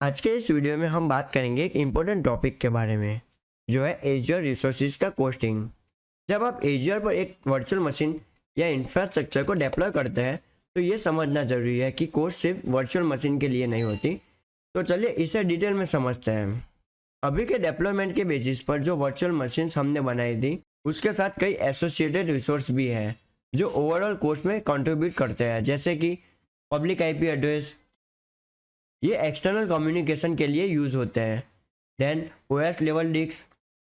आज के इस वीडियो में हम बात करेंगे एक इम्पोर्टेंट टॉपिक के बारे में, जो है एजर रिसोर्सेज का कोस्टिंग। जब आप एजर पर एक वर्चुअल मशीन या इंफ्रास्ट्रक्चर को डिप्लॉय करते हैं तो ये समझना जरूरी है कि कोस्ट सिर्फ वर्चुअल मशीन के लिए नहीं होती। तो चलिए इसे डिटेल में समझते हैं। अभी के डेप्लॉयमेंट के बेसिस पर जो वर्चुअल मशीन हमने बनाई थी उसके साथ कई एसोसिएटेड रिसोर्स भी हैं जो ओवरऑल कोस्ट में कंट्रीब्यूट करते हैं, जैसे कि पब्लिक आईपी एड्रेस, ये एक्सटर्नल कम्युनिकेशन के लिए यूज़ होते हैं। Then OS level disk,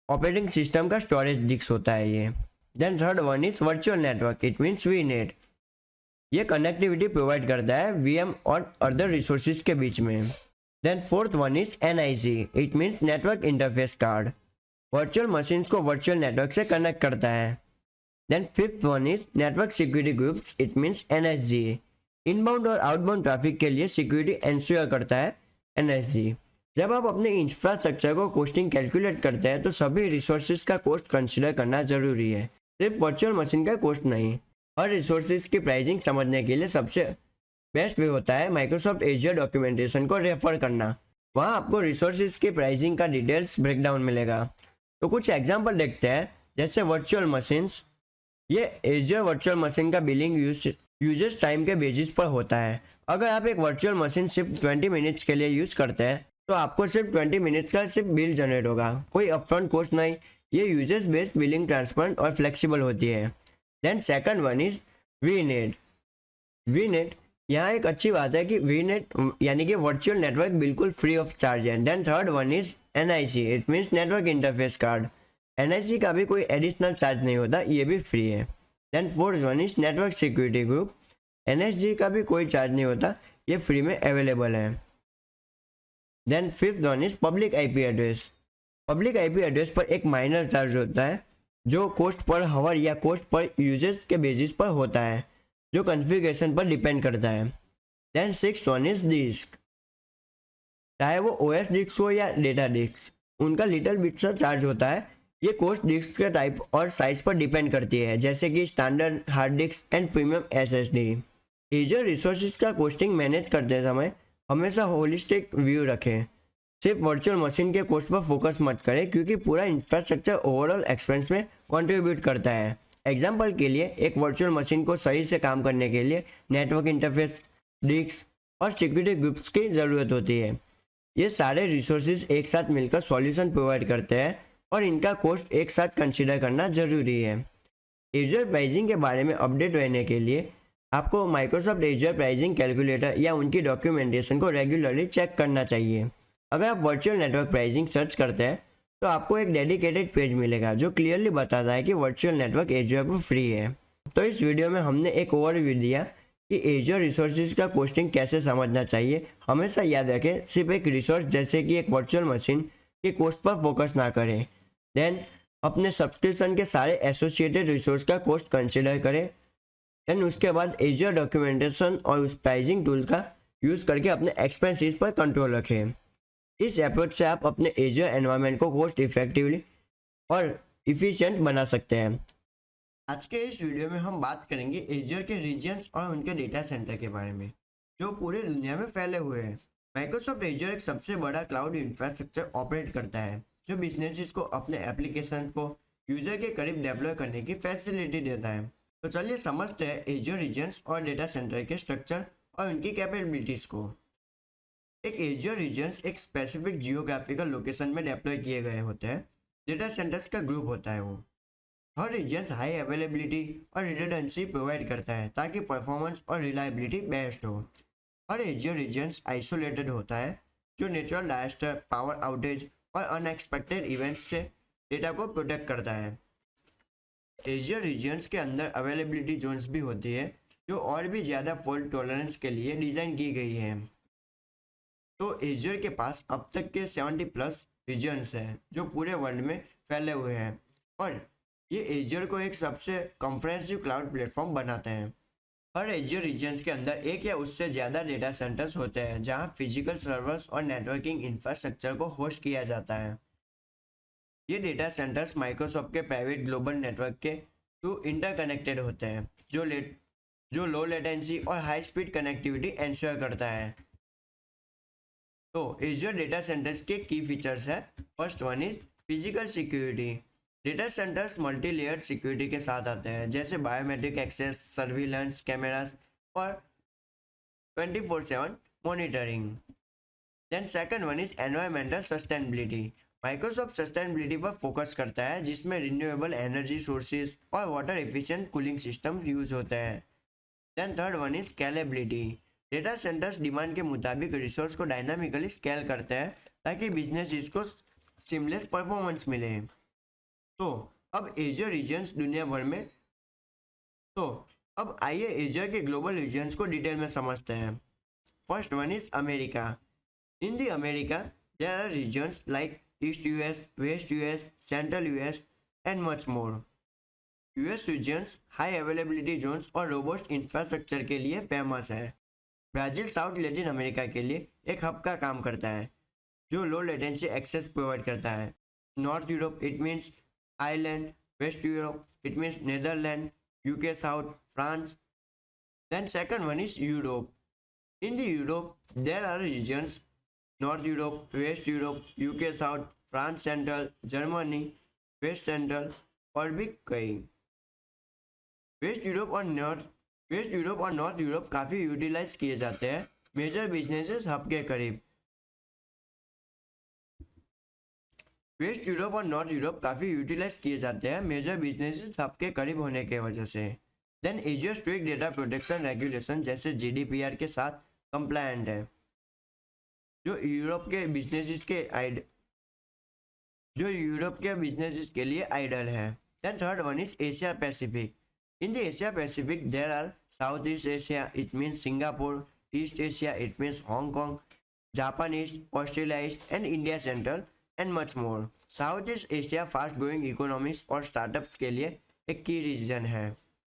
operating system का स्टोरेज डिस्क होता है ये। Then third one is virtual network, it means V net, ये कनेक्टिविटी प्रोवाइड करता है वीएम और अदर रिसोर्सेज के बीच में। Then fourth one is NIC, it means network interface card, virtual machines को वर्चुअल नेटवर्क से कनेक्ट करता है। Then fifth one is network security groups, it means NSG, inbound और आउटबाउंड ट्रैफिक के लिए सिक्योरिटी एंश्योर करता है एनएसजी। जब आप अपने इंफ्रास्ट्रक्चर को कोस्टिंग कैलकुलेट करते हैं तो सभी रिसोर्सेज का कॉस्ट कंसीडर करना जरूरी है, सिर्फ वर्चुअल मशीन का कॉस्ट नहीं। हर रिसोर्सेज की प्राइसिंग समझने के लिए सबसे बेस्ट वे होता है माइक्रोसॉफ्ट एजर डॉक्यूमेंटेशन को रेफर करना। वहाँ आपको रिसोर्सेज की प्राइसिंग का डिटेल्स ब्रेकडाउन मिलेगा। तो कुछ एग्जाम्पल देखते हैं, जैसे वर्चुअल मशीन्स। ये एजर वर्चुअल मशीन का बिलिंग यूजर्स टाइम के बेसिस पर होता है। अगर आप एक वर्चुअल मशीन सिर्फ 20 मिनट्स के लिए यूज़ करते हैं तो आपको सिर्फ 20 मिनट्स का सिर्फ बिल जनरेट होगा, कोई अपफ्रंट कॉस्ट नहीं। ये यूजर्स बेस्ड बिलिंग ट्रांसपेरेंट और फ्लेक्सिबल होती है। Then second one is VNet. VNet, यहाँ एक अच्छी बात है कि वीनेट यानी कि वर्चुअल नेटवर्क बिल्कुल फ्री ऑफ चार्ज है। Then third one is NIC, it means network interface card. NIC का भी कोई एडिशनल चार्ज नहीं होता, ये भी फ्री है। Then fourth one is network security group, NSG का भी कोई चार्ज नहीं होता, ये फ्री में अवेलेबल है। Then fifth one is public IP address. Public IP address पर एक माइनर चार्ज होता है जो कॉस्ट पर हावर या कॉस्ट पर यूजेस के बेसिस पर होता है, जो कॉन्फ़िगरेशन पर डिपेंड करता है। Then sixth one is disk, चाहे वो ओएस डिस्क हो या डेटा डिस्क, उनका लिटिल बिट सा चार्ज होता है। ये कॉस्ट डिस्क के टाइप और साइज पर डिपेंड करती है, जैसे कि standard hard disk and premium SSD. Azure resources का कॉस्टिंग मैनेज करते समय हमेशा होलिस्टिक व्यू रखें, सिर्फ वर्चुअल मशीन के कॉस्ट पर फोकस मत करें, क्योंकि पूरा इंफ्रास्ट्रक्चर ओवरऑल एक्सपेंस में कंट्रीब्यूट करता है। एग्जाम्पल के लिए एक वर्चुअल मशीन को सही से काम करने के लिए नेटवर्क इंटरफेस, डिस्क और सिक्योरिटी ग्रुप्स की ज़रूरत होती है। ये सारे रिसोर्सेज एक साथ मिलकर सॉल्यूशन प्रोवाइड करते हैं और इनका कॉस्ट एक साथ कंसीडर करना जरूरी है। एजर प्राइसिंग के बारे में अपडेट रहने के लिए आपको माइक्रोसॉफ्ट एजर प्राइसिंग कैलकुलेटर या उनकी डॉक्यूमेंटेशन को रेगुलरली चेक करना चाहिए। अगर आप वर्चुअल नेटवर्क प्राइसिंग सर्च करते हैं तो आपको एक डेडिकेटेड पेज मिलेगा जो क्लियरली बताता है कि वर्चुअल नेटवर्क एजर पर फ्री है। तो इस वीडियो में हमने एक ओवरव्यू दिया कि एजर रिसोर्सेज का कॉस्टिंग कैसे समझना चाहिए। हमेशा याद रखें, सिर्फ एक रिसोर्स जैसे कि एक वर्चुअल मशीन के कॉस्ट पर फोकस ना करें। देन अपने सब्सक्रिप्शन के सारे एसोसिएटेड रिसोर्स का कॉस्ट कंसिडर करें। देन उसके बाद एजर डॉक्यूमेंटेशन और उस प्राइसिंग टूल का यूज़ करके अपने एक्सपेंसेस पर कंट्रोल रखें। इस अप्रोच से आप अपने एजर एनवायरनमेंट को कॉस्ट इफेक्टिवली और इफ़िशिएंट बना सकते हैं। आज के इस वीडियो में हम बात करेंगे एजर के रीजन्स और उनके डेटा सेंटर के बारे में, जो पूरे दुनिया में फैले हुए हैं। माइक्रोसॉफ्ट एजर एक सबसे बड़ा क्लाउड इंफ्रास्ट्रक्चर ऑपरेट करता है जो बिजनेसेस को अपने एप्लीकेशन को यूजर के करीब डेवलप करने की फैसिलिटी देता है। तो चलिए समझते हैं एजर रीजन्स और डेटा सेंटर के स्ट्रक्चर और उनकी कैपेबिलिटीज़ को। एक एजर रीजन्स एक स्पेसिफिक जियोग्राफिकल लोकेशन में डिप्लॉय किए गए होते हैं। डेटा सेंटर्स का ग्रुप होता है वो। हर रीजन्स हाई अवेलेबिलिटी और रिडंडेंसी प्रोवाइड करता है ताकि परफॉर्मेंस और रिलायबिलिटी बेस्ट हो। हर एजर रीजन्स आइसोलेटेड होता है जो नेचुरल डिजास्टर, पावर आउटेज और अनएक्सपेक्टेड इवेंट्स से डेटा को प्रोटेक्ट करता है। एजर रीजन्स के अंदर अवेलेबिलिटी जोन्स भी होती है जो और भी ज़्यादा फॉल्ट टॉलरेंस के लिए डिज़ाइन की गई है। तो एजर के पास अब तक के 70+ रीजन्स हैं जो पूरे वर्ल्ड में फैले हुए हैं, और ये एजर को एक सबसे कॉम्प्रिहेंसिव क्लाउड प्लेटफॉर्म बनाते हैं। हर एजर रीजन्स के अंदर एक या उससे ज़्यादा डेटा सेंटर्स होते हैं जहां फिजिकल सर्वर्स और नेटवर्किंग इंफ्रास्ट्रक्चर को होस्ट किया जाता है। ये डेटा सेंटर्स माइक्रोसॉफ्ट के प्राइवेट ग्लोबल नेटवर्क के थ्रू इंटरकनेक्टेड होते हैं जो लो लेटेंसी और हाई स्पीड कनेक्टिविटी इंश्योर करता है। तो एज्योर डेटा सेंटर्स के की फीचर्स है। First one is physical security. Data centres multi layer security के साथ आते हैं, जैसे बायोमेट्रिक एक्सेस, सर्विलेंस कैमरास और 24/7 monitoring. Then second one is environmental sustainability. Microsoft sustainability पर फोकस करता है, जिसमें रिन्यूएबल एनर्जी सोर्सेज और water efficient cooling system use होते हैं। Then third one is scalability. Data centers demand के मुताबिक रिसोर्स को डायनामिकली स्केल करते हैं ताकि बिजनेस इसको सिमलेस परफॉर्मेंस मिले। तो अब एजियर रीजन्स दुनिया भर में, तो अब आइए एजियर के ग्लोबल रीजन्स को डिटेल में समझते हैं। First one is America. In the America there are regions like East US, West US, Central US and much more. US regions high availability zones और रोबोस्ट इंफ्रास्ट्रक्चर के लिए फेमस है। Brazil south Latin America के लिए एक hub का काम करता है, जो लो लेटेंसी एक्सेस प्रोवाइड करता है। North Europe it means Ireland, West Europe it means Netherland, UK South, France. Then second one is Europe. In the Europe there are regions North Europe, West Europe, UK South, France Central, Germany, West Central और भी कई। West Europe और North Europe काफ़ी utilize किए जाते हैं major businesses hub के करीब। वेस्ट यूरोप और नॉर्थ यूरोप काफ़ी यूटिलाइज किए जाते हैं मेजर बिजनेसेस हब के करीब होने के वजह से। Then एजियर strict data protection regulation जैसे जीडीपीआर के साथ कंप्लायंट है, जो यूरोप के बिजनेसेस के लिए आइडल है। Then third one is Asia Pacific. In the Asia Pacific, there are Southeast Asia, it means Singapore, East Asia, it means Hong Kong, Japan East, Australia East, and India Central, and much more. Southeast Asia fast growing economies और startups के लिए एक key region है।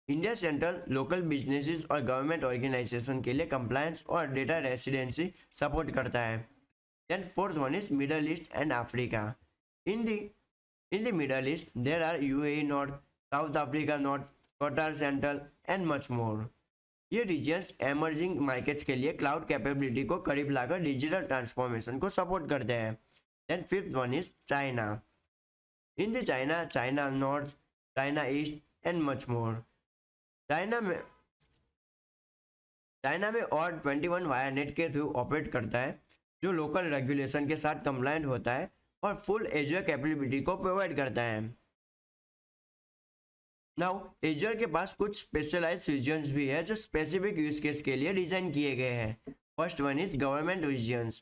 India Central local businesses और government organization के लिए compliance और data residency support करता है। Then fourth one is Middle East and Africa. In the Middle East there are UAE North, South Africa North, Qatar Central and much more. ये regions emerging markets के लिए cloud capability को करीब लाकर digital transformation को support करते हैं। Then fifth one is China. In the China North, China East and much more. China में और 21 वायर नेट के थ्रू ऑपरेट करता है, जो लोकल रेगुलेशन के साथ कंप्लायंट होता है और फुल एजियर कैपेबिलिटी को प्रोवाइड करता है। नाउ एजियर के पास कुछ स्पेशलाइज्ड रीजन्स भी है जो स्पेसिफिक यूज केस के लिए डिजाइन किए गए हैं। First one is government regions.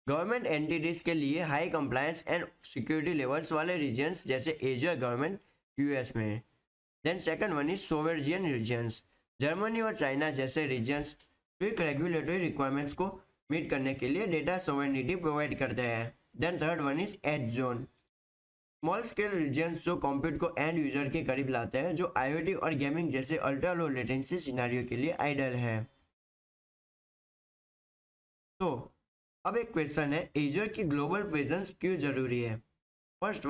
Government entities के लिए high compliance and security levels वाले रीजन्स जैसे एजियर गवर्नमेंट यूएस में। Then second one is sovereign regions. Germany और चाइना जैसे रीजन्स स्ट्रिक्ट रेगुलेटरी रिक्वायरमेंट्स को मीट करने के लिए डेटा सोवेरिनिटी प्रोवाइड करते हैं। Then third one is edge zone. Small scale regions जो कंप्यूट को एंड यूजर के करीब लाते हैं, जो आईओटी और गेमिंग जैसे अल्ट्रा लो लेटेंसी सिनेरियो के लिए आइडल है। तो अब एक क्वेश्चन है, एजियर की ग्लोबल प्रेजेंस क्यों जरूरी है? First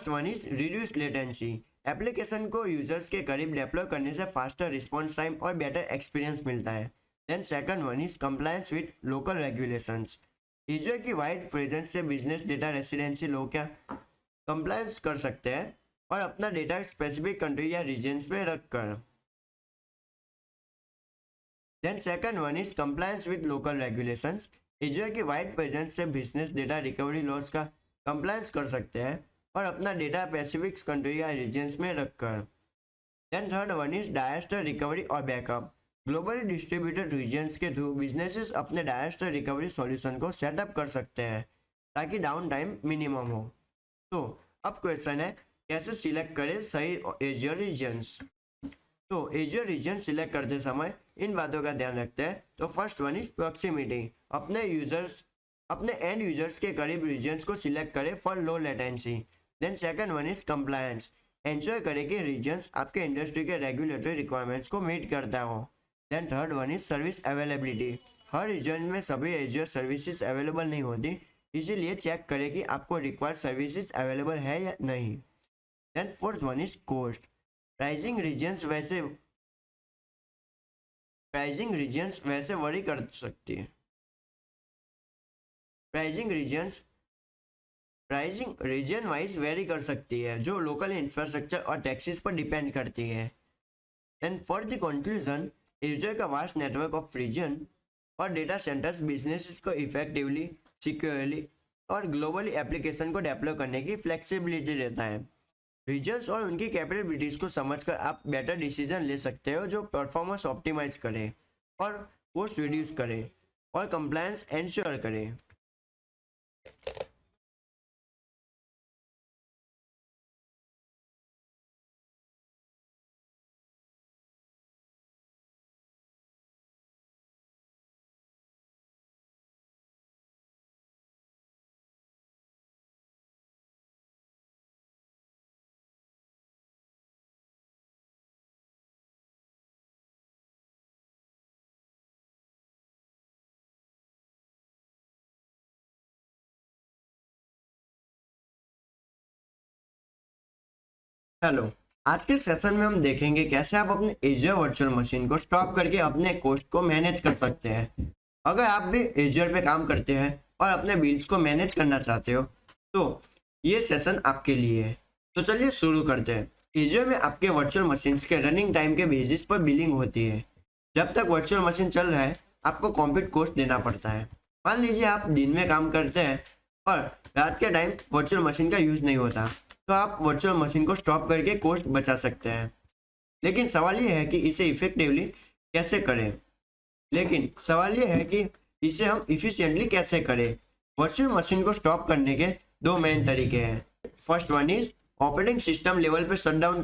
one is reduce latency. Application को यूजर्स के करीब डेप्लॉय करने से फास्टर रिस्पॉन्स टाइम और बेटर एक्सपीरियंस मिलता है। Then second one is compliance with local regulations. Azure की वाइड प्रेजेंस से बिजनेस डेटा रेसिडेंसी लोग क्या कंप्लायंस कर सकते हैं और अपना डेटा स्पेसिफिक कंट्री या रीजन्स में रख कर। Then second one is compliance with local regulations. Azure की वाइड प्रेजेंस से बिजनेस डेटा रिकवरी लॉस का कंप्लायंस कर सकते हैं और अपना डेटा पैसिफिक कंट्री या रीजन्स में रखकर। Then third one is director recovery और बैकअप। ग्लोबली डिस्ट्रीब्यूटेड रीजन्स के थ्रू बिजनेसेस अपने डायरेक्टर रिकवरी सॉल्यूशन को सेटअप कर सकते हैं ताकि डाउन टाइम मिनिमम हो। तो अब क्वेश्चन है, कैसे सिलेक्ट करें सही एजियर रीजन्स? तो एजियर रीजन सिलेक्ट करते समय इन बातों का ध्यान रखते हैं। तो फर्स्ट वन इज प्रॉक्सिमिटी। अपने एंड यूजर्स के करीब रीजन्स को सिलेक्ट करें for low latency. Then second one is compliance. Ensure करें कि रीजन्स आपके इंडस्ट्री के रेगुलेटरी रिक्वायरमेंट्स को मीट करता हो। Then third one is service availability. हर रीजन में सभी एजियर सर्विसेज अवेलेबल नहीं होती, इसीलिए चेक करें कि आपको रिक्वायर्ड सर्विसेज अवेलेबल है या नहीं। Then fourth one is cost. Pricing regions pricing regions वैसे वरी कर सकती है। प्राइसिंग रीजन वाइज वेरी कर सकती है, जो लोकल इंफ्रास्ट्रक्चर और टैक्सेस पर डिपेंड करती है। And for the conclusion, Azure का वास्ट नेटवर्क ऑफ रीजन और डेटा सेंटर्स बिजनेसेस को इफेक्टिवली, सिक्योरली और ग्लोबली एप्लीकेशन को डेवलप करने की फ्लेक्सिबिलिटी देता है। रीजन्स और उनकी कैपेबिलिटीज को समझकर आप बेटर डिसीजन ले सकते हो, जो परफॉर्मेंस ऑप्टिमाइज करे और कॉस्ट रिड्यूस करे और कंप्लायंस एंश्योर करे। हेलो, आज के सेशन में हम देखेंगे कैसे आप अपने एजर वर्चुअल मशीन को स्टॉप करके अपने कॉस्ट को मैनेज कर सकते हैं। अगर आप भी एजर पे काम करते हैं और अपने बिल्स को मैनेज करना चाहते हो तो ये सेशन आपके लिए है। तो चलिए शुरू करते हैं। एजर में आपके वर्चुअल मशीन्स के रनिंग टाइम के बेसिस पर बिलिंग होती है। जब तक वर्चुअल मशीन चल रहा है आपको कंप्लीट कॉस्ट देना पड़ता है। मान लीजिए आप दिन में काम करते हैं और रात के टाइम वर्चुअल मशीन का यूज़ नहीं होता, तो आप वर्चुअल मशीन को स्टॉप करके कॉस्ट बचा सकते हैं। लेकिन सवाल ये है कि इसे इफेक्टिवली कैसे करें। हम इफिशिएंटली कैसे करें। वर्चुअल मशीन को स्टॉप करने के दो मेन तरीके हैं। First one is operating system level पे शट डाउन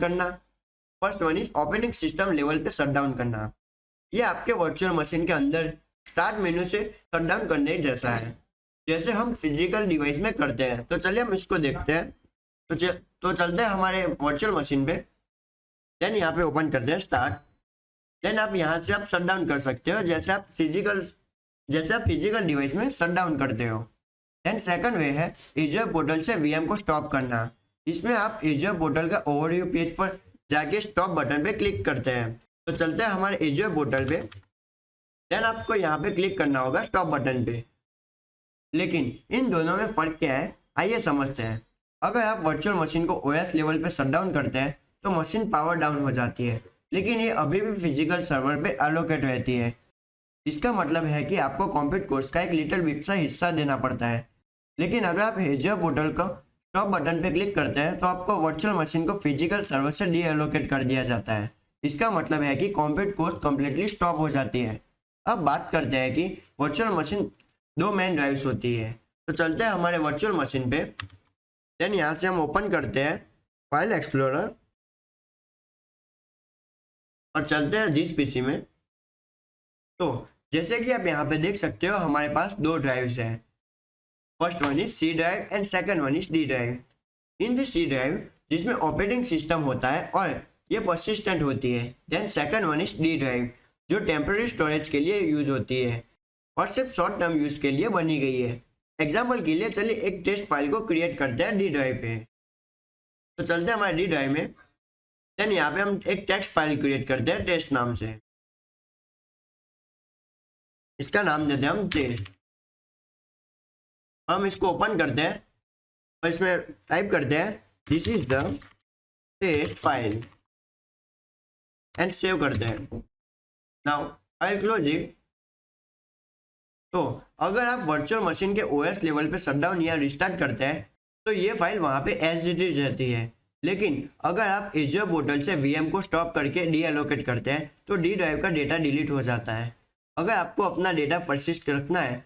करना। ये आपके वर्चुअल मशीन के अंदर स्टार्ट मेनू से शट डाउन करने जैसा है, जैसे हम फिजिकल डिवाइस में करते हैं। तो चलिए हम इसको देखते हैं। तो चलते हैं हमारे वर्चुअल मशीन पे। देन यहाँ पे ओपन करते हैं स्टार्ट। देन आप यहाँ से आप शट डाउन कर सकते हो, जैसे आप फिजिकल डिवाइस में शट डाउन करते हो। देन सेकंड वे है एजर पोर्टल से वीएम को स्टॉप करना। इसमें आप एजर पोर्टल का ओवरव्यू पेज पर जाके स्टॉप बटन पे क्लिक करते हैं। तो चलते हैं हमारे एजर पोर्टल पे। देन आपको यहाँ पे क्लिक करना होगा स्टॉप बटन पे। लेकिन इन दोनों में फर्क क्या है, आइए समझते हैं। अगर आप वर्चुअल मशीन को ओएस लेवल पे शट डाउन करते हैं तो मशीन पावर डाउन हो जाती है, लेकिन ये अभी भी फिजिकल सर्वर पे एलोकेट रहती है। इसका मतलब है कि आपको कंप्यूट कोस्ट का एक लिटिल बिट सा हिस्सा देना पड़ता है। लेकिन अगर आप एजर पोर्टल को स्टॉप बटन पे क्लिक करते हैं तो आपको वर्चुअल मशीन को फिजिकल सर्वर से डी एलोकेट कर दिया जाता है। इसका मतलब है कि कंप्यूट कोस्ट कम्प्लीटली स्टॉप हो जाती है। अब बात करते हैं कि वर्चुअल मशीन दो मेन ड्राइव्स होती है। तो चलते हैं हमारे वर्चुअल मशीन पे। देन यहाँ से हम ओपन करते हैं फाइल एक्सप्लोरर और चलते हैं जिस पीसी में। तो जैसे कि आप यहाँ पे देख सकते हो हमारे पास दो ड्राइव्स हैं। First one is C drive and second one is D drive. In the C drive जिसमें ऑपरेटिंग सिस्टम होता है और ये परसिस्टेंट होती है। Then second one is D drive, जो टेम्पररी स्टोरेज के लिए यूज होती है और सिर्फ शॉर्ट टर्म यूज के लिए बनी गई है। एग्जाम्पल के लिए चलिए एक टेस्ट फाइल को क्रिएट करते हैं डी ड्राइव पे। तो चलते हैं हमारे डी ड्राइव में। देन यहाँ पे हम एक टेक्स्ट फाइल क्रिएट करते हैं टेस्ट नाम से। इसका नाम देते हैं हम टेस्ट। हम इसको ओपन करते हैं और इसमें टाइप करते हैं this is the test file and save करते हैं। Now I close it. तो अगर आप वर्चुअल मशीन के ओएस लेवल पे शटडाउन या रिस्टार्ट करते हैं तो ये फाइल वहाँ पे एज इट इज रहती है। लेकिन अगर आप एजर पोर्टल से वीएम को स्टॉप करके डी एलोकेट करते हैं तो डी ड्राइव का डेटा डिलीट हो जाता है। अगर आपको अपना डेटा परसिस्ट रखना है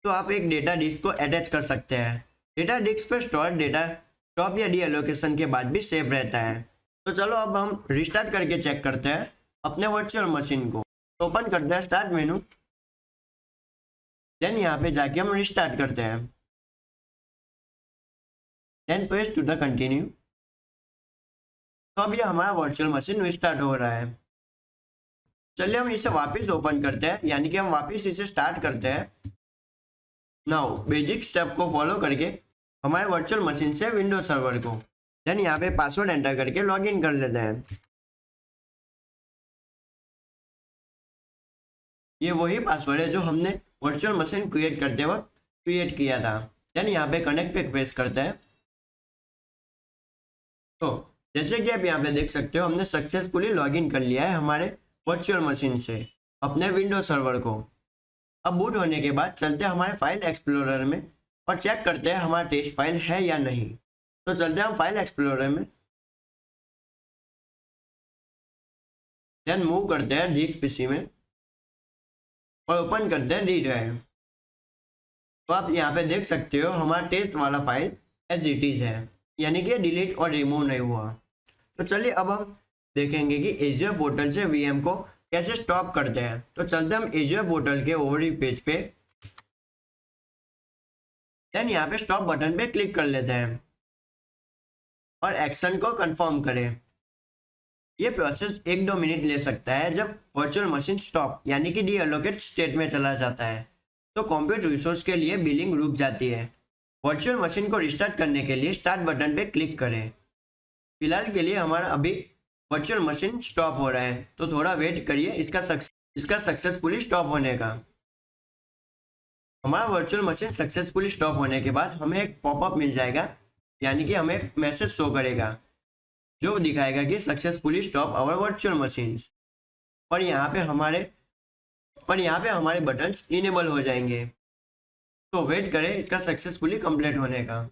तो आप एक डेटा डिस्क को अटैच कर सकते हैं। डेटा डिस्क पर स्टोर डेटा स्टॉप या डी एलोकेशन के बाद भी सेव रहता है। तो चलो अब हम रिस्टार्ट करके चेक करते हैं अपने वर्चुअल मशीन को। ओपन करते हैं स्टार्ट मेनू। देन यहाँ पे जाके हम रिस्टार्ट करते हैं। Then press to the continue. तो अब ये हमारा वर्चुअल मशीन रिस्टार्ट हो रहा है। चलिए हम इसे वापस ओपन करते हैं, यानी कि हम वापस इसे स्टार्ट करते हैं। नाउ बेसिक स्टेप को फॉलो करके हमारे वर्चुअल मशीन से विंडोज सर्वर को, देन यहाँ पे पासवर्ड एंटर करके लॉगिन कर लेते हैं। ये वही पासवर्ड है जो हमने वर्चुअल मशीन क्रिएट करते वक्त क्रिएट किया था। देन यहाँ पे कनेक्ट पे प्रेस करते हैं। तो जैसे कि आप यहाँ पे देख सकते हो, हमने सक्सेसफुली लॉगिन कर लिया है हमारे वर्चुअल मशीन से अपने विंडोज सर्वर को। अब बूट होने के बाद चलते हैं हमारे फाइल एक्सप्लोरर में और चेक करते हैं हमारा टेक्स्ट फाइल है या नहीं। तो चलते हैं हम फाइल एक्सप्लोरर में, देन मूव करते हैं दिस पीसी में और ओपन करते हैं डी ड्राइव। तो आप यहाँ पे देख सकते हो हमारा टेस्ट वाला फाइल एज इट इज है, यानी कि डिलीट और रिमूव नहीं हुआ। तो चलिए अब हम देखेंगे कि एज़्योर पोर्टल से वीएम को कैसे स्टॉप करते हैं। तो चलते हम एज़्योर पोर्टल के ओवरव्यू पेज पे, देन यहाँ पे स्टॉप बटन पे क्लिक कर लेते हैं और एक्शन को कंफर्म करें। ये प्रोसेस 1-2 मिनट ले सकता है जब वर्चुअल मशीन स्टॉप यानी कि डीअलोकेट स्टेट में चला जाता है, तो कंप्यूट रिसोर्स के लिए बिलिंग रुक जाती है। वर्चुअल मशीन को रिस्टार्ट करने के लिए स्टार्ट बटन पे क्लिक करें। फिलहाल के लिए हमारा अभी वर्चुअल मशीन स्टॉप हो रहा है, तो थोड़ा वेट करिए इसका सक्सेसफुली स्टॉप होने का। हमारा वर्चुअल मशीन सक्सेसफुली स्टॉप होने के बाद हमें एक पॉपअप मिल जाएगा, यानी कि हमें एक मैसेज शो करेगा जो दिखाएगा कि successfully stop our virtual machines. और यहाँ पे हमारे बटन्स इनेबल हो जाएंगे। तो वेट करें इसका सक्सेसफुली कंप्लीट होने का।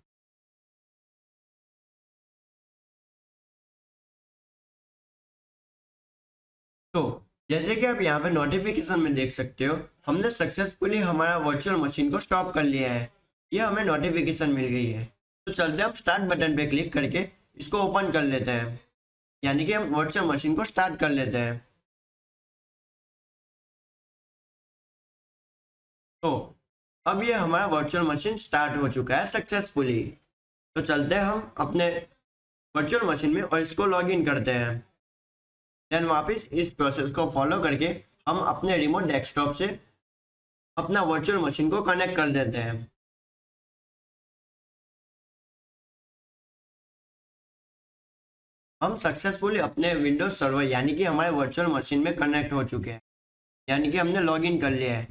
तो जैसे कि आप यहाँ पे नोटिफिकेशन में देख सकते हो, हमने सक्सेसफुली हमारा वर्चुअल मशीन को स्टॉप कर लिया है। यह हमें नोटिफिकेशन मिल गई है। तो चलते हम स्टार्ट बटन पे क्लिक करके इसको ओपन कर लेते हैं, यानी कि हम वर्चुअल मशीन को स्टार्ट कर लेते हैं। तो अब ये हमारा वर्चुअल मशीन स्टार्ट हो चुका है सक्सेसफुली। तो चलते हैं हम अपने वर्चुअल मशीन में और इसको लॉगिन करते हैं। देन वापस इस प्रोसेस को फॉलो करके हम अपने रिमोट डेस्कटॉप से अपना वर्चुअल मशीन को कनेक्ट कर देते हैं। हम सक्सेसफुली अपने विंडोज सर्वर यानी कि हमारे वर्चुअल मशीन में कनेक्ट हो चुके हैं, यानी कि हमने लॉगिन कर लिया है।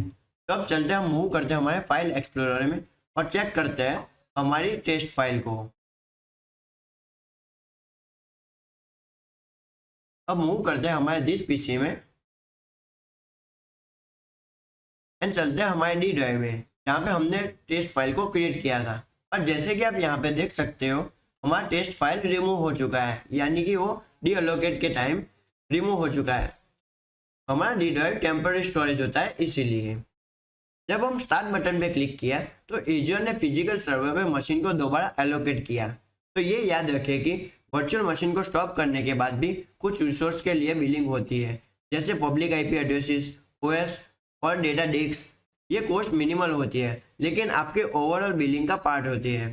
तो अब चलते हैं हम मूव करते हैं हमारे फाइल एक्सप्लोरर में और चेक करते हैं हमारी टेस्ट फाइल को। अब मूव करते हैं हमारे दिस पीसी में एंड चलते हैं हमारे डी ड्राइव में, जहाँ पे हमने टेस्ट फाइल को क्रिएट किया था। और जैसे कि आप यहाँ पे देख सकते हो, हमारा टेस्ट फाइल रिमूव हो चुका है, यानी कि वो डीअलोकेट के टाइम रिमूव हो चुका है। हमारा डी ड्राइव टेम्पररी स्टोरेज होता है, इसीलिए जब हम स्टार्ट बटन पे क्लिक किया तो एज़्योर ने फिजिकल सर्वर पे मशीन को दोबारा एलोकेट किया। तो ये याद रखें कि वर्चुअल मशीन को स्टॉप करने के बाद भी कुछ रिसोर्स के लिए बिलिंग होती है, जैसे पब्लिक आईपी एड्रेसेस, ओएस और डेटा डिस्क। ये कॉस्ट मिनिमल होती है, लेकिन आपके ओवरऑल बिलिंग का पार्ट होती है।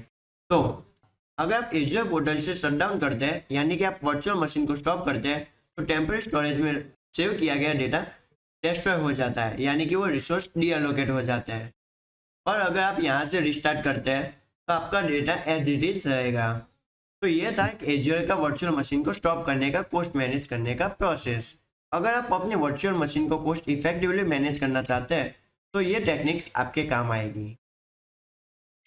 तो अगर आप एज़्योर पोर्टल से शट डाउन करते हैं, यानी कि आप वर्चुअल मशीन को स्टॉप करते हैं, तो टेम्पररी स्टोरेज में सेव किया गया डेटा डिस्ट्रॉय हो जाता है, यानी कि वो रिसोर्स डीअलोकेट हो जाता है। और अगर आप यहाँ से रिस्टार्ट करते हैं तो आपका डेटा एज इट इज रहेगा। तो ये था एक एज़्योर का वर्चुअल मशीन को स्टॉप करने का कॉस्ट मैनेज करने का प्रोसेस। अगर आप अपने वर्चुअल मशीन को कॉस्ट इफेक्टिवली मैनेज करना चाहते हैं तो ये टेक्निक्स आपके काम आएगी।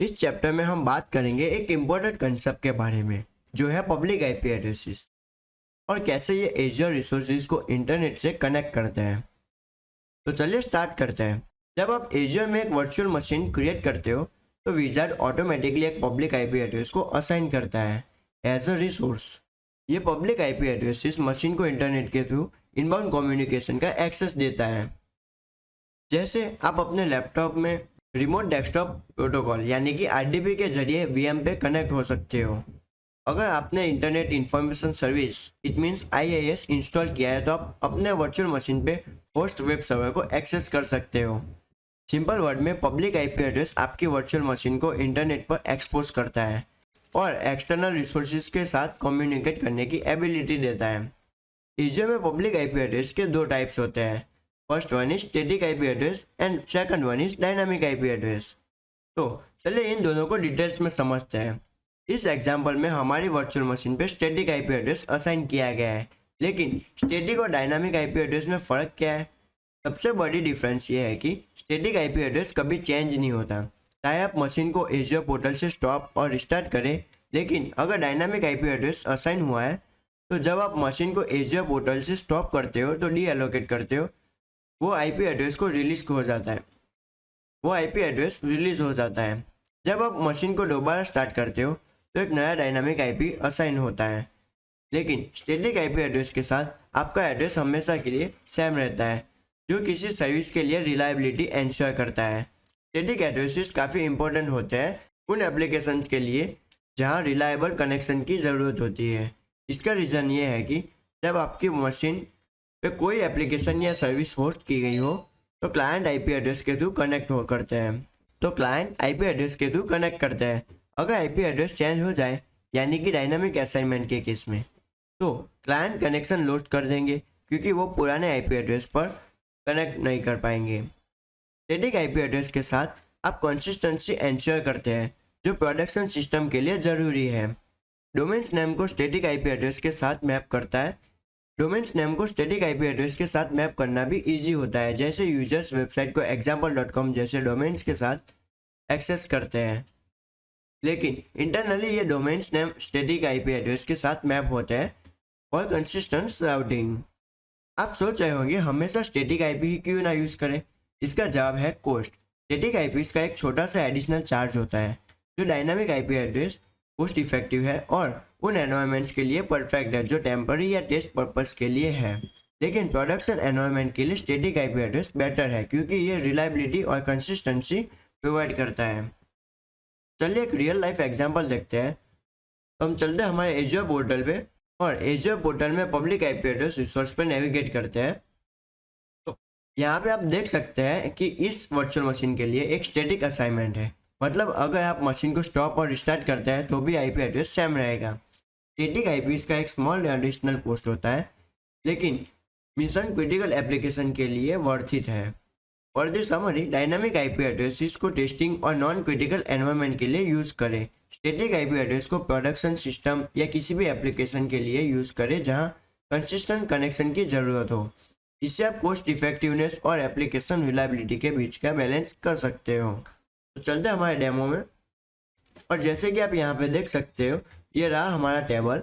इस चैप्टर में हम बात करेंगे एक इम्पोर्टेंट कंसेप्ट के बारे में, जो है पब्लिक आईपी एड्रेसेस और कैसे ये एज़्योर रिसोर्सेज को इंटरनेट से कनेक्ट करते हैं। तो चलिए स्टार्ट करते हैं। जब आप एज़्योर में एक वर्चुअल मशीन क्रिएट करते हो तो विजार्ड ऑटोमेटिकली एक पब्लिक आईपी एड्रेस को असाइन करता है एज अ रिसोर्स। ये पब्लिक आईपी एड्रेस इस मशीन को इंटरनेट के थ्रू इनबाउंड कम्युनिकेशन का एक्सेस देता है। जैसे आप अपने लैपटॉप में रिमोट डेस्कटॉप प्रोटोकॉल यानी कि आरडीपी के जरिए वीएम पे कनेक्ट हो सकते हो। अगर आपने internet information service it means IIS install किया है तो आप अपने वर्चुअल मशीन पे होस्ट वेब सर्वर को एक्सेस कर सकते हो। सिंपल वर्ड में पब्लिक आईपी एड्रेस आपकी वर्चुअल मशीन को इंटरनेट पर एक्सपोज करता है और एक्सटर्नल रिसोर्सेज के साथ कम्युनिकेट करने की एबिलिटी देता है। एज़्योर में पब्लिक आईपी एड्रेस के दो टाइप्स होते हैं। First one is static IP address and second one is dynamic IP address. तो चलिए इन दोनों को डिटेल्स में समझते हैं। इस एग्जाम्पल में हमारी वर्चुअल मशीन पे स्टैटिक आईपी एड्रेस असाइन किया गया है, लेकिन स्टैटिक और डायनामिक आईपी एड्रेस में फ़र्क क्या है? सबसे बड़ी डिफरेंस ये है कि स्टैटिक आईपी एड्रेस कभी चेंज नहीं होता, चाहे आप मशीन को एज्योर पोर्टल से स्टॉप और रिस्टार्ट करें। लेकिन अगर डायनामिक आईपी एड्रेस असाइन हुआ है, तो जब आप मशीन को एज्योर पोर्टल से स्टॉप करते हो तो डी एलोकेट करते हो, वो आईपी एड्रेस को रिलीज हो जाता है, वो आईपी एड्रेस रिलीज हो जाता है। जब आप मशीन को दोबारा स्टार्ट करते हो तो एक नया डायनामिक आईपी असाइन होता है। लेकिन स्टैटिक आईपी एड्रेस के साथ आपका एड्रेस हमेशा के लिए सेम रहता है, जो किसी सर्विस के लिए रिलायबिलिटी इंश्योर करता है। स्टैटिक एड्रेसेस काफ़ी इंपॉर्टेंट होते हैं उन एप्लीकेशन के लिए जहां रिलायबल कनेक्शन की ज़रूरत होती है। इसका रीज़न ये है कि जब आपकी मशीन पे कोई एप्लीकेशन या सर्विस होस्ट की गई हो तो क्लाइंट आईपी एड्रेस के थ्रू कनेक्ट हो करते हैं अगर आईपी एड्रेस चेंज हो जाए, यानी कि डायनामिक असाइनमेंट के केस में, तो क्लाइंट कनेक्शन लॉस्ट कर देंगे क्योंकि वो पुराने आईपी एड्रेस पर कनेक्ट नहीं कर पाएंगे। स्टैटिक आईपी एड्रेस के साथ आप कंसिस्टेंसी इंश्योर करते हैं, जो प्रोडक्शन सिस्टम के लिए ज़रूरी है। डोमेन्स नेम को स्टैटिक आईपी एड्रेस के साथ मैप करता है। डोमेन्स नेम को स्टैटिक आईपी एड्रेस के साथ मैप करना भी इजी होता है, जैसे यूजर्स वेबसाइट को example.com जैसे डोमेन्स के साथ एक्सेस करते हैं। लेकिन इंटरनली ये domains name static IP address के साथ मैप होते हैं फॉर कंसिस्टेंट राउटिंग। आप सोच रहे होंगे हमेशा स्टैटिक आईपी ही क्यों ना यूज़ करें। इसका जवाब है कॉस्ट। स्टैटिक आईपी का एक छोटा सा एडिशनल चार्ज होता है, जो dynamic IP address cost effective है और उन एनवायरनमेंट्स के लिए परफेक्ट है जो टेम्पररी या टेस्ट पर्पस के लिए है। लेकिन प्रोडक्शन एनवायरनमेंट के लिए स्टैटिक आईपी एड्रेस बेटर है, क्योंकि ये रिलायबिलिटी और कंसिस्टेंसी प्रोवाइड करता है। चलिए एक रियल लाइफ एग्जांपल देखते हैं। तो हम चलते हैं हमारे एज्योर पोर्टल पे और एज्योर पोर्टल में पब्लिक आईपी एड्रेस रिसोर्स पे नेविगेट करते हैं। तो यहाँ पे आप देख सकते हैं कि इस वर्चुअल मशीन के लिए एक स्टैटिक असाइनमेंट है, मतलब अगर आप मशीन को स्टॉप और रिस्टार्ट करते हैं तो भी आईपी एड्रेस सेम रहेगा। स्टैटिक आईपी का एक स्मॉल एडिशनल कॉस्ट होता है, लेकिन मिशन क्रिटिकल एप्लीकेशन के लिए वर्थ इट है। For the summary, dynamic IP addresses को टेस्टिंग और नॉन क्रिटिकल एनवायरनमेंट के लिए यूज़ करें। स्टैटिक आईपी एड्रेस को प्रोडक्शन सिस्टम या किसी भी एप्लीकेशन के लिए यूज़ करें जहां कंसिस्टेंट कनेक्शन की ज़रूरत हो। इससे आप कॉस्ट इफेक्टिवनेस और एप्लीकेशन रिलायबिलिटी के बीच का बैलेंस कर सकते हो। तो चलते हैं हमारे डेमो में। और जैसे कि आप यहाँ पे देख सकते हो, ये रहा हमारा टेबल।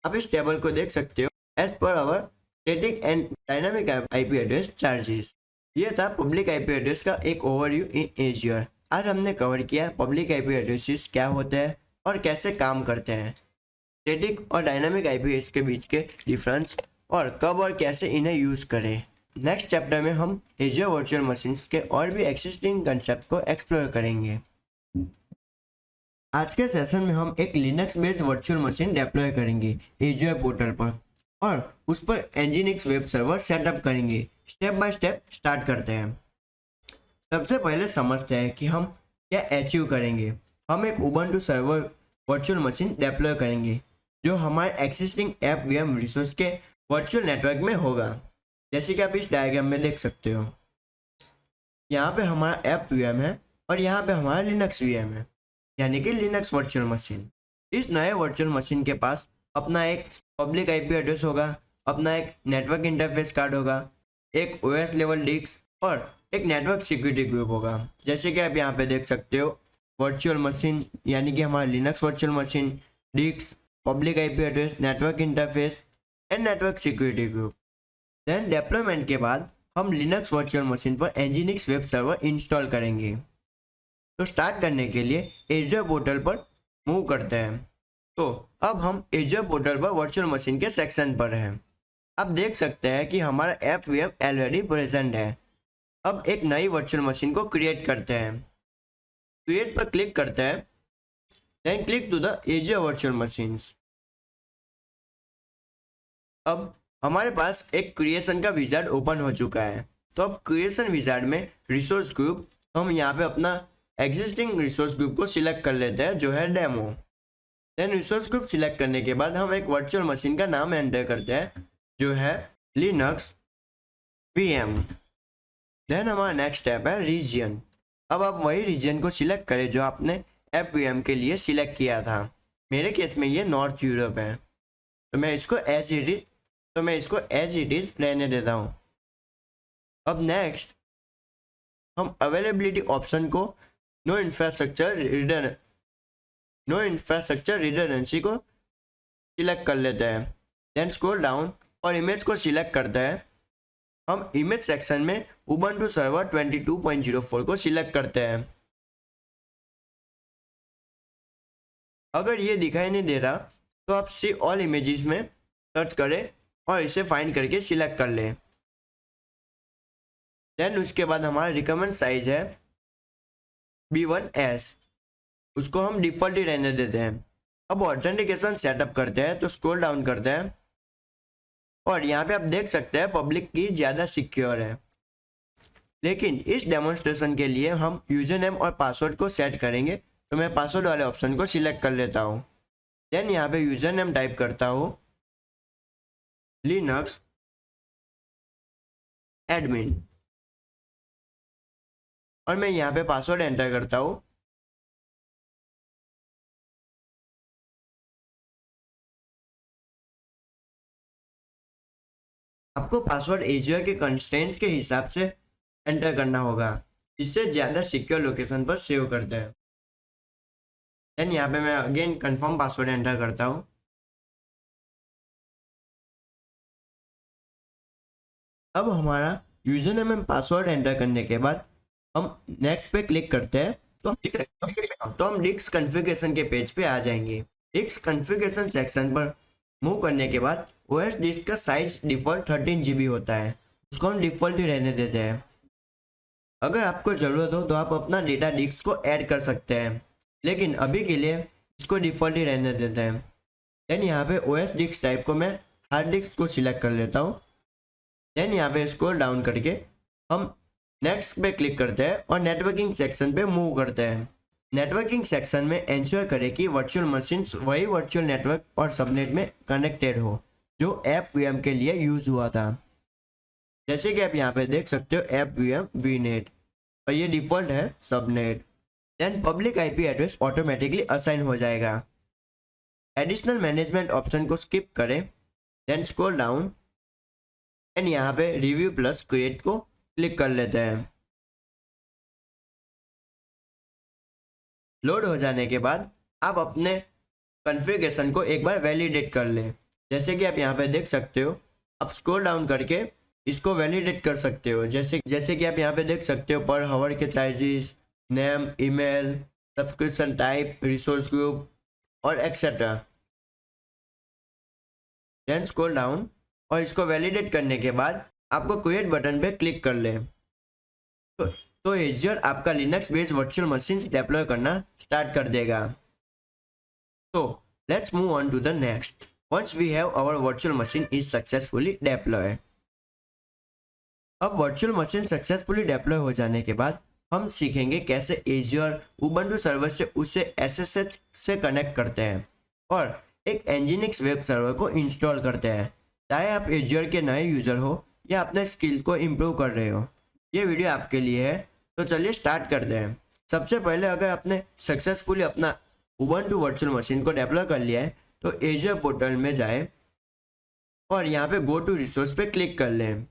आप इस टेबल को देख सकते हो as per our static and dynamic IP address charges. ये था पब्लिक आईपी एड्रेस का एक ओवरव्यू इन एज्योर। आज हमने कवर किया पब्लिक आईपी एड्रेसेस क्या होते हैं और कैसे काम करते हैं, स्टैटिक और डायनामिक आईपी एड्रेस के बीच के डिफरेंस और कब और कैसे इन्हें यूज़ करें। नेक्स्ट चैप्टर में हम एज्योर वर्चुअल मशीन्स के और भी एक्सिस्टिंग कंसेप्ट को एक्सप्लोर करेंगे। आज के सेशन में हम एक Linux based virtual machine deploy करेंगे एज्योर पोर्टल पर और उस पर एनजीनिक्स वेब सर्वर सेटअप करेंगे। स्टेप बाय स्टेप स्टार्ट करते हैं। सबसे पहले समझते हैं कि हम क्या अचीव करेंगे। हम एक Ubuntu server virtual machine deploy करेंगे जो हमारे एक्सिस्टिंग ऐप वीएम रिसोर्स के वर्चुअल नेटवर्क में होगा, जैसे कि आप इस डायग्राम में देख सकते हो। यहाँ पे हमारा ऐप वीएम है और यहाँ पे हमारा लिनक्स वीएम है, यानी कि लिनक्स वर्चुअल मशीन। इस नए वर्चुअल मशीन के पास अपना एक पब्लिक आईपी एड्रेस होगा, अपना एक नेटवर्क इंटरफेस कार्ड होगा, एक ओएस लेवल डिस्क और एक नेटवर्क सिक्योरिटी ग्रुप होगा। जैसे कि आप यहाँ पे देख सकते हो, वर्चुअल मशीन यानी कि हमारा Linux virtual machine, disk, public IP address, network interface and network security group. Then deployment के बाद हम लिनक्स वर्चुअल मशीन पर एनजीनिक्स वेब सर्वर इंस्टॉल करेंगे। तो स्टार्ट करने के लिए एज्योर पोर्टल पर मूव करते हैं। तो अब हम एज्योर पोर्टल पर वर्चुअल मशीन के सेक्शन पर हैं। आप देख सकते हैं कि हमारा ऐप वीएम ऑलरेडी प्रेजेंट है। अब एक नई वर्चुअल मशीन को क्रिएट करते हैं। क्रिएट पर क्लिक करते हैं, then click to the Azure virtual machines. अब हमारे पास एक क्रिएशन का विजार्ड ओपन हो चुका है। तो अब क्रिएशन विजार्ड में रिसोर्स ग्रुप, हम यहाँ पे अपना एग्जिस्टिंग रिसोर्स ग्रुप को सिलेक्ट कर लेते हैं जो है demo. Then resource group select करने के बाद हम एक वर्चुअल मशीन का नाम एंटर करते हैं जो है लिनक्स वीएम। देन हमारा नेक्स्ट स्टेप है रीजन। अब आप वही रीजन को सिलेक्ट करें जो आपने ऐप वीएम के लिए सिलेक्ट किया था। मेरे केस में ये नॉर्थ यूरोप है, तो मैं इसको एज इट इज रहने देता हूँ। अब नेक्स्ट हम अवेलेबिलिटी ऑप्शन को नो इंफ्रास्ट्रक्चर रिडंडेंसी को सिलेक्ट कर लेते हैं। देन स्क्रॉल डाउन और इमेज को सिलेक्ट करते हैं। हम इमेज सेक्शन में उबंटू सर्वर 22.04 को सिलेक्ट करते हैं। अगर ये दिखाई नहीं दे रहा तो आप सी ऑल इमेजेस में सर्च करें और इसे फाइंड करके सिलेक्ट कर लें। देन उसके बाद हमारा रिकमेंड साइज है B1S, उसको हम डिफ़ॉल्ट ही रहने देते हैं। अब ऑथेंटिकेशन सेटअप करते हैं तो स्क्रॉल डाउन करते हैं और यहाँ पे आप देख सकते हैं पब्लिक की ज़्यादा सिक्योर है। लेकिन इस डेमोन्स्ट्रेशन के लिए हम यूजर नेम और पासवर्ड को सेट करेंगे, तो मैं पासवर्ड वाले ऑप्शन को सिलेक्ट कर लेता हूँ। देन यहाँ पे यूजर नेम टाइप करता हूँ लिनक्स एडमिन और मैं यहाँ पे पासवर्ड एंटर करता हूँ। आपको पासवर्ड एजियर के कंस्ट्रेंट्स के हिसाब से एंटर करना होगा, इससे ज़्यादा सिक्योर लोकेशन पर सेव करते हैं। देन यहाँ पे मैं अगेन कंफर्म पासवर्ड एंटर करता हूँ। अब हमारा user name and password enter करने के बाद हम नेक्स्ट पे क्लिक करते हैं तो हम डिस्क कॉन्फ़िगरेशन के पेज पे आ जाएंगे। डिस्क कॉन्फ़िगरेशन सेक्शन पर मूव करने के बाद ओएस डिस्क का साइज डिफ़ॉल्ट 13 GB होता है, उसको हम डिफ़ॉल्ट ही रहने देते हैं। अगर आपको ज़रूरत हो तो आप अपना डेटा डिस्क को ऐड कर सकते हैं, लेकिन अभी के लिए इसको डिफ़ॉल्ट ही रहने देते हैं। देन यहाँ पे ओएस डिस्क टाइप को मैं हार्ड डिस्क को सिलेक्ट कर लेता हूँ। देन यहाँ पे स्क्रॉल डाउन करके हम नेक्स्ट पे क्लिक करते हैं और नेटवर्किंग सेक्शन पे मूव करते हैं। नेटवर्किंग सेक्शन में इंश्योर करें कि वर्चुअल मशीन्स वही वर्चुअल नेटवर्क और सबनेट में कनेक्टेड हो जो एफ.वी.एम के लिए यूज़ हुआ था। जैसे कि आप यहाँ पे देख सकते हो एफ.वी.एम वीनेट और ये डिफ़ॉल्ट है subnet. Then public IP address automatically assign हो जाएगा। एडिशनल मैनेजमेंट ऑप्शन को स्किप करें। देन स्क्रॉल डाउन एंड यहाँ पे रिव्यू प्लस क्रिएट को क्लिक कर लेते हैं। लोड हो जाने के बाद आप अपने कॉन्फ़िगरेशन को एक बार वैलिडेट कर लें। जैसे कि आप यहाँ पे देख सकते हो, आप स्क्रॉल डाउन करके इसको वैलिडेट कर सकते हो। जैसे कि आप यहाँ पे देख सकते हो पर हावर के charges, name, email, subscription type, resource group और एक्सेट्रा। देन स्क्रॉल डाउन और इसको वैलिडेट करने के बाद आपको क्रिएट बटन पे क्लिक कर लें तो एजियर आपका Linux based virtual machines deploy करना स्टार्ट कर देगा। तो let's move on to the next. Once we have our virtual machine is successfully deploy. अब वर्चुअल मशीन सक्सेसफुली डिप्लॉय हो जाने के बाद हम सीखेंगे कैसे एजियर उबंटू सर्वर से उसे SSH से कनेक्ट करते हैं और एक एनजीनिक्स वेब सर्वर को इंस्टॉल करते हैं। चाहे आप एजियर के नए यूज़र हो या अपने स्किल को इम्प्रूव कर रहे हो, ये वीडियो आपके लिए है। तो चलिए स्टार्ट करते हैं। सबसे पहले अगर आपने सक्सेसफुली अपना उबंटू वर्चुअल मशीन को डिप्लॉय कर लिया है तो एजियर पोर्टल में जाएं और यहाँ पे गो टू रिसोर्स पे क्लिक कर लें।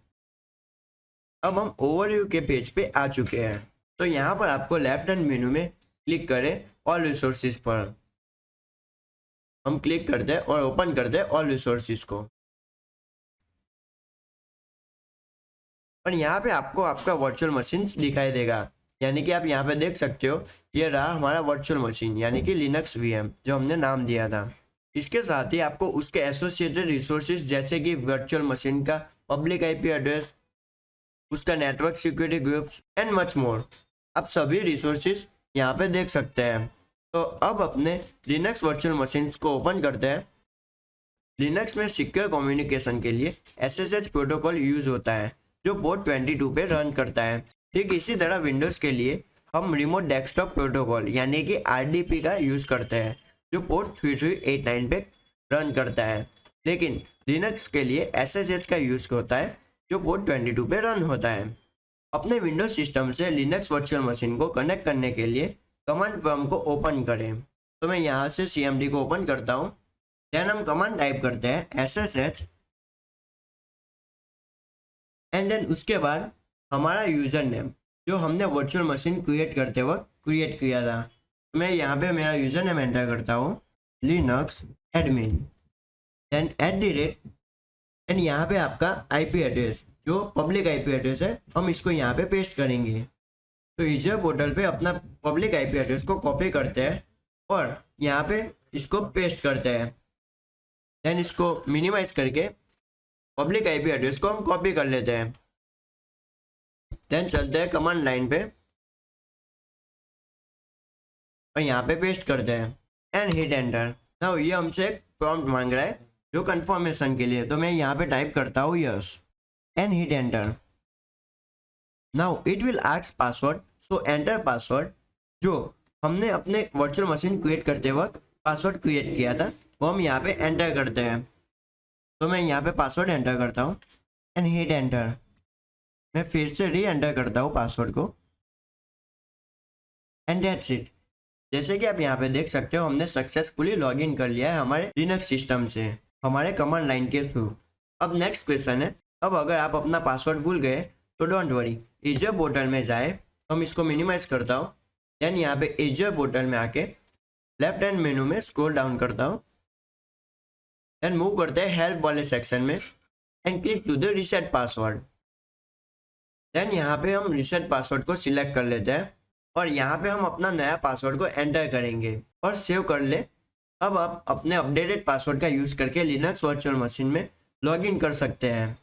अब हम ओवरव्यू के पेज पे आ चुके हैं। तो यहाँ पर आपको लेफ्ट हैंड मेनू में क्लिक करें ऑल रिसोर्सेज पर। हम क्लिक करते हैं और ओपन करते हैं ऑल रिसोर्सेज को और यहाँ पे आपको आपका वर्चुअल मशीन दिखाई देगा। यानी कि आप यहाँ पे देख सकते हो, ये रहा हमारा वर्चुअल मशीन यानी कि लिनक्स VM जो हमने नाम दिया था। इसके साथ ही आपको उसके एसोसिएटेड रिसोर्सेज जैसे कि वर्चुअल मशीन का पब्लिक IP एड्रेस, उसका network security groups and much मोर, आप सभी रिसोर्सेज यहाँ पे देख सकते हैं। तो अब अपने लिनक्स वर्चुअल मशीन्स को ओपन करते हैं। लिनक्स में सिक्योर कम्युनिकेशन के लिए SSH प्रोटोकॉल यूज होता है जो पोर्ट 22 पे रन करता है। ठीक इसी तरह विंडोज़ के लिए हम रिमोट डेस्कटॉप प्रोटोकॉल यानी कि RDP का यूज़ करते हैं जो पोर्ट 3389 पे रन करता है। लेकिन लिनक्स के लिए SSH का यूज़ होता है जो पोर्ट 22 पे रन होता है। अपने विंडोज सिस्टम से लिनक्स वर्चुअल मशीन को कनेक्ट करने के लिए कमांड प्रॉम्प्ट को ओपन करें। तो मैं यहाँ से CMD को ओपन करता हूँ। देन हम कमांड टाइप करते हैं SSH एंड देन उसके बाद हमारा यूज़र नेम जो हमने वर्चुअल मशीन क्रिएट करते वक्त क्रिएट किया था। मैं यहाँ पे मेरा यूज़र नेम एंटर करता हूँ, लिनक्स एडमिन, देन @ एंड यहाँ पे आपका आईपी एड्रेस जो पब्लिक आईपी एड्रेस है, हम इसको यहाँ पे पेस्ट करेंगे। तो यूजर पोर्टल पे अपना पब्लिक आईपी एड्रेस को कॉपी करते हैं और यहाँ पे इसको पेस्ट करते हैं। देन इसको मिनिमाइज करके पब्लिक आईपी एड्रेस को हम कॉपी कर लेते हैं। देन चलते हैं कमांड लाइन पे और यहाँ पे पेस्ट करते हैं एंड हिट एंटर। नाउ ये हमसे एक प्रॉम्प्ट मांग रहा है जो कंफर्मेशन के लिए, तो मैं यहाँ पे टाइप करता हूँ yes and hit enter. Now it will ask password, so enter password. जो हमने अपने वर्चुअल मशीन क्रिएट करते वक्त पासवर्ड क्रिएट किया था वो हम यहाँ पे एंटर करते हैं। तो मैं यहाँ पे पासवर्ड एंटर करता हूँ एंड हिट एंटर। मैं फिर से री एंटर करता हूँ पासवर्ड को एंड दैट्स इट। जैसे कि आप यहाँ पे देख सकते हो हमने सक्सेसफुली लॉग इन कर लिया है हमारे लिनक्स सिस्टम से हमारे कमांड लाइन के थ्रू। अब नेक्स्ट क्वेश्चन है, अब अगर आप अपना पासवर्ड भूल गए तो डोंट वरी, एजर पोर्टल में जाए, हम इसको मिनिमाइज करता हूँ। देन यहाँ पे एजर पोर्टल में आके लेफ्ट हैंड मेनू में स्क्रॉल डाउन करता हूँ देन मूव करते हैं हेल्प वाले सेक्शन में and click to the reset password. Then यहाँ पे हम रीसेट पासवर्ड को सिलेक्ट कर लेते हैं और यहाँ पे हम अपना नया पासवर्ड को एंटर करेंगे और सेव कर ले। अब आप अपने अपडेटेड पासवर्ड का यूज़ करके लिनक्स वर्चुअल मशीन में लॉगिन कर सकते हैं।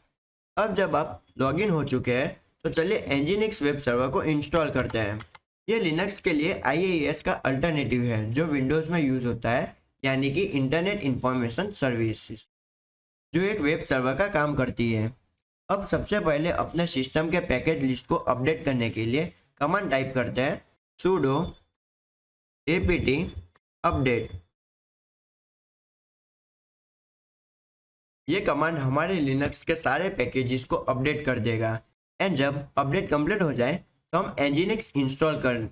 अब जब आप लॉगिन हो चुके हैं तो चलिए nginx वेब सर्वर को इंस्टॉल करते हैं। ये लिनक्स के लिए IIS का अल्टरनेटिव है जो विंडोज़ में यूज़ होता है, यानी कि इंटरनेट इंफॉर्मेशन सर्विसेज, जो एक वेब सर्वर का काम करती है। अब सबसे पहले अपने सिस्टम के पैकेज लिस्ट को अपडेट करने के लिए कमांड टाइप करते हैं sudo apt अपडेट। ये कमांड हमारे लिनक्स के सारे पैकेजेस को अपडेट कर देगा एंड जब अपडेट कंप्लीट हो जाए तो हम nginx इंस्टॉल कर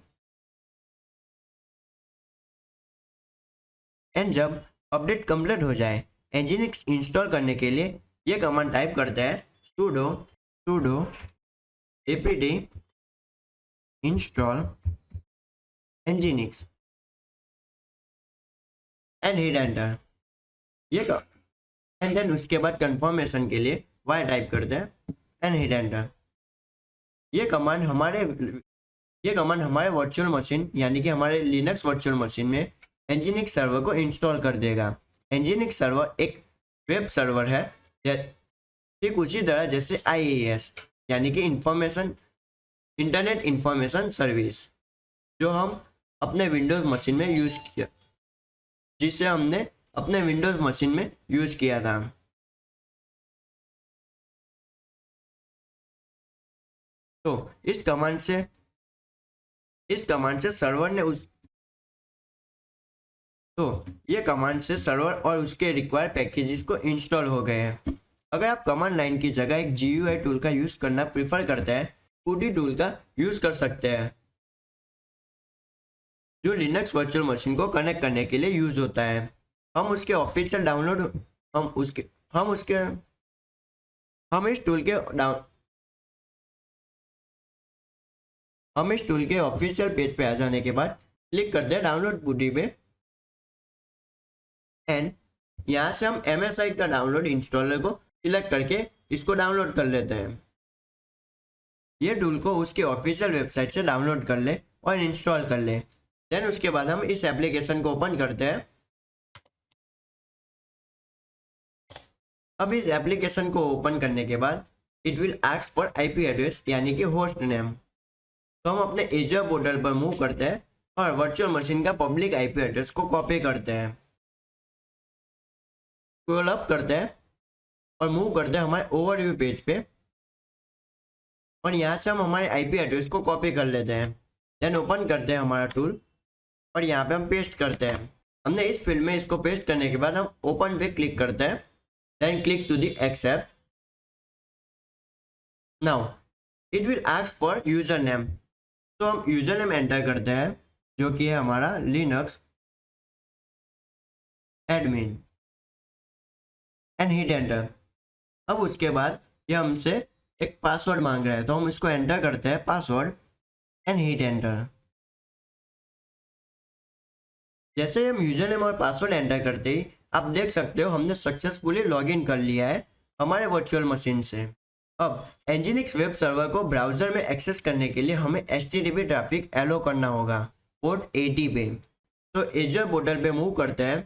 जब अपडेट कंप्लीट हो जाए nginx इंस्टॉल करने के लिए ये कमांड टाइप करते हैं sudo apt install nginx and hit enter. ये एंड देन उसके बाद कंफर्मेशन के लिए वाई टाइप करते हैं एंड हिट एंटर। ये कमांड हमारे वर्चुअल मशीन यानी कि हमारे लिनक्स वर्चुअल मशीन में nginx सर्वर को इंस्टॉल कर देगा। nginx सर्वर एक वेब सर्वर है ठीक उसी तरह जैसे IIS यानी कि इंटरनेट इंफॉर्मेशन सर्विस, जो हम अपने विंडोज़ मशीन में यूज़ किया, जिसे हमने अपने विंडोज़ मशीन में यूज़ किया था। तो इस कमांड से सर्वर ने ये कमांड से सर्वर और उसके रिक्वायर्ड पैकेजेस को इंस्टॉल हो गए हैं। अगर आप कमांड लाइन की जगह एक GUI टूल का यूज़ करना प्रेफर करते हैं, PuTTY टूल का यूज़ कर सकते हैं जो लिनक्स वर्चुअल मशीन को कनेक्ट करने के लिए यूज़ होता है। हम इसके ऑफिशियल ऑफिशियल पेज पे आ जाने के बाद क्लिक करते हैं डाउनलोड PuTTY पे एंड यहाँ से हम MSI का डाउनलोड इंस्टॉलर को सिलेक्ट करके इसको डाउनलोड कर लेते हैं। ये टूल को उसके ऑफिशियल वेबसाइट से डाउनलोड कर ले और इंस्टॉल कर ले। देन उसके बाद हम इस एप्लीकेशन को ओपन करते हैं। अब इस एप्लीकेशन को ओपन करने के बाद it will ask for IP address यानी कि होस्ट नेम। तो हम अपने एजर पोर्टल पर मूव करते हैं और वर्चुअल मशीन का पब्लिक IP एड्रेस को कॉपी करते हैं, स्क्रॉल अप करते हैं और मूव करते हैं हमारे ओवरव्यू पेज पे और यहाँ से हम हमारे IP एड्रेस को कॉपी कर लेते हैं। देन ओपन करते हैं हमारा टूल और यहाँ पे हम पेस्ट करते हैं। हमने इस फील्ड में इसको पेस्ट करने के बाद हम ओपन पे क्लिक करते हैं, then click to the accept. Now it will ask for user name, तो हम यूजर नेम एंटर करते हैं जो कि है हमारा Linux admin and hit enter. अब उसके बाद ये हमसे एक पासवर्ड मांग रहा है, तो हम इसको एंटर करते हैं पासवर्ड एंड हिट एंटर। जैसे हम यूजर नेम और पासवर्ड एंटर करते ही आप देख सकते हो हमने सक्सेसफुली लॉगिन कर लिया है हमारे वर्चुअल मशीन से। अब एनजीनिक्स वेब सर्वर को ब्राउजर में एक्सेस करने के लिए हमें HTTP ट्रैफिक एलो करना होगा पोर्ट 80 पे। तो एजर पोर्टल पे मूव करते हैं,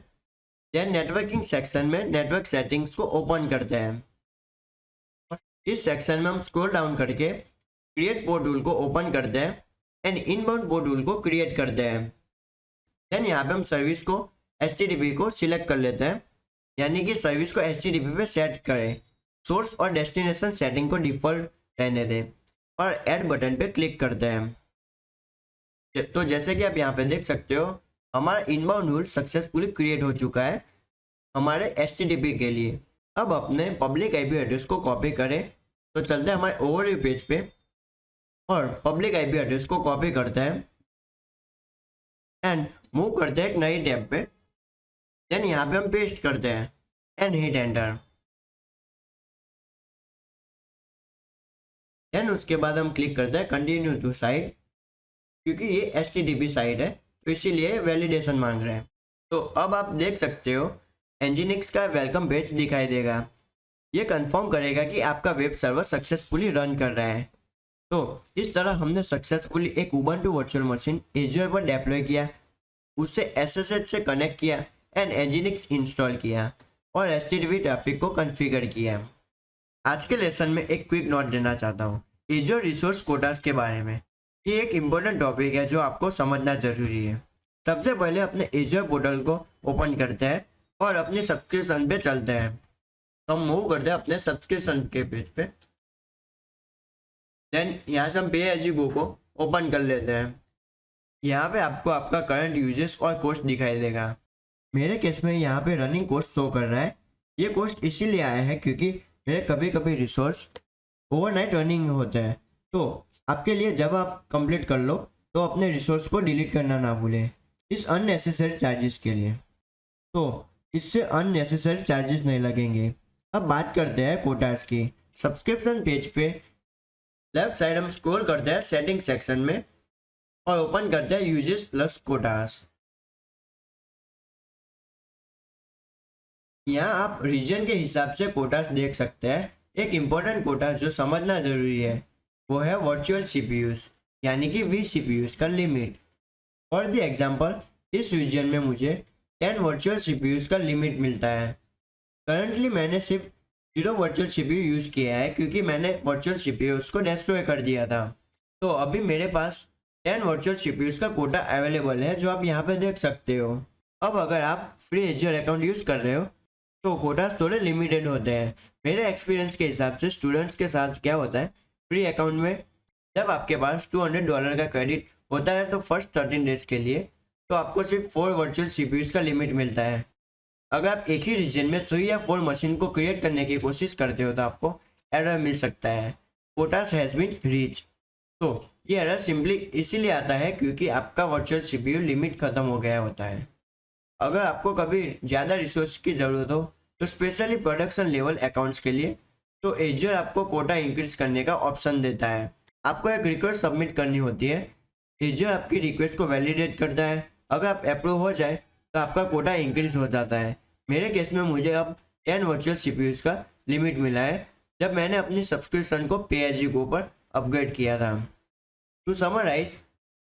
देन नेटवर्किंग सेक्शन में नेटवर्क सेटिंग्स को ओपन करते हैं। इस सेक्शन में हम स्क्रॉल डाउन करके क्रिएट पोर्ट टूल को ओपन करते हैं एंड इनबाउंड पोर्ट टूल को क्रिएट करते हैं। देन यहाँ पे हम सर्विस को HTTP को सिलेक्ट कर लेते हैं, यानी कि सर्विस को HTTP पे सेट करें। सोर्स और डेस्टिनेशन सेटिंग को डिफ़ॉल्ट रहने दें और ऐड बटन पे क्लिक करते हैं। तो जैसे कि आप यहाँ पे देख सकते हो हमारा इनबाउंड रूल सक्सेसफुली क्रिएट हो चुका है हमारे HTTP के लिए। अब अपने पब्लिक IP एड्रेस को कॉपी करें, तो चलते हैं हमारे ओवरव्यू पेज पे और पब्लिक IP एड्रेस को कॉपी करते हैं एंड मूव करते हैं एक नई टैब पे। देन यहाँ पे हम पेस्ट करते हैं एंड हिट एंटर। देन उसके बाद हम क्लिक करते हैं कंटिन्यू टू साइट, क्योंकि ये HTTP साइट है तो इसीलिए वैलिडेशन मांग रहे हैं। तो अब आप देख सकते हो एनजीनिक्स का वेलकम पेज दिखाई देगा। ये कंफर्म करेगा कि आपका वेब सर्वर सक्सेसफुली रन कर रहा है। तो इस तरह हमने सक्सेसफुली एक उबंटू वर्चुअल मशीन एजर पर डिप्लॉय किया, उससे SSH से कनेक्ट किया एंड एनजीनिक्स इंस्टॉल किया और HTTP ट्रैफिक को कॉन्फ़िगर किया। आज के लेसन में एक क्विक नोट देना चाहता हूँ एजर रिसोर्स कोटास के बारे में। ये एक इम्पोर्टेंट टॉपिक है जो आपको समझना जरूरी है। सबसे पहले अपने एजर पोर्टल को ओपन करते हैं और अपने सब्सक्रिप्शन पे चलते हैं। तो हम मूव करते हैं अपने सब्सक्रिप्शन के पेज पे। देन यहाँ से हम पे एज यू गो को ओपन कर लेते हैं। यहाँ पे आपको आपका करंट यूजेस और कॉस्ट दिखाई देगा। मेरे केस में यहाँ पे रनिंग कॉस्ट शो कर रहा है। ये कॉस्ट इसीलिए आया है क्योंकि मेरे कभी कभी रिसोर्स ओवरनाइट रनिंग होते हैं। तो आपके लिए जब आप कंप्लीट कर लो तो अपने रिसोर्स को डिलीट करना ना भूलें इस अननेसेसरी चार्जेस के लिए। तो इससे अननेसेसरी चार्जेस नहीं लगेंगे। अब बात करते हैं कोटास की। सब्सक्रिप्शन पेज पे लेफ्ट साइड हम स्क्रॉल करते हैं सेटिंग सेक्शन में और ओपन करते हैं यूजेस प्लस कोटास। यहाँ आप रीजन के हिसाब से कोटास देख सकते हैं। एक इम्पोर्टेंट कोटा जो समझना जरूरी है वो है वर्चुअल CPUs यानी कि vCPUs का लिमिट। फॉर द एग्जांपल इस रीजन में मुझे 10 वर्चुअल CPUs का लिमिट मिलता है। करंटली मैंने सिर्फ 0 वर्चुअल CPU यूज़ किया है क्योंकि मैंने वर्चुअल CPUs को डिस्ट्रॉय कर दिया था। तो अभी मेरे पास 10 वर्चुअल CPUs का कोटा अवेलेबल है जो आप यहाँ पे देख सकते हो। अब अगर आप फ्री एजर अकाउंट यूज़ कर रहे हो तो कोटास थोड़े लिमिटेड होते हैं। मेरे एक्सपीरियंस के हिसाब से स्टूडेंट्स के साथ क्या होता है, फ्री अकाउंट में जब आपके पास $200 का क्रेडिट होता है तो फर्स्ट 13 डेज के लिए तो आपको सिर्फ 4 वर्चुअल CPUs का लिमिट मिलता है। अगर आप एक ही रीजन में 3 या 4 मशीन को क्रिएट करने की कोशिश करते हो तो आपको एरर मिल सकता है, कोटास हैज़ बीन रीच। तो ये एरर सिंपली इसीलिए आता है क्योंकि आपका वर्चुअल CPU लिमिट ख़त्म हो गया होता है। अगर आपको कभी ज़्यादा रिसोर्स की ज़रूरत हो तो स्पेशली प्रोडक्शन लेवल अकाउंट्स के लिए तो एजर आपको कोटा इंक्रीज करने का ऑप्शन देता है। आपको एक रिक्वेस्ट सबमिट करनी होती है, एजर आपकी रिक्वेस्ट को वैलिडेट करता है। अगर आप अप्रूव हो जाए तो आपका कोटा इंक्रीज हो जाता है। मेरे केस में मुझे अब 10 वर्चुअल CPUs का लिमिट मिला है जब मैंने अपनी सब्सक्रिप्शन को पे एज यू गो पर अपग्रेड किया था। टू समराइज,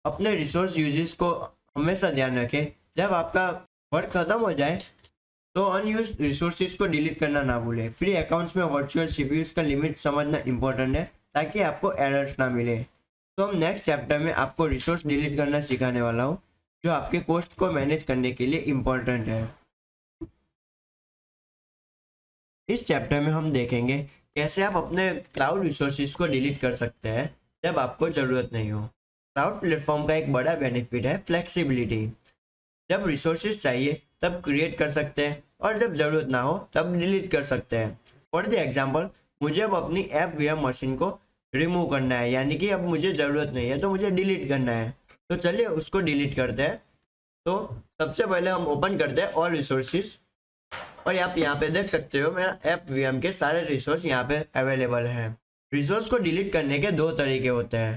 अपने रिसोर्स यूजेस को हमेशा ध्यान रखें। जब आपका वर्क खत्म हो जाए तो अनयूज रिसोर्सेज को डिलीट करना ना भूलें। फ्री अकाउंट्स में वर्चुअल CPUs का लिमिट समझना इंपॉर्टेंट है ताकि आपको एरर्स ना मिले। तो हम नेक्स्ट चैप्टर में आपको रिसोर्स डिलीट करना सिखाने वाला हूँ जो आपके कॉस्ट को मैनेज करने के लिए इम्पोर्टेंट है। इस चैप्टर में हम देखेंगे कैसे आप अपने क्लाउड रिसोर्सेज को डिलीट कर सकते हैं जब आपको ज़रूरत नहीं हो। क्लाउड प्लेटफॉर्म का एक बड़ा बेनिफिट है फ्लेक्सिबिलिटी। जब रिसोर्सेज चाहिए तब क्रिएट कर सकते हैं और जब ज़रूरत ना हो तब डिलीट कर सकते हैं। फॉर द एग्जांपल, मुझे अब अपनी FVM मशीन को रिमूव करना है, यानी कि अब मुझे ज़रूरत नहीं है तो मुझे डिलीट करना है। तो चलिए उसको डिलीट करते हैं। तो सबसे पहले हम ओपन करते हैं ऑल रिसोर्सेज और आप यहाँ पे देख सकते हो मेरा FVM के सारे रिसोर्स यहाँ पे अवेलेबल हैं। रिसोर्स को डिलीट करने के दो तरीके होते हैं।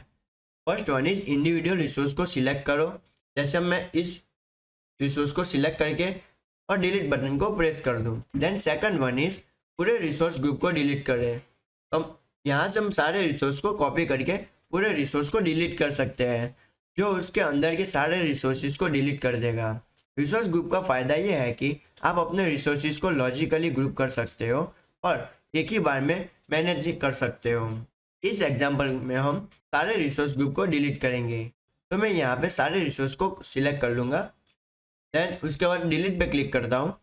First one is individual resource को सिलेक्ट करो, जैसे मैं इस रिसोर्स को सिलेक्ट करके और डिलीट बटन को प्रेस कर दूं। देन सेकंड वन इज पूरे रिसोर्स ग्रुप को डिलीट करें। तो यहाँ से हम सारे रिसोर्स को कॉपी करके पूरे रिसोर्स को डिलीट कर सकते हैं, जो उसके अंदर के सारे रिसोर्सेज को डिलीट कर देगा। रिसोर्स ग्रुप का फ़ायदा ये है कि आप अपने रिसोर्सेज को लॉजिकली ग्रुप कर सकते हो और एक ही बार में मैनेज कर सकते हो। इस एग्जांपल में हम सारे रिसोर्स ग्रुप को डिलीट करेंगे। तो मैं यहाँ पे सारे रिसोर्स को सिलेक्ट कर लूँगा, देन उसके बाद डिलीट पे क्लिक करता हूँ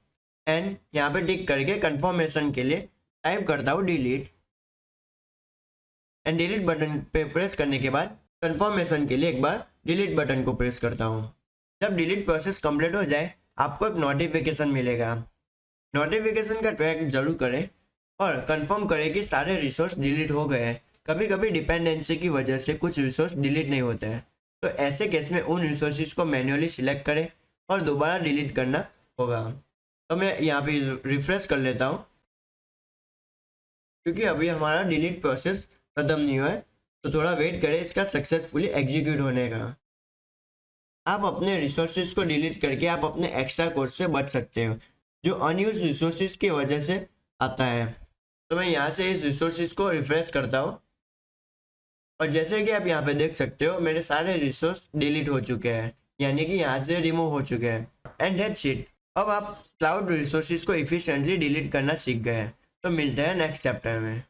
एंड यहाँ पे टिक करके कंफर्मेशन के लिए टाइप करता हूँ डिलीट, एंड डिलीट बटन पे प्रेस करने के बाद कंफर्मेशन के लिए एक बार डिलीट बटन को प्रेस करता हूँ। जब डिलीट प्रोसेस कंप्लीट हो जाए आपको एक नोटिफिकेशन मिलेगा। नोटिफिकेशन का ट्रैक जरूर करें और कंफर्म करें कि सारे रिसोर्स डिलीट हो गए हैं। कभी कभी डिपेंडेंसी की वजह से कुछ रिसोर्स डिलीट नहीं होते हैं, तो ऐसे केस में उन रिसोर्सेज को मैन्युअली सिलेक्ट करें और दोबारा डिलीट करना होगा। तो मैं यहाँ पे रिफ्रेश कर लेता हूँ, क्योंकि अभी हमारा डिलीट प्रोसेस खत्म नहीं हुआ है, तो थोड़ा वेट करें इसका सक्सेसफुली एग्जीक्यूट होने का। आप अपने रिसोर्सेज को डिलीट करके आप अपने एक्स्ट्रा कोर्स से बच सकते हो, जो अनयूज रिसोर्सेज की वजह से आता है। तो मैं यहाँ से इस रिसोर्सेज को रिफ्रेश करता हूँ और जैसे कि आप यहाँ पे देख सकते हो मेरे सारे रिसोर्स डिलीट हो चुके हैं, यानी कि यहाँ से रिमूव हो चुके हैं। And that's it. अब आप क्लाउड रिसोर्सेज को इफिशिएंटली डिलीट करना सीख गए हैं। तो मिलते हैं नेक्स्ट चैप्टर में।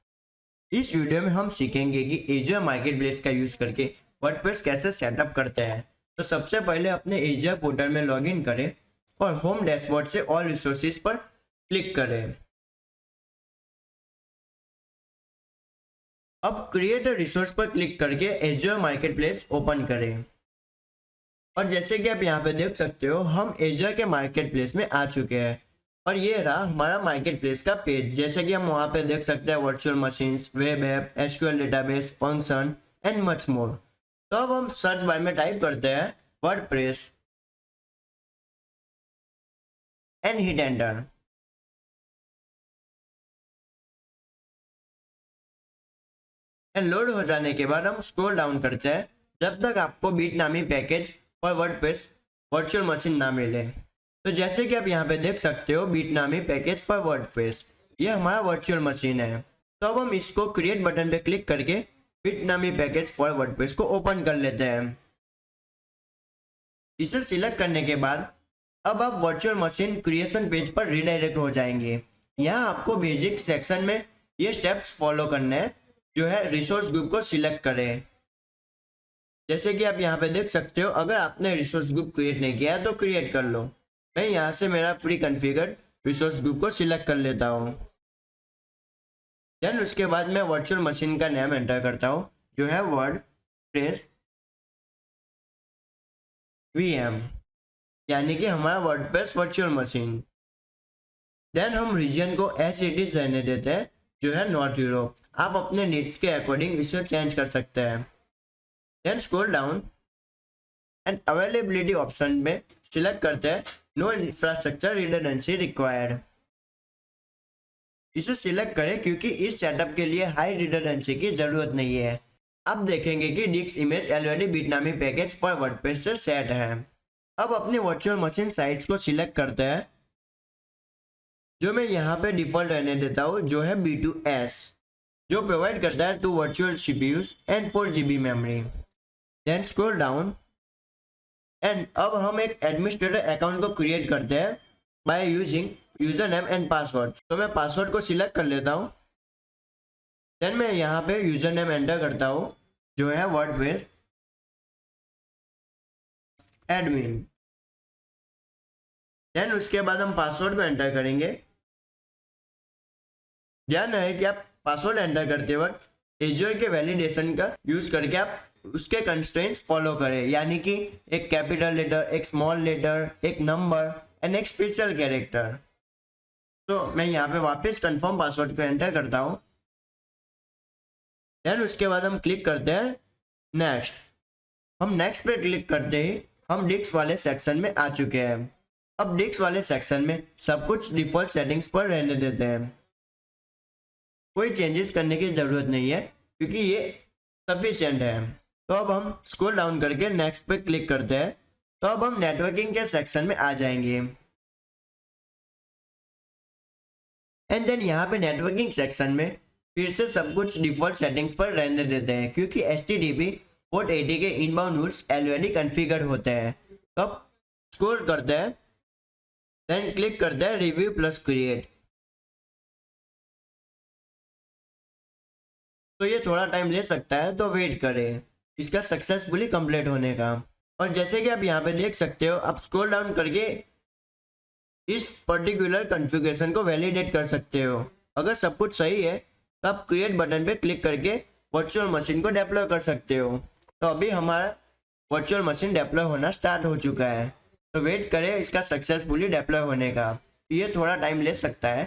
इस वीडियो में हम सीखेंगे कि एजियो मार्केटप्लेस का यूज़ करके वर्डप्रेस कैसे सेटअप करते हैं। तो सबसे पहले अपने एजियो पोर्टल में लॉगिन करें और होम डैशबोर्ड से ऑल रिसोर्सेज पर क्लिक करें। अब क्रिएट अ रिसोर्स पर क्लिक करके एजियो मार्केटप्लेस ओपन करें और जैसे कि आप यहाँ पे देख सकते हो हम एजियो के मार्केटप्लेस में आ चुके हैं और ये रहा हमारा मार्केटप्लेस का पेज। जैसे कि हम वहाँ पे देख सकते हैं virtual machines, web app, SQL database, function and much मोर। तो अब हम सर्च बार में टाइप करते हैं WordPress and hit enter. And load हो जाने के बाद हम स्क्रॉल डाउन करते हैं जब तक आपको बीट नामी पैकेज और वर्डप्रेस वर्चुअल मशीन ना मिले। तो जैसे कि आप यहाँ पे देख सकते हो बीट नामी पैकेज फॉर वर्डप्रेस, ये हमारा वर्चुअल मशीन है। तो अब हम इसको क्रिएट बटन पे क्लिक करके बीट नामी पैकेज फॉर वर्डप्रेस को ओपन कर लेते हैं। इसे सिलेक्ट करने के बाद अब आप वर्चुअल मशीन क्रिएशन पेज पर रीडायरेक्ट हो जाएंगे। यहाँ आपको बेसिक सेक्शन में ये स्टेप्स फॉलो करने हैं, जो है रिसोर्स ग्रुप को सिलेक्ट करें। जैसे कि आप यहाँ पे देख सकते हो अगर आपने रिसोर्स ग्रुप क्रिएट नहीं किया है तो क्रिएट कर लो। मैं यहाँ से मेरा प्री कॉन्फ़िगर्ड रिसोर्स ग्रुप को सिलेक्ट कर लेता हूँ। देन उसके बाद मैं वर्चुअल मशीन का नेम एंटर करता हूँ, जो है वर्डप्रेस VM, यानी कि हमारा वर्डप्रेस वर्चुअल मशीन। देन हम रीजन को एज इट इज रहने देते हैं, जो है नॉर्थ यूरोप। आप अपने नीड्स के अकॉर्डिंग इसे चेंज कर सकते हैं। Then scroll down and availability option में सिलेक्ट करते हैं नो इंफ्रास्ट्रक्चर रिडंडेंसी रिक्वायर्ड। इसे सिलेक्ट करें क्योंकि इस सेटअप के लिए हाई रिडंडेंसी की जरूरत नहीं है। अब देखेंगे कि डिस्क इमेज ऑलरेडी बीट नामी पैकेज फॉर वर्डप्रेस से सेट है। अब अपनी वर्चुअल मशीन साइट्स को सिलेक्ट करते हैं, जो मैं यहाँ पे डिफॉल्ट रहने देता हूँ, जो है B2S, जो प्रोवाइड करता है 2 virtual CPUs and 4 GB memory. Then scroll down and अब हम एक एडमिनिस्ट्रेटर अकाउंट को क्रिएट करते हैं by using user name and password. तो मैं पासवर्ड को सिलेक्ट कर लेता हूँ। देन मैं यहाँ पे यूजर नेम एंटर करता हूँ, जो है वर्डप्रेस एडमिन। देन उसके बाद हम पासवर्ड को एंटर करेंगे। ध्यान रहे कि आप पासवर्ड एंटर करते वक्त एज्योर के वैलिडेशन का यूज करके आप उसके कंस्ट्रेंट्स फॉलो करें, यानी कि एक कैपिटल लेटर, एक स्मॉल लेटर, एक नंबर एंड एक स्पेशल कैरेक्टर। तो मैं यहाँ पे वापस कंफर्म पासवर्ड को एंटर करता हूँ। देन उसके बाद हम क्लिक करते हैं नेक्स्ट। हम नेक्स्ट पे क्लिक करते ही हम डिस्क वाले सेक्शन में आ चुके हैं। अब डिस्क वाले सेक्शन में सब कुछ डिफॉल्ट सेटिंग्स पर रहने देते हैं, कोई चेंजेस करने की ज़रूरत नहीं है। क्योंकि ये सफिशिएंट है। तो अब हम स्क्रॉल डाउन करके नेक्स्ट पे क्लिक करते हैं। तो अब हम नेटवर्किंग के सेक्शन में आ जाएंगे एंड देन यहाँ पे नेटवर्किंग सेक्शन में फिर से सब कुछ डिफॉल्ट सेटिंग्स पर रहने देते हैं, क्योंकि HTTP पोर्ट 80 के इनबाउंड रूल्स ऑलरेडी कॉन्फ़िगर होते हैं। तो अब स्क्रॉल करते हैं, देन क्लिक करते हैं रिव्यू प्लस क्रिएट। तो ये थोड़ा टाइम ले सकता है, तो वेट करें इसका सक्सेसफुली कंप्लीट होने का। और जैसे कि आप यहाँ पे देख सकते हो, आप स्क्रॉल डाउन करके इस पर्टिकुलर कॉन्फ़िगरेशन को वैलिडेट कर सकते हो। अगर सब कुछ सही है तो आप क्रिएट बटन पे क्लिक करके वर्चुअल मशीन को डिप्लॉय कर सकते हो। तो अभी हमारा वर्चुअल मशीन डिप्लॉय होना स्टार्ट हो चुका है। तो वेट करें इसका सक्सेसफुली डिप्लॉय होने का। ये थोड़ा टाइम ले सकता है,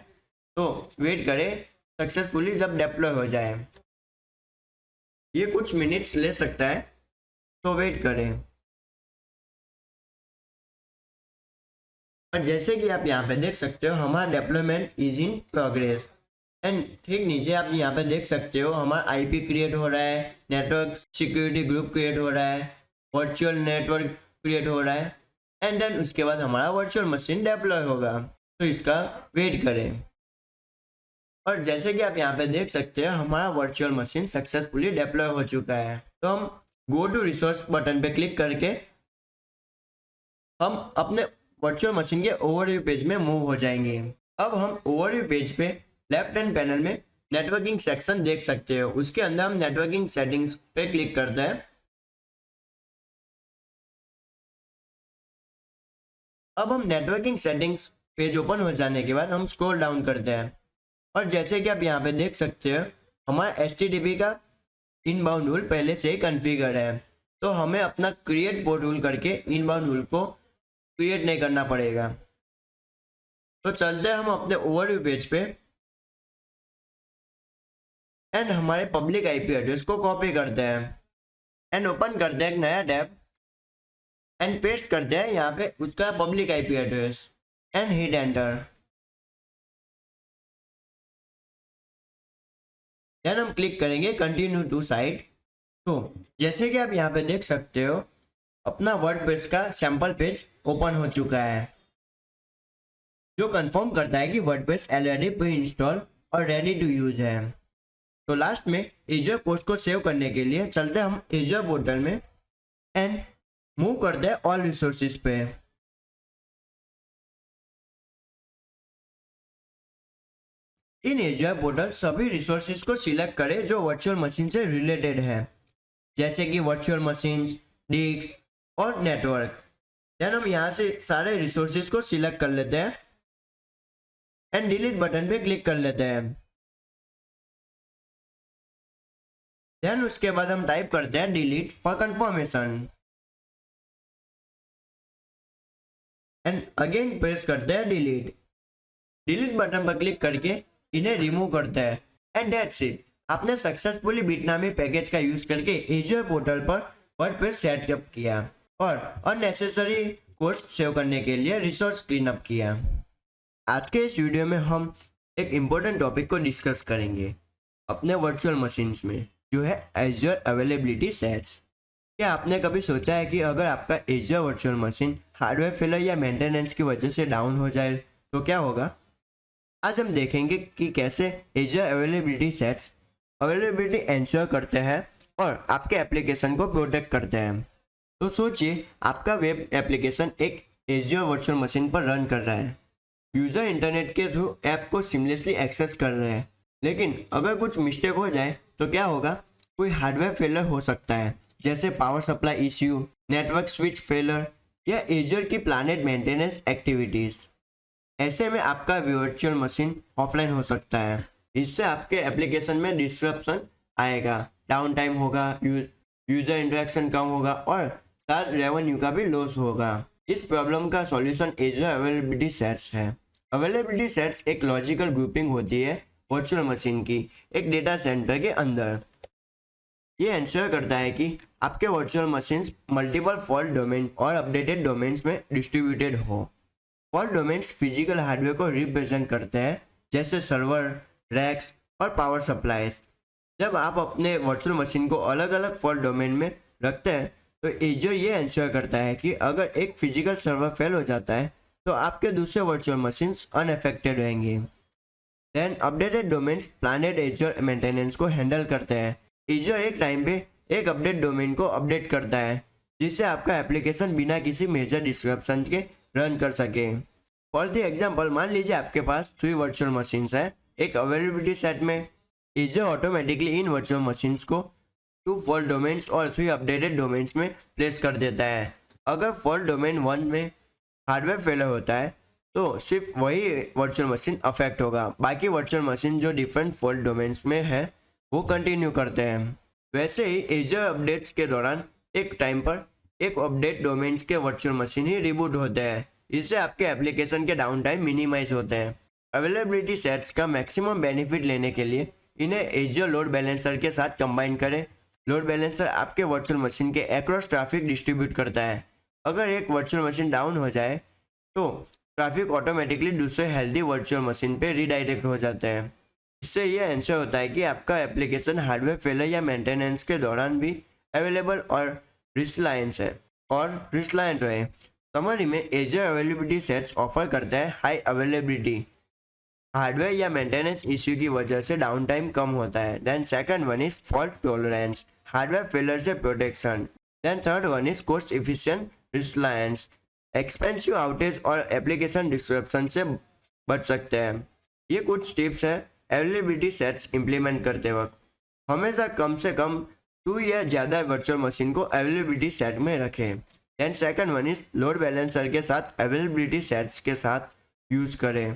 तो वेट करें सक्सेसफुली जब डिप्लॉय हो जाए। ये कुछ मिनट्स ले सकता है, तो वेट करें। और जैसे कि आप यहाँ पे देख सकते हो, हमारा development is in progress and ठीक नीचे आप यहाँ पे देख सकते हो हमारा IP क्रिएट हो रहा है, नेटवर्क सिक्योरिटी ग्रुप क्रिएट हो रहा है, वर्चुअल नेटवर्क क्रिएट हो रहा है एंड देन उसके बाद हमारा वर्चुअल मशीन डिप्लॉय होगा। तो इसका वेट करें। और जैसे कि आप यहाँ पे देख सकते हैं, हमारा वर्चुअल मशीन सक्सेसफुली डिप्लॉय हो चुका है। तो हम गो टू रिसोर्स बटन पे क्लिक करके हम अपने वर्चुअल मशीन के ओवरव्यू पेज में मूव हो जाएंगे। अब हम ओवरव्यू पेज पे लेफ्ट हैंड पैनल में नेटवर्किंग सेक्शन देख सकते हो। उसके अंदर हम नेटवर्किंग सेटिंग्स पे क्लिक करते हैं। अब हम नेटवर्किंग सेटिंग्स पेज ओपन हो जाने के बाद हम स्क्रॉल डाउन करते हैं और जैसे कि आप यहाँ पे देख सकते हो, हमारा HTTP का इनबाउंड रूल पहले से ही कॉन्फ़िगर है। तो हमें अपना क्रिएट पोर्ट रूल करके इनबाउंड रूल को क्रिएट नहीं करना पड़ेगा। तो चलते हैं हम अपने ओवरव्यू पेज पे एंड हमारे पब्लिक IP एड्रेस को कॉपी करते हैं एंड ओपन करते हैं एक नया टैब एंड पेस्ट करते हैं यहाँ पे उसका public IP address and hit enter. Then हम क्लिक करेंगे कंटिन्यू टू साइट। तो जैसे कि आप यहाँ पे देख सकते हो, अपना वर्डप्रेस का सैंपल पेज ओपन हो चुका है, जो कंफर्म करता है कि वर्डप्रेस ऑलरेडी प्री इंस्टॉल और रेडी टू यूज है। तो लास्ट में एजर पोस्ट को सेव करने के लिए चलते हम एजर पोर्टल में एंड मूव करते हैं ऑल रिसोर्सेज पे। इन एजर पोर्टल सभी रिसोर्सेज को सिलेक्ट करें जो वर्चुअल मशीन से रिलेटेड है, जैसे कि वर्चुअल मशीन्स, डिस्क और नेटवर्क। देन हम यहाँ से सारे रिसोर्सेज को सिलेक्ट कर लेते हैं एंड डिलीट बटन पे क्लिक कर लेते हैं। देन उसके बाद हम टाइप करते हैं delete for confirmation and again press करते हैं डिलीट। डिलीट बटन पर क्लिक करके इन्हें रिमूव करते हैं एंड दैट्स इट। आपने सक्सेसफुली बिटनामी पैकेज का यूज करके एजर पोर्टल पर वर्डप्रेस सेटअप किया और अननेसेसरी कॉस्ट सेव करने के लिए रिसोर्स क्लीन अप किया। आज के इस वीडियो में हम एक इम्पोर्टेंट टॉपिक को डिस्कस करेंगे अपने वर्चुअल मशीन्स में, जो है एजर अवेलेबिलिटी सेट्स। क्या आपने कभी सोचा है कि अगर आपका Azure virtual machine hardware failure या मेंटेनेंस की वजह से डाउन हो जाए तो क्या होगा? आज हम देखेंगे कि कैसे Azure availability sets availability ensure करते हैं और आपके एप्लीकेशन को प्रोटेक्ट करते हैं। तो सोचिए, आपका वेब एप्लीकेशन एक एजर वर्चुअल मशीन पर रन कर रहा है। यूज़र इंटरनेट के थ्रू ऐप को सीमलेसली एक्सेस कर रहे हैं, लेकिन अगर कुछ मिस्टेक हो जाए तो क्या होगा? कोई हार्डवेयर फेलर हो सकता है, जैसे power supply issue, network switch failure या एजर की प्लानेट मेंटेनेंस एक्टिविटीज़। ऐसे में आपका वर्चुअल मशीन ऑफलाइन हो सकता है। इससे आपके एप्लीकेशन में डिस्ट्रप्शन आएगा, डाउन टाइम होगा, यूज़र इंटरेक्शन कम होगा और साथ रेवेन्यू का भी लॉस होगा। इस प्रॉब्लम का सॉल्यूशन एजर अवेलेबिलिटी सेट्स है। अवेलेबिलिटी सेट्स एक लॉजिकल ग्रुपिंग होती है वर्चुअल मशीन की एक डेटा सेंटर के अंदर। ये इंश्योर करता है कि आपके virtual machines multiple fault domain और अपडेटेड डोमेन्स में डिस्ट्रीब्यूटेड हो। फॉल्ट डोमेन्स फिजिकल हार्डवेयर को रिप्रेजेंट करते हैं, जैसे सर्वर, रैक्स और पावर सप्लाईज। जब आप अपने वर्चुअल मशीन को अलग अलग फॉल्ट डोमेन में रखते हैं तो एज्योर ये इंश्योर करता है कि अगर एक फिजिकल सर्वर फेल हो जाता है तो आपके दूसरे वर्चुअल मशीन्स अनअफेक्टेड रहेंगी। Then updated domains planned Azure maintenance को हैंडल करते हैं। एज्योर एक टाइम पे एक अपडेट डोमेन को अपडेट करता है जिससे आपका एप्लीकेशन बिना किसी मेजर डिस्ट्रप्शन के रन कर सके। फॉर द एग्जाम्पल, मान लीजिए आपके पास 3 वर्चुअल मशीन्स है। एक अवेलेबिलिटी सेट में एज्योर ऑटोमेटिकली इन वर्चुअल मशीन्स को 2 फॉल्ट डोमेन्स और 3 अपडेटेड डोमेन्स में प्लेस कर देता है। अगर फॉल्ट डोमेन 1 में हार्डवेयर फेलर होता है तो सिर्फ वही वर्चुअल मशीन अफेक्ट होगा, बाकी वर्चुअल मशीन जो डिफरेंट फॉल्ट डोमेन्स में है वो कंटिन्यू करते हैं। वैसे ही एज्योर अपडेट्स के दौरान एक टाइम पर एक अपडेट डोमेन्स के वर्चुअल मशीन ही रिबूट होते हैं। इससे आपके एप्लीकेशन के डाउन टाइम मिनिमाइज होते हैं। अवेलेबिलिटी सेट्स का मैक्सिमम बेनिफिट लेने के लिए इन्हें एज्योर लोड बैलेंसर के साथ कंबाइन करें। लोड बैलेंसर आपके वर्चुअल मशीन के अक्रॉस ट्रैफिक डिस्ट्रीब्यूट करता है। अगर एक वर्चुअल मशीन डाउन हो जाए तो ट्रैफिक ऑटोमेटिकली दूसरे हेल्दी वर्चुअल मशीन पे रीडायरेक्ट हो जाते हैं। इससे यह इंश्योर होता है कि आपका एप्लीकेशन हार्डवेयर फेलर या मेंटेनेंस के दौरान भी अवेलेबल और रिलायंट रहे। समरी में एज्योर अवेलेबिलिटी सेट्स ऑफर करता है हाई अवेलेबिलिटी, हार्डवेयर या मेंटेनेंस इश्यू की वजह से डाउन टाइम कम होता है। Then second one is fault tolerance, hardware failure से protection. Then third one is cost efficient reliance, expensive outage और एप्लीकेशन डिस्ट्रप्शन से बच सकते हैं। ये कुछ टिप्स है अवेलेबिलिटी सेट्स इंप्लीमेंट करते वक्त। हमेशा कम से कम 2 या ज़्यादा वर्चुअल मशीन को अवेलेबिलिटी सेट में रखें। Then second one is load balancer के साथ अवेलेबिलिटी सेट्स के साथ यूज़ करें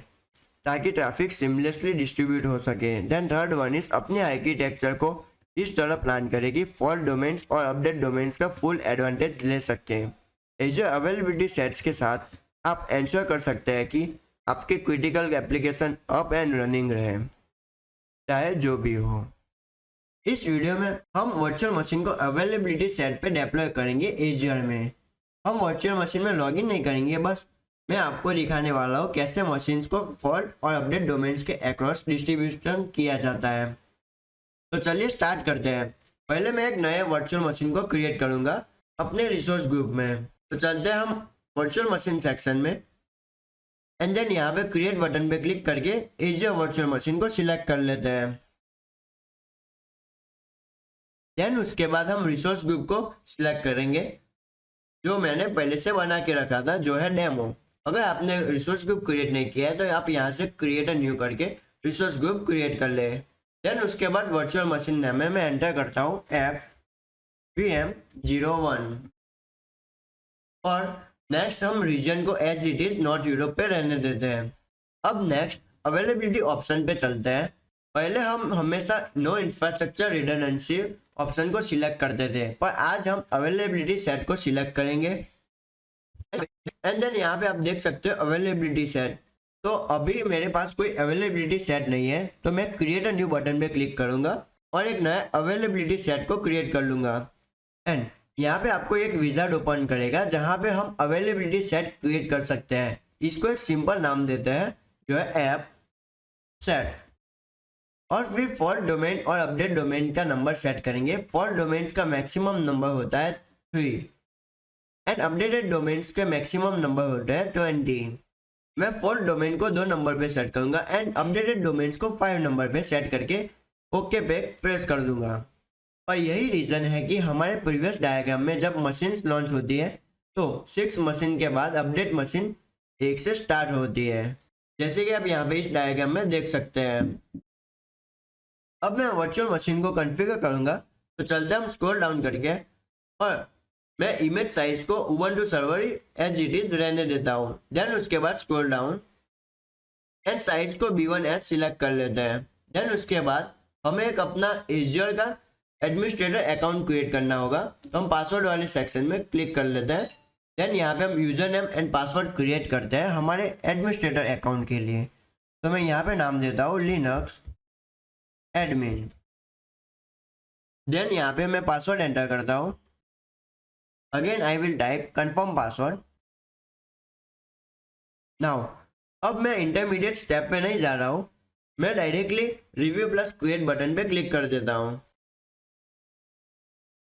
ताकि ट्रैफिक सिमलेसली डिस्ट्रीब्यूट हो सके। देन थर्ड वन इज अपने आर्किटेक्चर को इस तरह प्लान करें कि फॉल्ट डोमेन्स और अपडेट डोमेन्स का फुल एडवांटेज ले सकें। एज्योर अवेलेबिलिटी सेट्स के साथ आप इंश्योर कर सकते हैं कि आपके critical application up and running रहे, चाहे जो भी हो। इस वीडियो में हम वर्चुअल मशीन को अवेलेबिलिटी सेट पे डिप्लॉय करेंगे एज्योर में। हम वर्चुअल मशीन में लॉगिन नहीं करेंगे, बस मैं आपको दिखाने वाला हूँ कैसे मशीन्स को फॉल्ट और अपडेट डोमेन्स के अक्रॉस डिस्ट्रीब्यूशन किया जाता है। तो चलिए स्टार्ट करते हैं। पहले मैं एक नए वर्चुअल मशीन को क्रिएट करूँगा अपने रिसोर्स ग्रुप में। तो चलते हैं हम वर्चुअल मशीन सेक्शन में एंड देन यहाँ पे क्रिएट बटन पे क्लिक करके एज्योर वर्चुअल मशीन को सिलेक्ट कर लेते हैं। देन उसके बाद हम रिसोर्स ग्रुप को सिलेक्ट करेंगे जो मैंने पहले से बना के रखा था, जो है डेमो। अगर आपने रिसोर्स ग्रुप क्रिएट नहीं किया है तो आप यहाँ से क्रिएट अ न्यू करके रिसोर्स ग्रुप क्रिएट कर ले। देन उसके बाद वर्चुअल मशीन नेम में मैं एंटर करता हूँ ऐप VM01 और नेक्स्ट हम रीजन को as it is not Europe पे रहने देते हैं। अब नेक्स्ट अवेलेबिलिटी ऑप्शन पे चलते हैं। पहले हम हमेशा नो इंफ्रास्ट्रक्चर रिडंडेंसी ऑप्शन को सिलेक्ट करते थे, पर आज हम अवेलेबिलिटी सेट को सिलेक्ट करेंगे एंड देन यहाँ पे आप देख सकते हो अवेलेबिलिटी सेट। तो अभी मेरे पास कोई अवेलेबिलिटी सेट नहीं है तो मैं क्रिएट अ न्यू बटन पे क्लिक करूंगा और एक नया अवेलेबिलिटी सेट को क्रिएट कर लूंगा। एंड यहाँ पे आपको एक विजार्ड ओपन करेगा जहाँ पे हम अवेलेबिलिटी सेट क्रिएट कर सकते हैं। इसको एक सिंपल नाम देते हैं जो है ऐप सेट, और फिर फॉल्ट डोमेन और अपडेट डोमेन का नंबर सेट करेंगे। फॉल्ट डोमेन्स का मैक्सिमम नंबर होता है 3 एंड अपडेटेड डोमेन्स के मैक्सिमम नंबर होता है 20। मैं फॉल्ट डोमेन को 2 नंबर पे सेट करूंगा एंड अपडेटेड डोमेन्स को 5 नंबर पे सेट करके ओके पे प्रेस कर दूंगा। और यही रीज़न है कि हमारे प्रीवियस डायग्राम में जब मशीन्स लॉन्च होती है तो 6 मशीन के बाद अपडेट मशीन 1 से स्टार्ट होती है, जैसे कि आप यहाँ पे इस डायग्राम में देख सकते हैं। अब मैं वर्चुअल मशीन को कॉन्फ़िगर करूँगा तो चलते हम स्क्रॉल डाउन करके और मैं इमेज साइज को Ubuntu server as it is रहने देता हूँ। देन उसके बाद स्क्रॉल डाउन एंड साइज को B1S सिलेक्ट कर लेते हैं। देन उसके बाद हमें एक अपना एज्योर का एडमिनिस्ट्रेटर अकाउंट क्रिएट करना होगा, तो हम पासवर्ड वाले सेक्शन में क्लिक कर लेते हैं। देन यहाँ पे हम user name and password create करते हैं हमारे एडमिनिस्ट्रेटर अकाउंट के लिए। तो मैं यहाँ पे नाम देता हूँ लिनक्स एडमिन। देन यहाँ पे मैं पासवर्ड एंटर करता हूँ। Again I will type confirm password. Now अब मैं इंटरमीडिएट स्टेप पे नहीं जा रहा हूँ, मैं directly review plus create button पे क्लिक कर देता हूँ।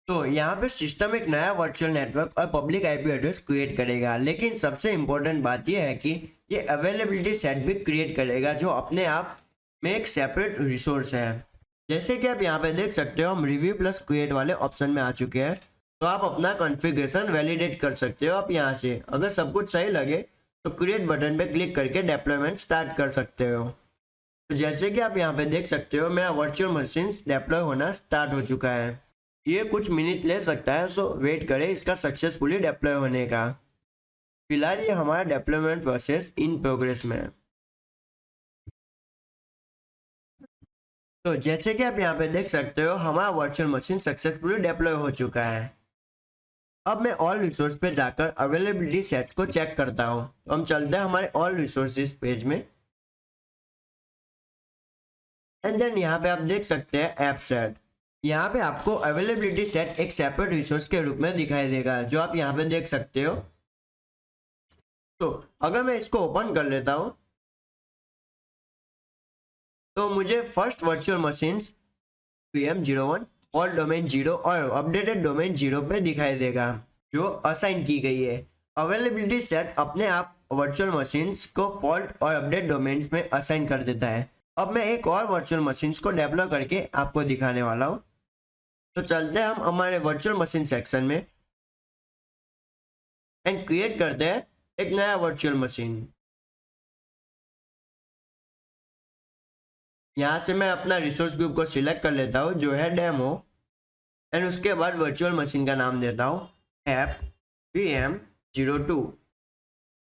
तो यहाँ पे सिस्टम एक नया वर्चुअल नेटवर्क और पब्लिक आईपी एड्रेस क्रिएट करेगा, लेकिन सबसे इम्पोर्टेंट बात यह है कि ये अवेलेबिलिटी सेट भी क्रिएट करेगा जो अपने आप में एक सेपरेट रिसोर्स है। जैसे कि आप यहाँ पे देख सकते हो, हम रिव्यू प्लस क्रिएट वाले ऑप्शन में आ चुके हैं। तो आप अपना कॉन्फ़िगरेशन वैलिडेट कर सकते हो। आप यहाँ से अगर सब कुछ सही लगे तो क्रिएट बटन पे क्लिक करके डिप्लॉयमेंट स्टार्ट कर सकते हो। तो जैसे कि आप यहाँ पे देख सकते हो, मेरा वर्चुअल मशीन डिप्लॉय होना स्टार्ट हो चुका है। ये कुछ मिनट ले सकता है, सो वेट करें इसका सक्सेसफुली डिप्लॉय होने का। फिलहाल ये हमारा डिप्लॉयमेंट प्रोसेस इन प्रोग्रेस में है। तो जैसे कि आप यहाँ पे देख सकते हो, हमारा वर्चुअल मशीन सक्सेसफुली डिप्लॉय हो चुका है। अब मैं ऑल रिसोर्स पे जाकर अवेलेबिलिटी सेट्स को चेक करता हूँ। तो हम चलते हैं हमारे ऑल रिसोर्सेज पेज में, एंड देन यहाँ पे आप देख सकते हैं ऐप सेट। यहाँ पे आपको अवेलेबिलिटी सेट एक सेपरेट रिसोर्स के रूप में दिखाई देगा, जो आप यहाँ पे देख सकते हो। तो अगर मैं इसको ओपन कर लेता हूँ तो मुझे first virtual machines PM01 all domain 0 और अपडेटेड डोमेन 0 पे दिखाई देगा, जो असाइन की गई है। अवेलेबिलिटी सेट अपने आप वर्चुअल मशीन्स को फॉल्ट और अपडेट डोमेन्स में असाइन कर देता है। अब मैं एक और वर्चुअल मशीन्स को डेवलप करके आपको दिखाने वाला हूँ। तो चलते हैं हम हमारे वर्चुअल मशीन सेक्शन में एंड क्रिएट करते हैं एक नया वर्चुअल मशीन। यहाँ से मैं अपना रिसोर्स ग्रुप को सिलेक्ट कर लेता हूँ जो है डेमो, एंड उसके बाद वर्चुअल मशीन का नाम देता हूँ ऐप PM02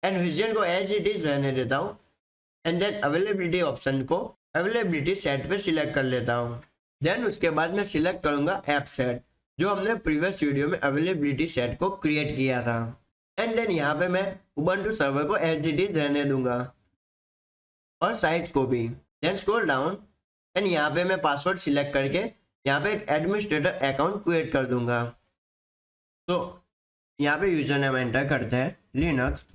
एंड रीजन को एज इट इज रहने देता हूँ, एंड देन अवेलेबिलिटी ऑप्शन को अवेलेबिलिटी सेट पे सिलेक्ट कर लेता हूँ। देन उसके बाद मैं सिलेक्ट करूँगा ऐप सेट, जो हमने प्रीवियस वीडियो में अवेलेबिलिटी सेट को क्रिएट किया था। एंड देन यहाँ पे मैं उबंटू सर्वर को एज इट इज रहने दूंगा और साइज को भी। देन स्क्रॉल डाउन एंड यहाँ पे मैं पासवर्ड सिलेक्ट करके यहाँ पे एक एडमिनिस्ट्रेटर अकाउंट क्रिएट कर दूंगा। तो यहाँ पे यूजर नेम एंटर करते हैं लिनक्स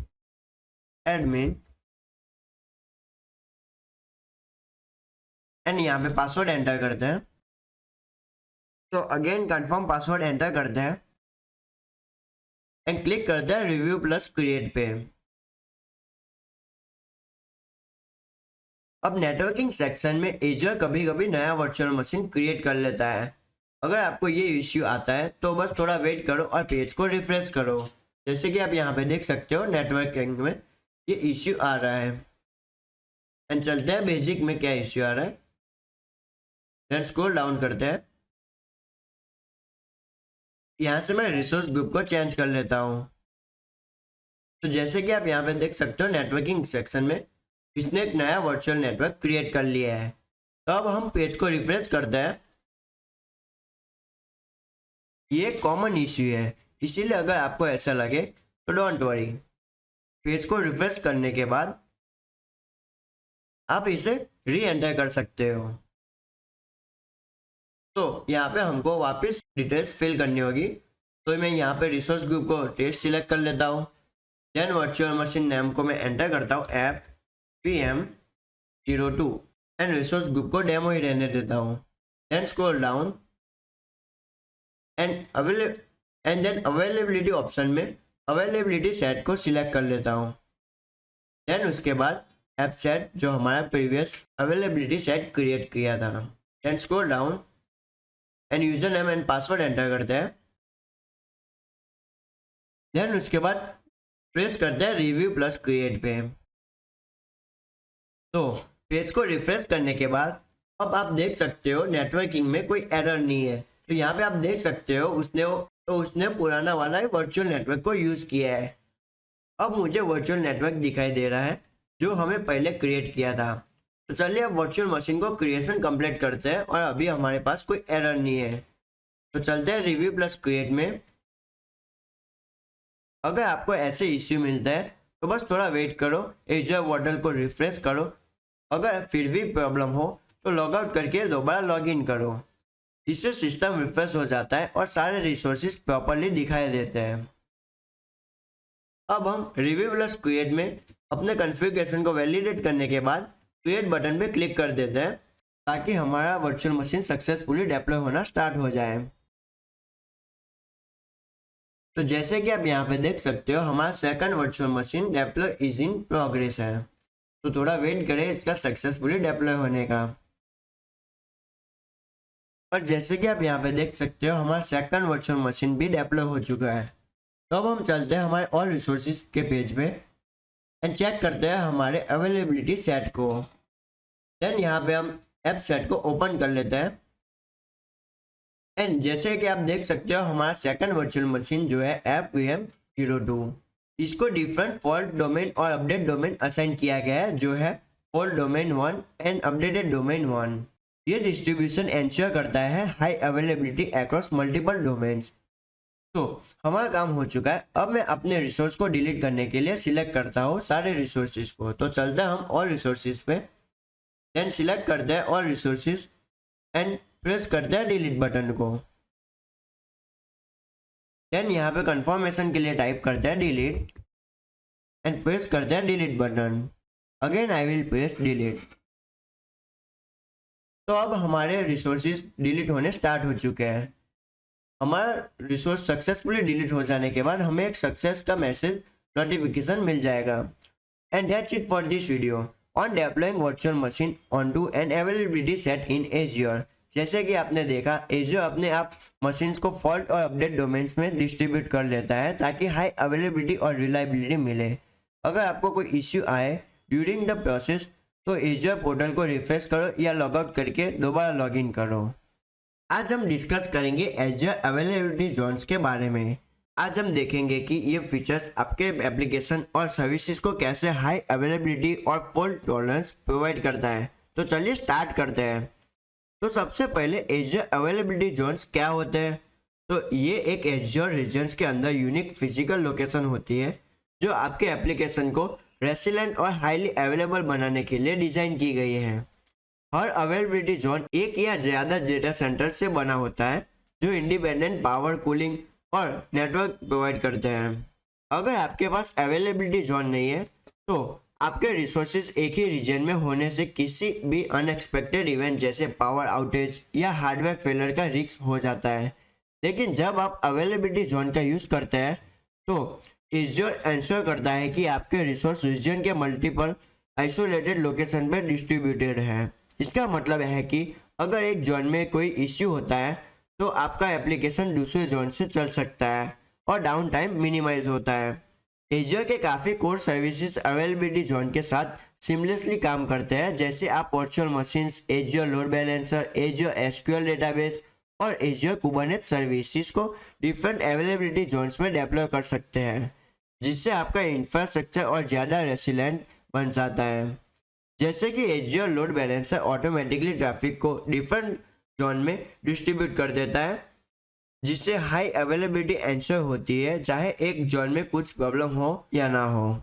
एडमिन, एंड यहाँ पे पासवर्ड एंटर करते हैं। तो अगेन कंफर्म पासवर्ड एंटर करते हैं एंड क्लिक करते हैं रिव्यू प्लस क्रिएट पे। अब नेटवर्किंग सेक्शन में एजर कभी कभी नया वर्चुअल मशीन क्रिएट कर लेता है। अगर आपको ये इश्यू आता है तो बस थोड़ा वेट करो और पेज को रिफ्रेश करो। जैसे कि आप यहाँ पे देख सकते हो, नेटवर्किंग में ये इश्यू आ रहा है। एंड चलते हैं बेसिक में क्या इश्यू आ रहा है। देन स्क्रॉल डाउन करते हैं। यहाँ से मैं रिसोर्स ग्रुप को चेंज कर लेता हूँ। तो जैसे कि आप यहाँ पे देख सकते हो, नेटवर्किंग सेक्शन में इसने एक नया वर्चुअल नेटवर्क क्रिएट कर लिया है। तो अब हम पेज को रिफ्रेश करते हैं। ये एक कॉमन इश्यू है, इसीलिए अगर आपको ऐसा लगे तो डोंट वरी। पेज को रिफ्रेश करने के बाद आप इसे री एंटर कर सकते हो। तो यहाँ पे हमको वापस डिटेल्स फिल करनी होगी। तो मैं यहाँ पे रिसोर्स ग्रुप को टेस्ट सिलेक्ट कर लेता हूँ। देन वर्चुअल मशीन नेम को मैं एंटर करता हूँ app PM02 and resource group को डेमो ही रहने देता हूँ। Then scroll down and then availability option में अवेलेबिलिटी सेट को सिलेक्ट कर लेता हूँ। देन उसके बाद ऐप सेट, जो हमारा प्रीवियस अवेलेबिलिटी सेट क्रिएट किया था। Then scroll down and user name and password enter करते हैं। देन उसके बाद प्रेस करते हैं रिव्यू प्लस क्रिएट पे। तो पेज को रिफ्रेश करने के बाद अब आप देख सकते हो नेटवर्किंग में कोई एरर नहीं है। तो यहाँ पे आप देख सकते हो उसने पुराना वाला वर्चुअल नेटवर्क को यूज़ किया है। अब मुझे वर्चुअल नेटवर्क दिखाई दे रहा है जो हमें पहले क्रिएट किया था। तो चलिए अब वर्चुअल मशीन को क्रिएशन कंप्लीट करते हैं, और अभी हमारे पास कोई एरर नहीं है। तो चलते हैं रिव्यू प्लस क्रिएट में। अगर आपको ऐसे इश्यू मिलता है तो बस थोड़ा वेट करो, एजर पोर्टल को रिफ्रेश करो। अगर फिर भी प्रॉब्लम हो तो लॉग आउट करके दोबारा लॉग इन करो। इससे सिस्टम रिफ्रेश हो जाता है और सारे रिसोर्सेज प्रॉपरली दिखाई देते हैं। अब हम रिव्यू प्लस क्रिएट में अपने कॉन्फ़िगरेशन को वैलिडेट करने के बाद क्रिएट बटन पे क्लिक कर देते हैं ताकि हमारा वर्चुअल मशीन सक्सेसफुली डिप्लॉय होना स्टार्ट हो जाए। तो जैसे कि आप यहाँ पे देख सकते हो हमारा second virtual machine deploy is in progress है। तो थोड़ा वेट करें इसका सक्सेसफुली डिप्लॉय होने का। और जैसे कि आप यहाँ पे देख सकते हो हमारा सेकंड वर्चुअल मशीन भी डिप्लॉय हो चुका है। तो अब हम चलते हैं हमारे ऑल रिसोर्सेज के पेज पे एंड चेक करते हैं हमारे अवेलेबिलिटी सेट को। देन यहाँ पे हम ऐप सेट को ओपन कर लेते हैं एंड जैसे कि आप देख सकते हो हमारा सेकंड वर्चुअल मशीन जो है ऐप VM02, इसको डिफरेंट फॉल्ट डोमेन और अपडेट डोमेन असाइन किया गया है जो है fault domain 1 and updated domain 1। ये डिस्ट्रीब्यूशन एंश्योर करता है high availability across multiple domains. तो हमारा काम हो चुका है। अब मैं अपने रिसोर्स को डिलीट करने के लिए सिलेक्ट करता हूँ सारे रिसोर्सेज को। तो चलते हैं हम ऑल रिसोर्सेज पे, देन सिलेक्ट करते हैं ऑल रिसोर्सेज एंड प्रेस करते हैं डिलीट बटन को। देन यहाँ पे कंफर्मेशन के लिए टाइप करते हैं डिलीट एंड प्रेस करते हैं delete button. Again I will press delete. तो अब हमारे रिसोर्सेज डिलीट होने स्टार्ट हो चुके हैं। हमारा रिसोर्स सक्सेसफुली डिलीट हो जाने के बाद हमें एक सक्सेस का मैसेज नोटिफिकेशन मिल जाएगा। And that's it for this video on deploying virtual machine onto an availability set in Azure. जैसे कि आपने देखा एज्योर अपने आप मशीन्स को फॉल्ट और अपडेट डोमेन्स में डिस्ट्रीब्यूट कर लेता है ताकि हाई अवेलेबिलिटी और रिलायबिलिटी मिले। अगर आपको कोई इश्यू आए ड्यूरिंग द प्रोसेस तो एज्योर पोर्टल को रिफ्रेश करो या लॉग आउट करके दोबारा लॉग इन करो। आज हम डिस्कस करेंगे एज्योर अवेलेबिलिटी जोन्स के बारे में। आज हम देखेंगे कि ये फीचर्स आपके एप्लीकेशन और सर्विसेज को कैसे हाई अवेलेबिलिटी और फॉल्ट टॉलरेंस प्रोवाइड करता है। तो चलिए स्टार्ट करते हैं। तो सबसे पहले एज्योर अवेलेबिलिटी जोन्स क्या होते हैं। तो ये एक एज्योर रीजन्स के अंदर यूनिक फिजिकल लोकेशन होती है जो आपके एप्लीकेशन को रेसिलेंट और हाईली अवेलेबल बनाने के लिए डिज़ाइन की गई है। हर अवेलेबिलिटी जोन एक या ज़्यादा डेटा सेंटर से बना होता है जो इंडिपेंडेंट पावर, कूलिंग और नेटवर्क प्रोवाइड करते हैं। अगर आपके पास अवेलेबिलिटी जोन नहीं है तो आपके रिसोर्सेज एक ही रीजन में होने से किसी भी अनएक्सपेक्टेड इवेंट जैसे पावर आउटेज या हार्डवेयर फेलियर का रिस्क हो जाता है। लेकिन जब आप अवेलेबिलिटी जोन का यूज़ करते हैं तो एज्योर इंश्योर करता है कि आपके रिसोर्स रीजन के मल्टीपल आइसोलेटेड लोकेशन पर डिस्ट्रीब्यूटेड है। इसका मतलब है कि अगर एक जोन में कोई इश्यू होता है तो आपका एप्लीकेशन दूसरे जोन से चल सकता है और डाउन टाइम मिनिमाइज होता है। एज्योर के काफ़ी कोर सर्विसेज अवेलेबिलिटी जोन के साथ सीमलेसली काम करते हैं, जैसे आप virtual machines, azure load balancer, azure SQL database और एज्योर कुबरनेटिस सर्विसेज को डिफरेंट अवेलेबिलिटी जोन्स में डिप्लॉय कर सकते हैं, जिससे आपका इंफ्रास्ट्रक्चर और ज़्यादा रेसिलेंट बन जाता है। जैसे कि azure load balancer automatically traffic को डिफरेंट जोन में डिस्ट्रीब्यूट कर देता है, जिससे हाई अवेलेबिलिटी एंश्योर होती है चाहे एक जोन में कुछ प्रॉब्लम हो या ना हो।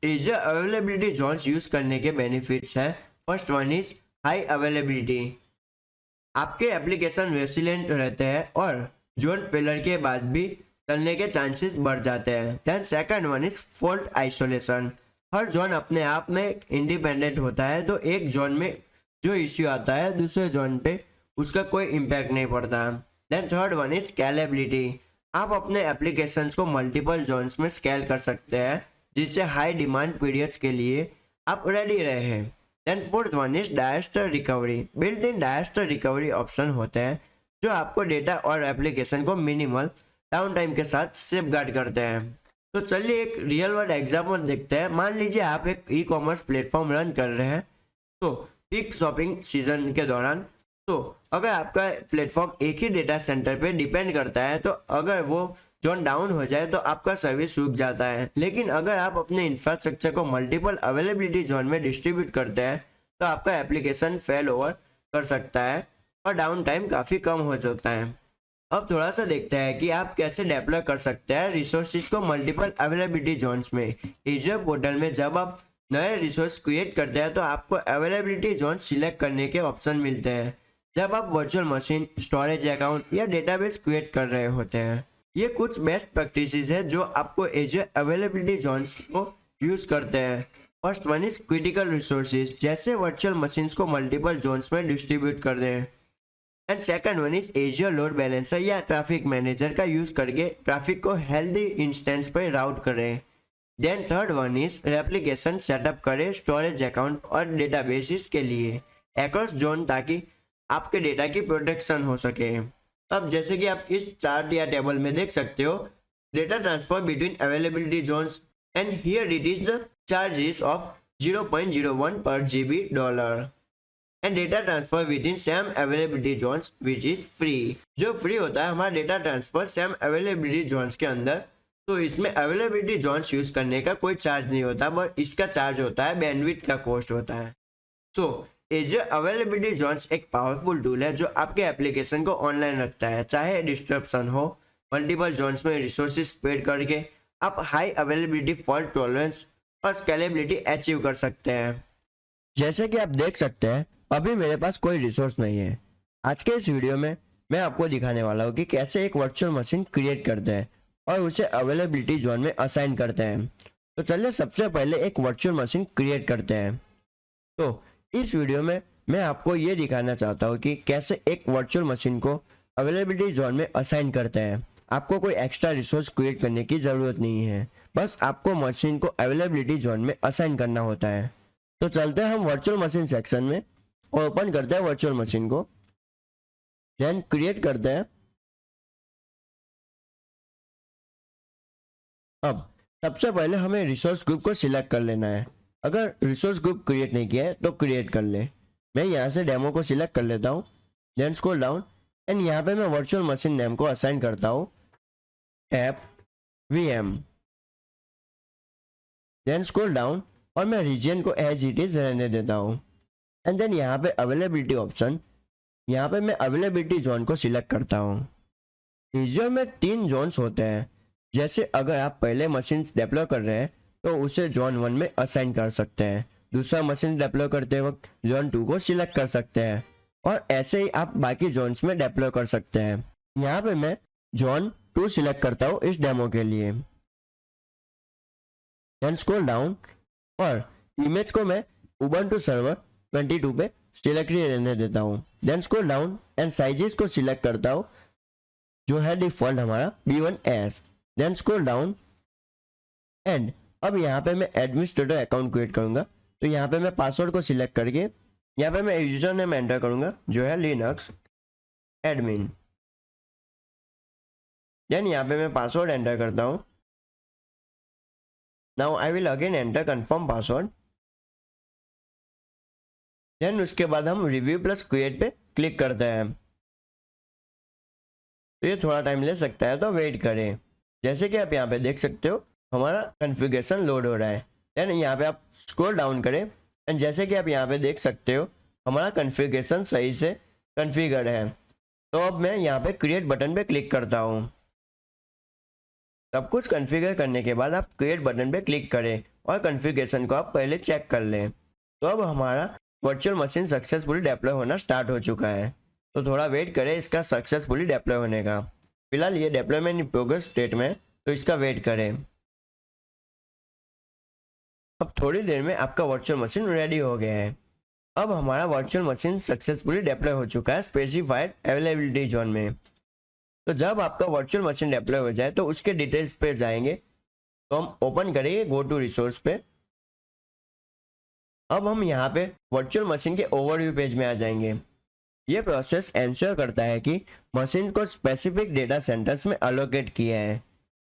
एज्योर अवेलेबिलिटी जोन्स यूज़ करने के बेनिफिट्स है। First one is high availability. आपके एप्लीकेशन रेसिलेंट रहते हैं और जोन फेलियर के बाद भी चलने के चांसेस बढ़ जाते हैं। Then second one is fault isolation. हर जोन अपने आप में इंडिपेंडेंट होता है, तो एक जोन में जो इश्यू आता है दूसरे जोन पे उसका कोई इम्पैक्ट नहीं पड़ता। Then third one is scalability. आप अपने एप्लीकेशंस को मल्टीपल जोन्स में स्केल कर सकते हैं, जिससे हाई डिमांड पीरियड्स के लिए आप रेडी रहे। Then fourth one is director recovery. Built in director recovery option होते हैं जो आपको डेटा और एप्लीकेशन को मिनिमल डाउन टाइम के साथ सेफगार्ड करते हैं। तो चलिए एक रियल वर्ल्ड एग्जाम्पल देखते हैं। मान लीजिए आप एक ई कॉमर्स प्लेटफॉर्म रन कर रहे हैं तो पीक शॉपिंग सीजन के दौरान, तो अगर आपका प्लेटफॉर्म एक ही डेटा सेंटर पे डिपेंड करता है तो अगर वो जोन डाउन हो जाए तो आपका सर्विस रुक जाता है। लेकिन अगर आप अपने इंफ्रास्ट्रक्चर को मल्टीपल अवेलेबिलिटी जोन में डिस्ट्रीब्यूट करते हैं तो आपका एप्लीकेशन फेल ओवर कर सकता है और डाउन टाइम काफ़ी कम हो जाता है। अब थोड़ा सा देखते हैं कि आप कैसे डिप्लॉय कर सकते हैं रिसोर्सेज को मल्टीपल अवेलेबिलिटी जोन्स में। एज्योर पोर्टल में जब आप नए रिसोर्स क्रिएट करते हैं तो आपको अवेलेबिलिटी जोन सिलेक्ट करने के ऑप्शन मिलते हैं जब आप वर्चुअल मशीन, स्टोरेज अकाउंट या डेटाबेस क्रिएट कर रहे होते हैं। ये कुछ बेस्ट प्रैक्टिसेस है जो आपको एज्योर अवेलेबिलिटी जोन्स को यूज़ करते हैं। First one is critical resources, जैसे वर्चुअल मशीन्स को मल्टीपल जोन्स में डिस्ट्रीब्यूट कर दें। And second one is Azure load balancer या ट्रैफिक मैनेजर का यूज करके ट्रैफिक को हेल्दी इंस्टेंस पर राउट करें। देन थर्ड वन इज रेप्लिकेशन सेटअप करें स्टोरेज अकाउंट और डेटाबेसिस के लिए अक्रॉस जोन, ताकि आपके डेटा की प्रोटेक्शन हो सके। अब जैसे कि आप इस चार्ट या टेबल में देख सकते हो, data transfer between availability zones, and here it is the charges of 0.01 per GB dollar, and data transfer within same availability zones which is free. जो फ्री होता है हमारा data transfer same availability zones के अंदर, तो इसमें availability Jones use करने का कोई चार्ज नहीं होता, बट इसका चार्ज होता है बैंडविड्थ का कॉस्ट होता है। सो एजियर अवेलेबिलिटी जोन्स एक पावरफुल टूल है जो आपके एप्लीकेशन को ऑनलाइन रखता है, चाहे डिस्ट्रप्शन हो। मल्टीपल जोन्स में रिसोर्सेज स्प्रेड करके आप हाई अवेलेबिलिटी, फॉल्ट टॉलरेंस और स्केलेबिलिटी अचीव कर सकते हैं। जैसे कि आप देख सकते हैं, अभी मेरे पास कोई रिसोर्स नहीं है। आज के इस वीडियो में मैं आपको दिखाने वाला हूँ कि कैसे एक वर्चुअल मशीन क्रिएट करते हैं और उसे अवेलेबिलिटी जोन में असाइन करते हैं। तो चलिए सबसे पहले एक वर्चुअल मशीन क्रिएट करते हैं। तो इस वीडियो में मैं आपको ये दिखाना चाहता हूँ कि कैसे एक वर्चुअल मशीन को अवेलेबिलिटी जोन में असाइन करते हैं। आपको कोई एक्स्ट्रा रिसोर्स क्रिएट करने की ज़रूरत नहीं है, बस आपको मशीन को अवेलेबिलिटी जोन में असाइन करना होता है। तो चलते हैं हम वर्चुअल मशीन सेक्शन में और ओपन करते हैं वर्चुअल मशीन को, देन क्रिएट करते हैं। अब सबसे पहले हमें रिसोर्स ग्रुप को सिलेक्ट कर लेना है। अगर रिसोर्स ग्रुप क्रिएट नहीं किया है तो क्रिएट कर ले। मैं यहाँ से डेमो को सिलेक्ट कर लेता हूँ, देन स्क्रॉल डाउन, एंड यहाँ पे मैं वर्चुअल मशीन नेम को असाइन करता हूँ app VM। Then scroll down और मैं रीजन को एज इट इज रहने देता हूँ। एंड देन यहाँ पे अवेलेबिलिटी ऑप्शन, यहाँ पे मैं अवेलेबिलिटी जोन को सिलेक्ट करता हूँ। एजियर में 3 जोन्स होते हैं। जैसे अगर आप पहले मशीन डेप्लॉय कर रहे हैं तो उसे जोन 1 में असाइन कर सकते हैं, दूसरा मशीन डेप्लॉय करते वक्त जोन 2 को सिलेक्ट कर सकते हैं, और ऐसे ही आप बाकी जोन्स में डेप्लॉय कर सकते हैं। यहाँ पे मैं जोन 2 सिलेक्ट करता हूँ इस डेमो के लिए। देन स्क्रॉल डाउन और इमेज को मैं उबंटू सर्वर 22 पे सिलेक्ट रहने देता हूँ। Then scroll down and sizes को सिलेक्ट करता हूँ जो है डिफॉल्ट हमारा B1S। Then scroll down and अब यहाँ पे मैं एडमिनिस्ट्रेटर अकाउंट क्रिएट करूँगा। तो यहाँ पे मैं पासवर्ड को सिलेक्ट करके यहाँ पे मैं यूजर नेम एंटर करूँगा जो है लिनक्स एडमिन। देन यहाँ पे मैं पासवर्ड एंटर करता हूँ। Now I will again enter confirm password. Then उसके बाद हम रिव्यू प्लस क्रिएट पे क्लिक करते हैं। तो ये थोड़ा टाइम ले सकता है, तो वेट करें। जैसे कि आप यहाँ पे देख सकते हो हमारा कॉन्फ़िगरेशन लोड हो रहा है। देन यहाँ पे आप स्क्रॉल डाउन करें एंड जैसे कि आप यहाँ पे देख सकते हो हमारा कॉन्फ़िगरेशन सही से कॉन्फ़िगर है। तो अब मैं यहाँ पे क्रिएट बटन पे क्लिक करता हूँ। सब कुछ कॉन्फ़िगर करने के बाद आप क्रिएट बटन पे क्लिक करें और कॉन्फ़िगरेशन को आप पहले चेक कर लें। तो अब हमारा वर्चुअल मशीन सक्सेसफुली डेप्लॉय होना स्टार्ट हो चुका है। तो थोड़ा वेट करें इसका सक्सेसफुली डेप्लॉय होने का। फिलहाल ये डेप्लॉयमेंट इन प्रोग्रेस स्टेट में, तो इसका वेट करें। अब थोड़ी देर में आपका वर्चुअल मशीन रेडी हो गया है। अब हमारा वर्चुअल मशीन सक्सेसफुली डेप्लॉय हो चुका है स्पेसिफाइड अवेलेबिलिटी जोन में। तो जब आपका वर्चुअल मशीन डेप्लॉय हो जाए तो उसके डिटेल्स पे जाएंगे। तो हम ओपन करेंगे गो टू रिसोर्स पे। अब हम यहाँ पे वर्चुअल मशीन के ओवरव्यू पेज में आ जाएंगे। ये प्रोसेस इंश्योर करता है कि मशीन को स्पेसिफिक डेटा सेंटर्स में अलोकेट किया है।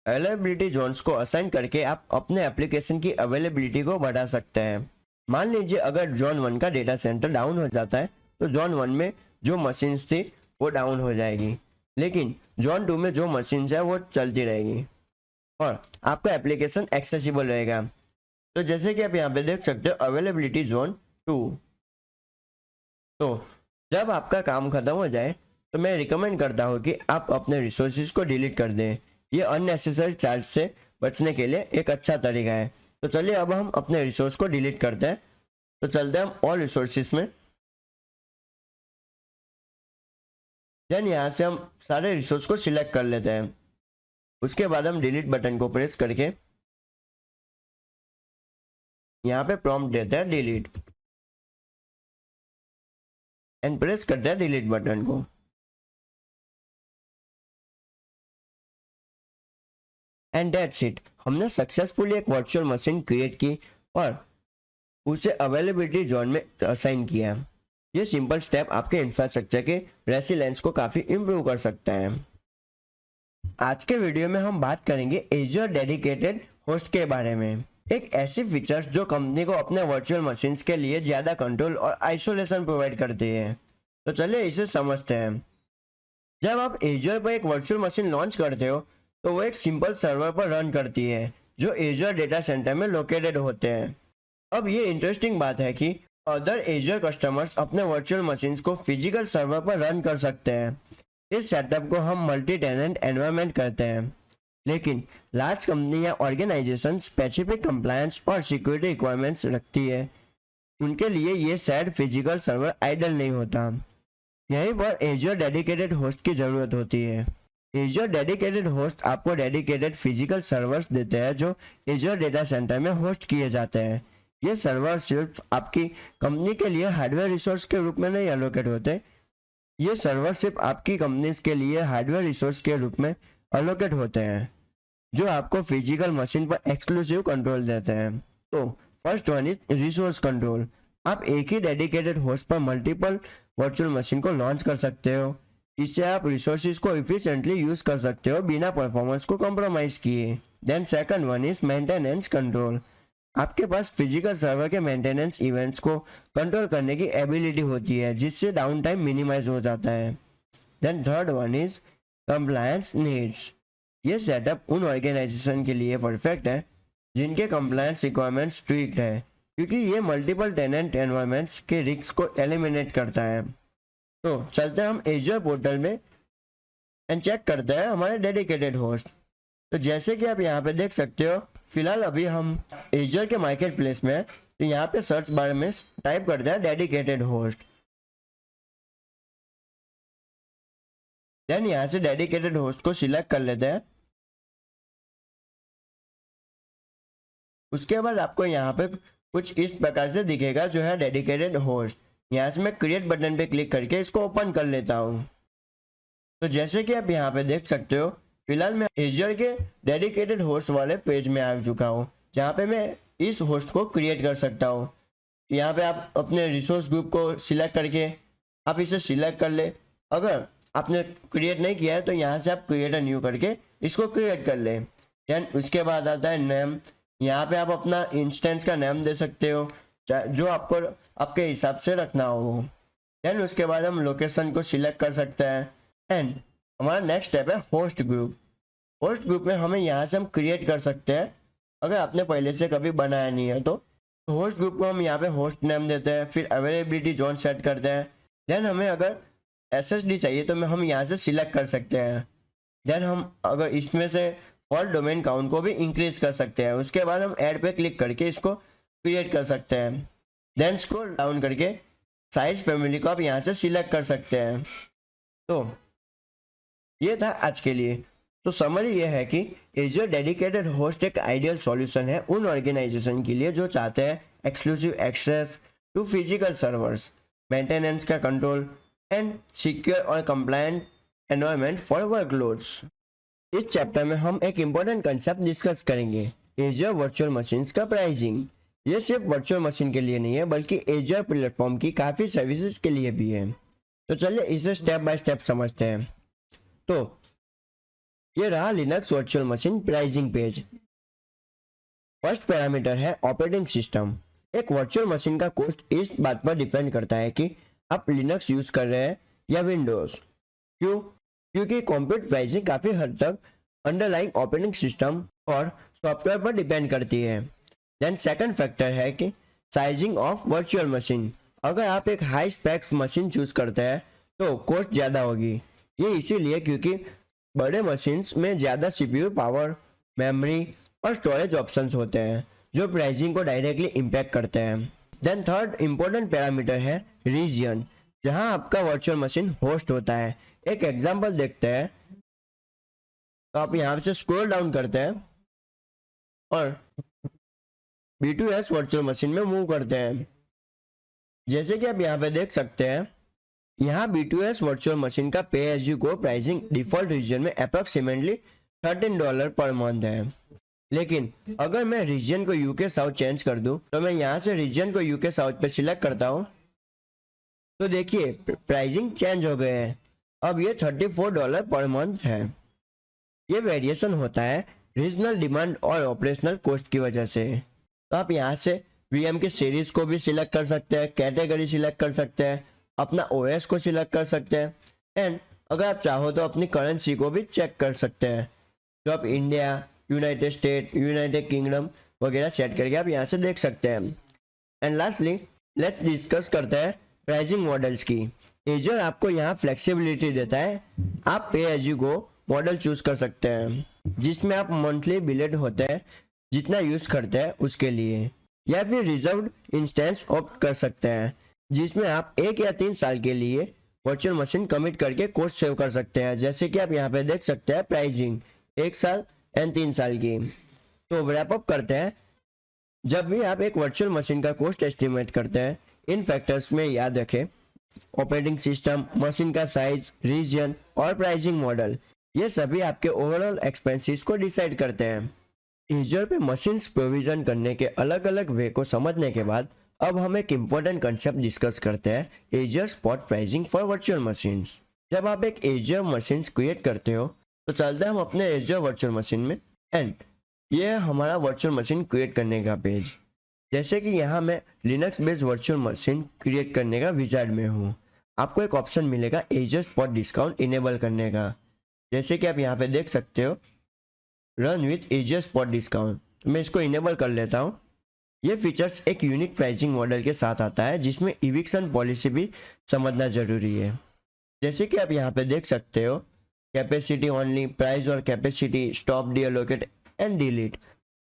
अवेलेबिलिटी जोन्स को असाइन करके आप अपने एप्लीकेशन की अवेलेबिलिटी को बढ़ा सकते हैं। मान लीजिए अगर जोन 1 का डेटा सेंटर डाउन हो जाता है तो जोन 1 में जो मशीन्स थी वो डाउन हो जाएगी, लेकिन जोन 2 में जो मशीन्स है वो चलती रहेगी और आपका एप्लीकेशन एक्सेसिबल रहेगा। तो जैसे कि आप यहाँ पे देख सकते हो अवेलेबिलिटी जोन 2। तो जब आपका काम खत्म हो जाए तो मैं रिकमेंड करता हूँ कि आप अपने रिसोर्सेज को डिलीट कर दें। ये अननेसेसरी चार्ज से बचने के लिए एक अच्छा तरीका है। तो चलिए अब हम अपने रिसोर्स को डिलीट करते हैं। तो चलते हैं हम ऑल रिसोर्सेज में। देन यहाँ से हम सारे रिसोर्स को सिलेक्ट कर लेते हैं। उसके बाद हम डिलीट बटन को प्रेस करके यहाँ पे प्रॉम्प्ट देते हैं डिलीट एंड प्रेस करते हैं डिलीट बटन को। एंड दैट्स इट, हमने सक्सेसफुली एक वर्चुअल मशीन क्रिएट की और उसे अवेलेबिलिटी जोन में असाइन किया। ये सिंपल स्टेप आपके इंफ्रास्ट्रक्चर के रेसिलेंस को काफ़ी इम्प्रूव कर सकता है। आज के वीडियो में हम बात करेंगे एज्योर डेडिकेटेड होस्ट के बारे में, एक ऐसी फीचर्स जो कंपनी को अपने वर्चुअल मशीन्स के लिए ज़्यादा कंट्रोल और आइसोलेशन प्रोवाइड करती है। तो चलिए इसे समझते हैं। जब आप एज्योर पर एक वर्चुअल मशीन लॉन्च करते हो तो वो एक सिंपल सर्वर पर रन करती है जो एज्योर डेटा सेंटर में लोकेटेड होते हैं। अब ये इंटरेस्टिंग बात है कि अदर एज्योर कस्टमर्स अपने वर्चुअल मशीन्स को फिजिकल सर्वर पर रन कर सकते हैं। इस सेटअप को हम मल्टी टेनेंट एनवायरनमेंट कहते हैं, लेकिन लार्ज कंपनी या ऑर्गेनाइजेशन स्पेसिफिक कंप्लायंस और सिक्योरिटी रिक्वायरमेंट्स रखती है, उनके लिए ये शायद फिजिकल सर्वर आइडल नहीं होता। यहीं पर एज्योर डेडिकेटेड होस्ट की ज़रूरत होती है। एज्योर डेडिकेटेड होस्ट आपको डेडिकेटेड फिजिकल सर्वर्स देते हैं जो एज्योर डेटा सेंटर में होस्ट किए जाते हैं। ये सर्वर सिर्फ आपकी कंपनी के लिए हार्डवेयर रिसोर्स के रूप में नहीं एलोकेट होते, ये सर्वर सिर्फ आपकी कंपनीज के लिए हार्डवेयर रिसोर्स के रूप में एलोकेट होते हैं जो आपको फिजिकल मशीन पर एक्सक्लूसिव कंट्रोल देते हैं। तो first one is resource control. आप एक ही डेडिकेटेड होस्ट पर मल्टीपल वर्चुअल मशीन को लॉन्च कर सकते हो। इससे आप रिसोर्सेज को इफिशिएंटली यूज कर सकते हो बिना परफॉर्मेंस को कॉम्प्रोमाइज किए। Then second one is maintenance control. आपके पास फिजिकल सर्वर के मेंटेनेंस इवेंट्स को कंट्रोल करने की एबिलिटी होती है जिससे डाउन टाइम मिनिमाइज हो जाता है। Then third one is compliance needs. ये सेटअप उन ऑर्गेनाइजेशन के लिए परफेक्ट है जिनके कंप्लायंस रिक्वायरमेंट्स स्ट्रिक्ट है, क्योंकि ये मल्टीपल टेनेंट एनवायरनमेंट्स के रिस्क को एलिमिनेट करता है। तो चलते हैं हम एज्योर पोर्टल में एंड चेक करते हैं हमारे डेडिकेटेड होस्ट। तो जैसे कि आप यहाँ पे देख सकते हो, फिलहाल अभी हम एज्योर के मार्केट प्लेस में हैं। तो यहाँ पे सर्च बार में टाइप करते हैं डेडिकेटेड होस्ट। देन यहाँ से डेडिकेटेड होस्ट को सिलेक्ट कर लेते हैं। उसके बाद आपको यहाँ पे कुछ इस प्रकार से दिखेगा जो है डेडिकेटेड होस्ट। यहाँ से मैं क्रिएट बटन पे क्लिक करके इसको ओपन कर लेता हूँ। तो जैसे कि आप यहाँ पे देख सकते हो, फिलहाल मैं एज्योर के डेडिकेटेड होस्ट वाले पेज में आ चुका हूँ जहाँ पे मैं इस होस्ट को क्रिएट कर सकता हूँ। यहाँ पे आप अपने रिसोर्स ग्रुप को सिलेक्ट करके आप इसे सिलेक्ट कर ले। अगर आपने क्रिएट नहीं किया है तो यहाँ से आप क्रिएट न्यू करके इसको क्रिएट कर ले। देन उसके बाद आता है नेम। यहाँ पे आप अपना इंस्टेंस का नेम दे सकते हो जो आपको आपके हिसाब से रखना हो। देन उसके बाद हम लोकेशन को सिलेक्ट कर सकते हैं। एंड हमारा नेक्स्ट स्टेप है होस्ट ग्रुप। होस्ट ग्रुप में हमें यहाँ से हम क्रिएट कर सकते हैं अगर आपने पहले से कभी बनाया नहीं है तो। होस्ट ग्रुप को हम यहाँ पे होस्ट नेम देते हैं, फिर अवेलेबिलिटी जोन सेट करते हैं। देन हमें अगर SSD चाहिए तो हम यहाँ से सिलेक्ट कर सकते हैं। देन हम अगर इसमें से फॉर डोमेन काउंट को भी इंक्रीज कर सकते हैं। उसके बाद हम ऐड पे क्लिक करके इसको क्रिएट कर सकते हैं। देन स्क्रॉल डाउन करके साइज फैमिली को आप यहाँ से सिलेक्ट कर सकते हैं। तो ये था आज के लिए। तो समरी ये है कि एज्योर डेडिकेटेड होस्ट एक आइडियल सॉल्यूशन है उन ऑर्गेनाइजेशन के लिए जो चाहते हैं exclusive access to physical servers, maintenance का कंट्रोल एंड सिक्योर और कंप्लायंट एनवायरनमेंट फॉर वर्कलोड्स। इस चैप्टर में हम एक इम्पोर्टेंट कंसेप्ट डिस्कस करेंगे, एज्योर वर्चुअल मशीन्स का प्राइसिंग। ये सिर्फ वर्चुअल मशीन के लिए नहीं है बल्कि एज्योर प्लेटफॉर्म की काफ़ी सर्विसेज के लिए भी है। तो चलिए इसे स्टेप बाय स्टेप समझते हैं। तो ये रहा Linux virtual machine pricing page. First parameter है ऑपरेटिंग सिस्टम। एक वर्चुअल मशीन का कॉस्ट इस बात पर डिपेंड करता है कि आप लिनक्स यूज कर रहे हैं या विंडोज। क्योंकि कंप्यूट प्राइसिंग काफ़ी हद तक अंडरलाइंग ऑपरेटिंग सिस्टम और सॉफ्टवेयर पर डिपेंड करती है। देन सेकंड फैक्टर है कि साइजिंग ऑफ वर्चुअल मशीन। अगर आप एक हाई स्पेक्स मशीन चूज करते हैं तो कॉस्ट ज़्यादा होगी। ये इसीलिए क्योंकि बड़े मशीन्स में ज़्यादा CPU पावर, मेमोरी और स्टोरेज ऑप्शंस होते हैं जो प्राइसिंग को डायरेक्टली इम्पैक्ट करते हैं। देन थर्ड इम्पोर्टेंट पैरामीटर है रीजन, जहां आपका वर्चुअल मशीन होस्ट होता है। एक एग्जांपल देखते हैं। तो आप यहाँ से स्क्रॉल डाउन करते हैं और B2S वर्चुअल मशीन में मूव करते हैं। जैसे कि आप यहाँ पे देख सकते हैं, यहाँ B2S वर्चुअल मशीन का pay as you go pricing default region में अप्रोक्सीमेटली $13 पर मंथ है। लेकिन अगर मैं रीजन को यूके साउथ चेंज कर दूं, तो मैं यहाँ से रीजन को यूके साउथ पे सिलेक्ट करता हूँ, तो देखिए प्राइसिंग चेंज हो गए हैं। अब ये $34 पर मंथ है। ये वेरिएशन होता है रीजनल डिमांड और ऑपरेशनल कॉस्ट की वजह से। तो आप यहाँ से वीएम के सीरीज को भी सिलेक्ट कर सकते हैं, कैटेगरी सिलेक्ट कर सकते हैं, अपना ओएस को सिलेक्ट कर सकते हैं, एंड अगर आप चाहो तो अपनी करेंसी को भी चेक कर सकते हैं, जो आप India, United state, United kingdom वगैरह सेट करके आप यहाँ से देख सकते हैं। एंड लास्टली लेट्स डिस्कस करते हैं प्राइसिंग मॉडल्स की। एजर आपको यहाँ फ्लेक्सिबिलिटी देता है। आप pay as you go model choose कर सकते हैं, जिसमें आप मंथली बिलेड होते हैं जितना यूज करते हैं उसके लिए, या फिर रिजर्व्ड इंस्टेंस ऑप्ट कर सकते हैं, जिसमें आप 1 या 3 साल के लिए वर्चुअल मशीन कमिट करके कॉस्ट सेव कर सकते हैं। जैसे कि आप यहाँ पे देख सकते हैं प्राइसिंग 1 साल एंड 3 साल की। तो रैप अप करते हैं, जब भी आप एक वर्चुअल मशीन का कॉस्ट एस्टिमेट करते हैं, इन फैक्टर्स में याद रखें ऑपरेटिंग सिस्टम, मशीन का साइज, रीजन और प्राइसिंग मॉडल। ये सभी आपके ओवरऑल एक्सपेंसेस को डिसाइड करते हैं। एजर पे मशीन्स प्रोविजन करने के अलग अलग वे को समझने के बाद अब हम एक इम्पोर्टेंट कंसेप्ट डिस्कस करते हैं, Azure spot pricing for virtual machines. जब आप एक एजर मशीन्स क्रिएट करते हो तो चलते हैं हम अपने एजर वर्चुअल मशीन में, एंड ये है हमारा वर्चुअल मशीन क्रिएट करने का पेज। जैसे कि यहाँ मैं Linux based virtual machine create करने का विजार्ड में हूँ। आपको एक ऑप्शन मिलेगा एजर स्पॉट डिस्काउंट इनेबल करने का। जैसे कि आप यहाँ पे देख सकते हो run with Azure spot discount, तो मैं इसको इनेबल कर लेता हूँ। ये फीचर्स एक यूनिक प्राइसिंग मॉडल के साथ आता है, जिसमें इविक्शन पॉलिसी भी समझना जरूरी है। जैसे कि आप यहाँ पे देख सकते हो कैपेसिटी ओनली, प्राइस और capacity, stop, deallocate and delete.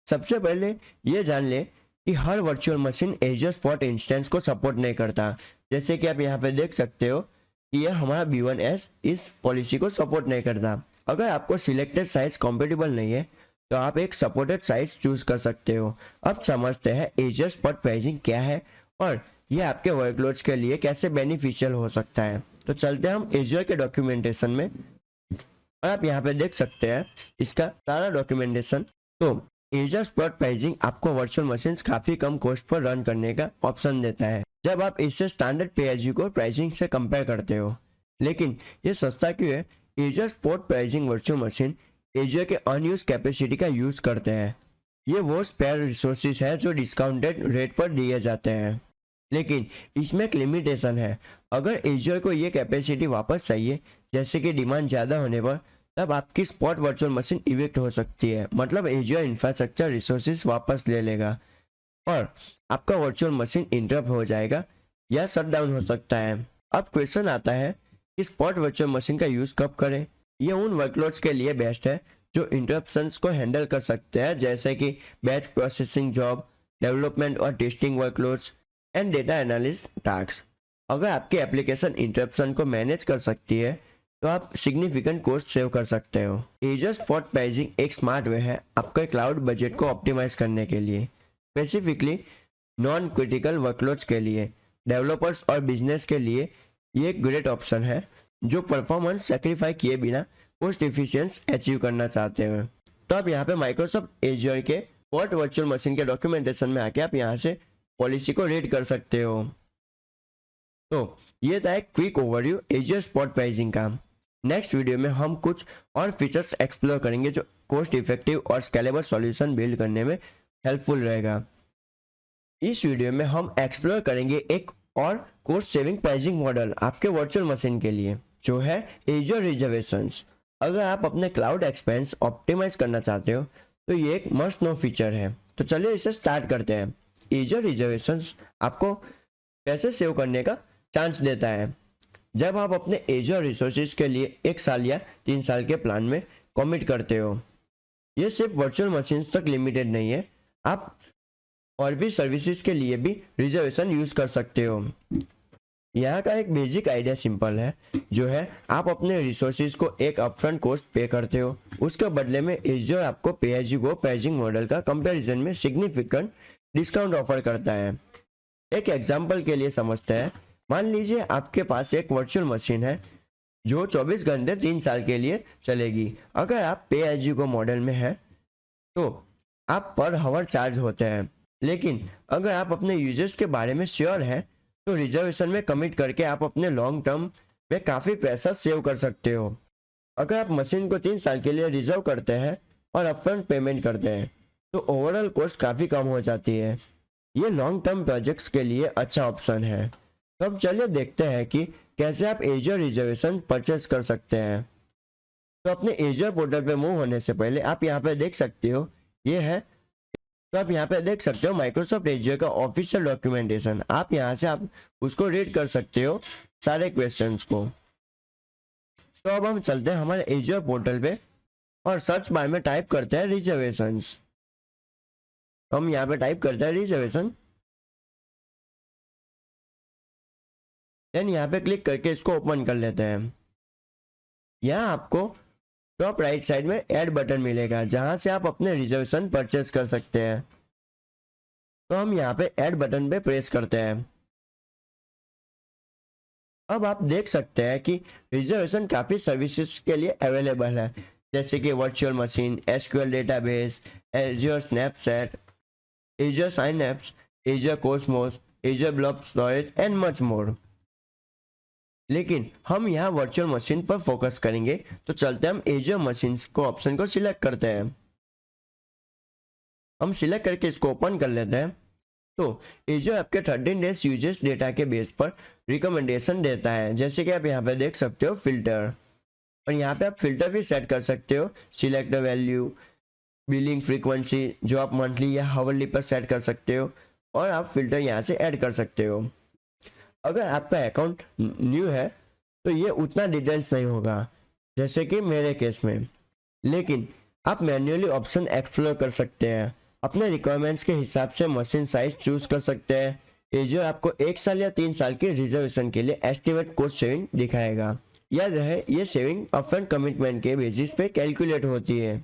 सबसे पहले ये जान ले कि हर virtual machine Azure spot instance को सपोर्ट नहीं करता। जैसे कि आप यहाँ पे देख सकते हो कि यह हमारा B1S इस पॉलिसी को सपोर्ट नहीं करता। अगर आपको सिलेक्टेड साइज कॉम्पेटिबल नहीं है तो आप एक सपोर्टेड साइज चूज कर सकते हो। अब समझते हैं एजर स्पॉट प्राइसिंग क्या है और यह आपके वर्कलोड्स के लिए कैसे बेनिफिशियल हो सकता है। तो चलते हैं हम एजर के डॉक्यूमेंटेशन में, और आप यहाँ पे देख सकते हैं इसका सारा डॉक्यूमेंटेशन। तो एजर स्पॉट प्राइसिंग आपको वर्चुअल मशीन्स काफी कम कॉस्ट पर रन करने का ऑप्शन देता है जब आप इससे standard pay as you go pricing से कंपेयर करते हो। लेकिन ये सस्ता क्यों है? Azure spot pricing virtual machine Azure के अनयूज कैपेसिटी का यूज करते हैं। ये वो स्पेयर रिसोर्सेज है जो डिस्काउंटेड रेट पर दिए जाते हैं, लेकिन इसमें एक लिमिटेशन है। अगर एजर को ये कैपेसिटी वापस चाहिए, जैसे कि डिमांड ज़्यादा होने पर, तब आपकी स्पॉट वर्चुअल मशीन इविक्ट हो सकती है। मतलब एजर इंफ्रास्ट्रक्चर रिसोर्सेज वापस ले लेगा और आपका वर्चुअल मशीन इंटरप्ट हो जाएगा या शट डाउन हो सकता है। अब क्वेश्चन आता है कि स्पॉट वर्चुअल मशीन का यूज़ कब करें? ये उन वर्कलोड्स के लिए बेस्ट है जो इंटरप्शंस को हैंडल कर सकते हैं, जैसे कि बैच प्रोसेसिंग जॉब, डेवलपमेंट और testing workloads and data analyst task. अगर आपकी एप्लीकेशन इंटरप्शन को मैनेज कर सकती है तो आप सिग्निफिकेंट कॉस्ट सेव कर सकते हो। एजर स्पॉट प्राइसिंग एक स्मार्ट वे है आपके क्लाउड बजट को ऑप्टिमाइज करने के लिए, स्पेसिफिकली नॉन क्रिटिकल वर्कलोड्स के लिए। डेवलपर्स और बिजनेस के लिए ये एक ग्रेट ऑप्शन है जो परफॉर्मेंस सेक्रीफाई किए बिना कॉस्ट एफिशिएंस अचीव करना चाहते हैं। तो आप यहाँ पे माइक्रोसॉफ्ट एजर के स्पॉट वर्चुअल मशीन के डॉक्यूमेंटेशन में आके आप यहाँ से पॉलिसी को रीड कर सकते हो। तो ये था एक quick overview Azure spot pricing का। नेक्स्ट वीडियो में हम कुछ और फीचर्स एक्सप्लोर करेंगे जो कॉस्ट इफेक्टिव और स्केलेबल सॉल्यूशन बिल्ड करने में हेल्पफुल रहेगा। इस वीडियो में हम एक्सप्लोर करेंगे एक और कॉस्ट सेविंग प्राइसिंग मॉडल आपके वर्चुअल मशीन के लिए, जो है एजर रिजर्वेशंस। अगर आप अपने क्लाउड एक्सपेंस ऑप्टिमाइज करना चाहते हो तो ये एक मस्ट नो फीचर है। तो चलिए इसे स्टार्ट करते हैं। एजर रिजर्वेशंस आपको पैसे सेव करने का चांस देता है जब आप अपने एजर रिसोर्सेज के लिए 1 साल या 3 साल के प्लान में कमिट करते हो। ये सिर्फ वर्चुअल मशीन्स तक लिमिटेड नहीं है, आप और भी सर्विसेज के लिए भी रिजर्वेशन यूज कर सकते हो। यहाँ का एक बेसिक आइडिया सिंपल है, जो है आप अपने रिसोर्सेज को एक अपफ्रंट कॉस्ट पे करते हो, उसके बदले में एजर आपको pay as you go pricing model का कंपैरिजन में सिग्निफिकेंट डिस्काउंट ऑफर करता है। एक एग्जाम्पल के लिए समझते हैं। मान लीजिए आपके पास एक वर्चुअल मशीन है जो 24 घंटे 3 साल के लिए चलेगी। अगर आप pay as you go model में है तो आप पर हावर चार्ज होते हैं, लेकिन अगर आप अपने यूजर्स के बारे में श्योर हैं तो रिजर्वेशन में कमिट करके आप अपने लॉन्ग टर्म में काफ़ी पैसा सेव कर सकते हो। अगर आप मशीन को 3 साल के लिए रिजर्व करते हैं और अपफ्रंट पेमेंट करते हैं तो ओवरऑल कॉस्ट काफ़ी कम हो जाती है। ये लॉन्ग टर्म प्रोजेक्ट्स के लिए अच्छा ऑप्शन है। तो अब चलिए देखते हैं कि कैसे आप एजर रिजर्वेशन परचेस कर सकते हैं। तो अपने एजर पोर्टल पे मूव होने से पहले आप यहाँ पे देख सकते हो, ये है। तो आप यहाँ पे देख सकते हो माइक्रोसॉफ्ट एजर का ऑफिशियल डॉक्यूमेंटेशन। आप यहाँ से आप उसको रीड कर सकते हो सारे क्वेश्चंस को। तो अब हम चलते हैं हमारे एजर पोर्टल पे और सर्च बार में टाइप करते हैं रिजर्वेशंस। हम यहाँ पे टाइप करते हैं रिजर्वेशन, देन यहाँ पे क्लिक करके इसको ओपन कर लेते हैं। यहाँ आपको टॉप राइट साइड में ऐड बटन मिलेगा जहाँ से आप अपने रिजर्वेशन परचेस कर सकते हैं। तो हम यहाँ पे ऐड बटन पे प्रेस करते हैं। अब आप देख सकते हैं कि रिजर्वेशन काफ़ी सर्विसेज के लिए अवेलेबल है, जैसे कि virtual machine, SQL database, Azure Snapchat, Azure Synapse, Azure Cosmos, Azure blob storage and much more. लेकिन हम यहाँ वर्चुअल मशीन पर फोकस करेंगे, तो चलते हम एजर मशीन्स को ऑप्शन को सिलेक्ट करते हैं। हम सिलेक्ट करके इसको ओपन कर लेते हैं। तो एजर आपके 13 डेज यूजेस डेटा के बेस पर रिकमेंडेशन देता है, जैसे कि आप यहाँ पे देख सकते हो फिल्टर, और यहाँ पे आप फिल्टर भी सेट कर सकते हो। सिलेक्ट वैल्यू, बिलिंग फ्रीक्वेंसी जो आप मंथली या हावरली पर सेट कर सकते हो, और आप फिल्टर यहाँ से ऐड कर सकते हो। अगर आपका अकाउंट न्यू है तो ये उतना डिटेल्स नहीं होगा जैसे कि मेरे केस में, लेकिन आप मैन्युअली ऑप्शन एक्सप्लोर कर सकते हैं। अपने रिक्वायरमेंट्स के हिसाब से मशीन साइज चूज कर सकते हैं। एजर आपको 1 साल या 3 साल के रिजर्वेशन के लिए एस्टिमेट कॉस्ट सेविंग दिखाएगा। याद रहे ये सेविंग अपफ्रंट कमिटमेंट के बेसिस पे कैलकुलेट होती है।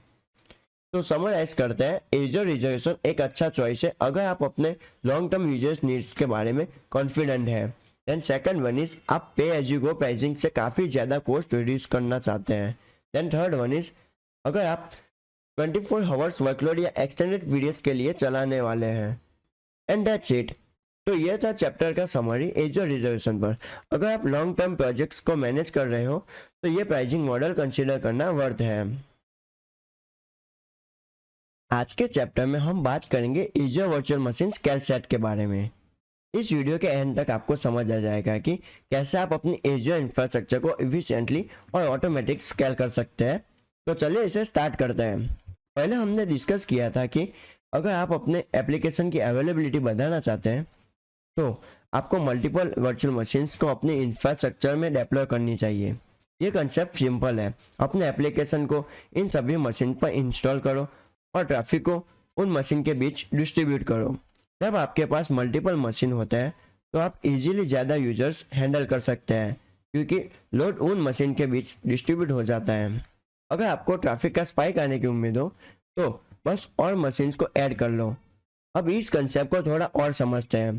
तो समराइज करते हैं, एजर रिजर्वेशन एक अच्छा चॉइस है अगर आप अपने लॉन्ग टर्म यूजर्स नीड्स के बारे में कॉन्फिडेंट है। देन सेकंड वन इज आप pay as you go pricing से काफ़ी ज़्यादा कॉस्ट रिड्यूस करना चाहते हैं। देन थर्ड वन इज अगर आप 24 आवर्स वर्कलोड या एक्सटेंडेड पीरियड्स के लिए चलाने वाले हैं। And that's it. तो ये था चैप्टर का समरी एजर रिजर्वेशन पर। अगर आप लॉन्ग टर्म प्रोजेक्ट्स को मैनेज कर रहे हो तो ये प्राइसिंग मॉडल कंसिडर करना वर्थ है। आज के चैप्टर में हम बात करेंगे Azure virtual machine scale set के बारे में। इस वीडियो के एंड तक आपको समझ आ जाएगा कि कैसे आप अपनी एजर इंफ्रास्ट्रक्चर को इफिशिएंटली और ऑटोमेटिक स्केल कर सकते हैं। तो चलिए इसे स्टार्ट करते हैं। पहले हमने डिस्कस किया था कि अगर आप अपने एप्लीकेशन की अवेलेबिलिटी बढ़ाना चाहते हैं तो आपको मल्टीपल वर्चुअल मशीन्स को अपने इंफ्रास्ट्रक्चर में डिप्लॉय करनी चाहिए। ये कंसेप्ट सिंपल है। अपने एप्लीकेशन को इन सभी मशीन पर इंस्टॉल करो और ट्रैफिक को उन मशीन के बीच डिस्ट्रीब्यूट करो। जब आपके पास मल्टीपल मशीन होते हैं तो आप इजीली ज़्यादा यूजर्स हैंडल कर सकते हैं, क्योंकि लोड उन मशीन के बीच डिस्ट्रीब्यूट हो जाता है। अगर आपको ट्रैफिक का स्पाइक आने की उम्मीद हो तो बस और मशीन्स को ऐड कर लो। अब इस कंसेप्ट को थोड़ा और समझते हैं।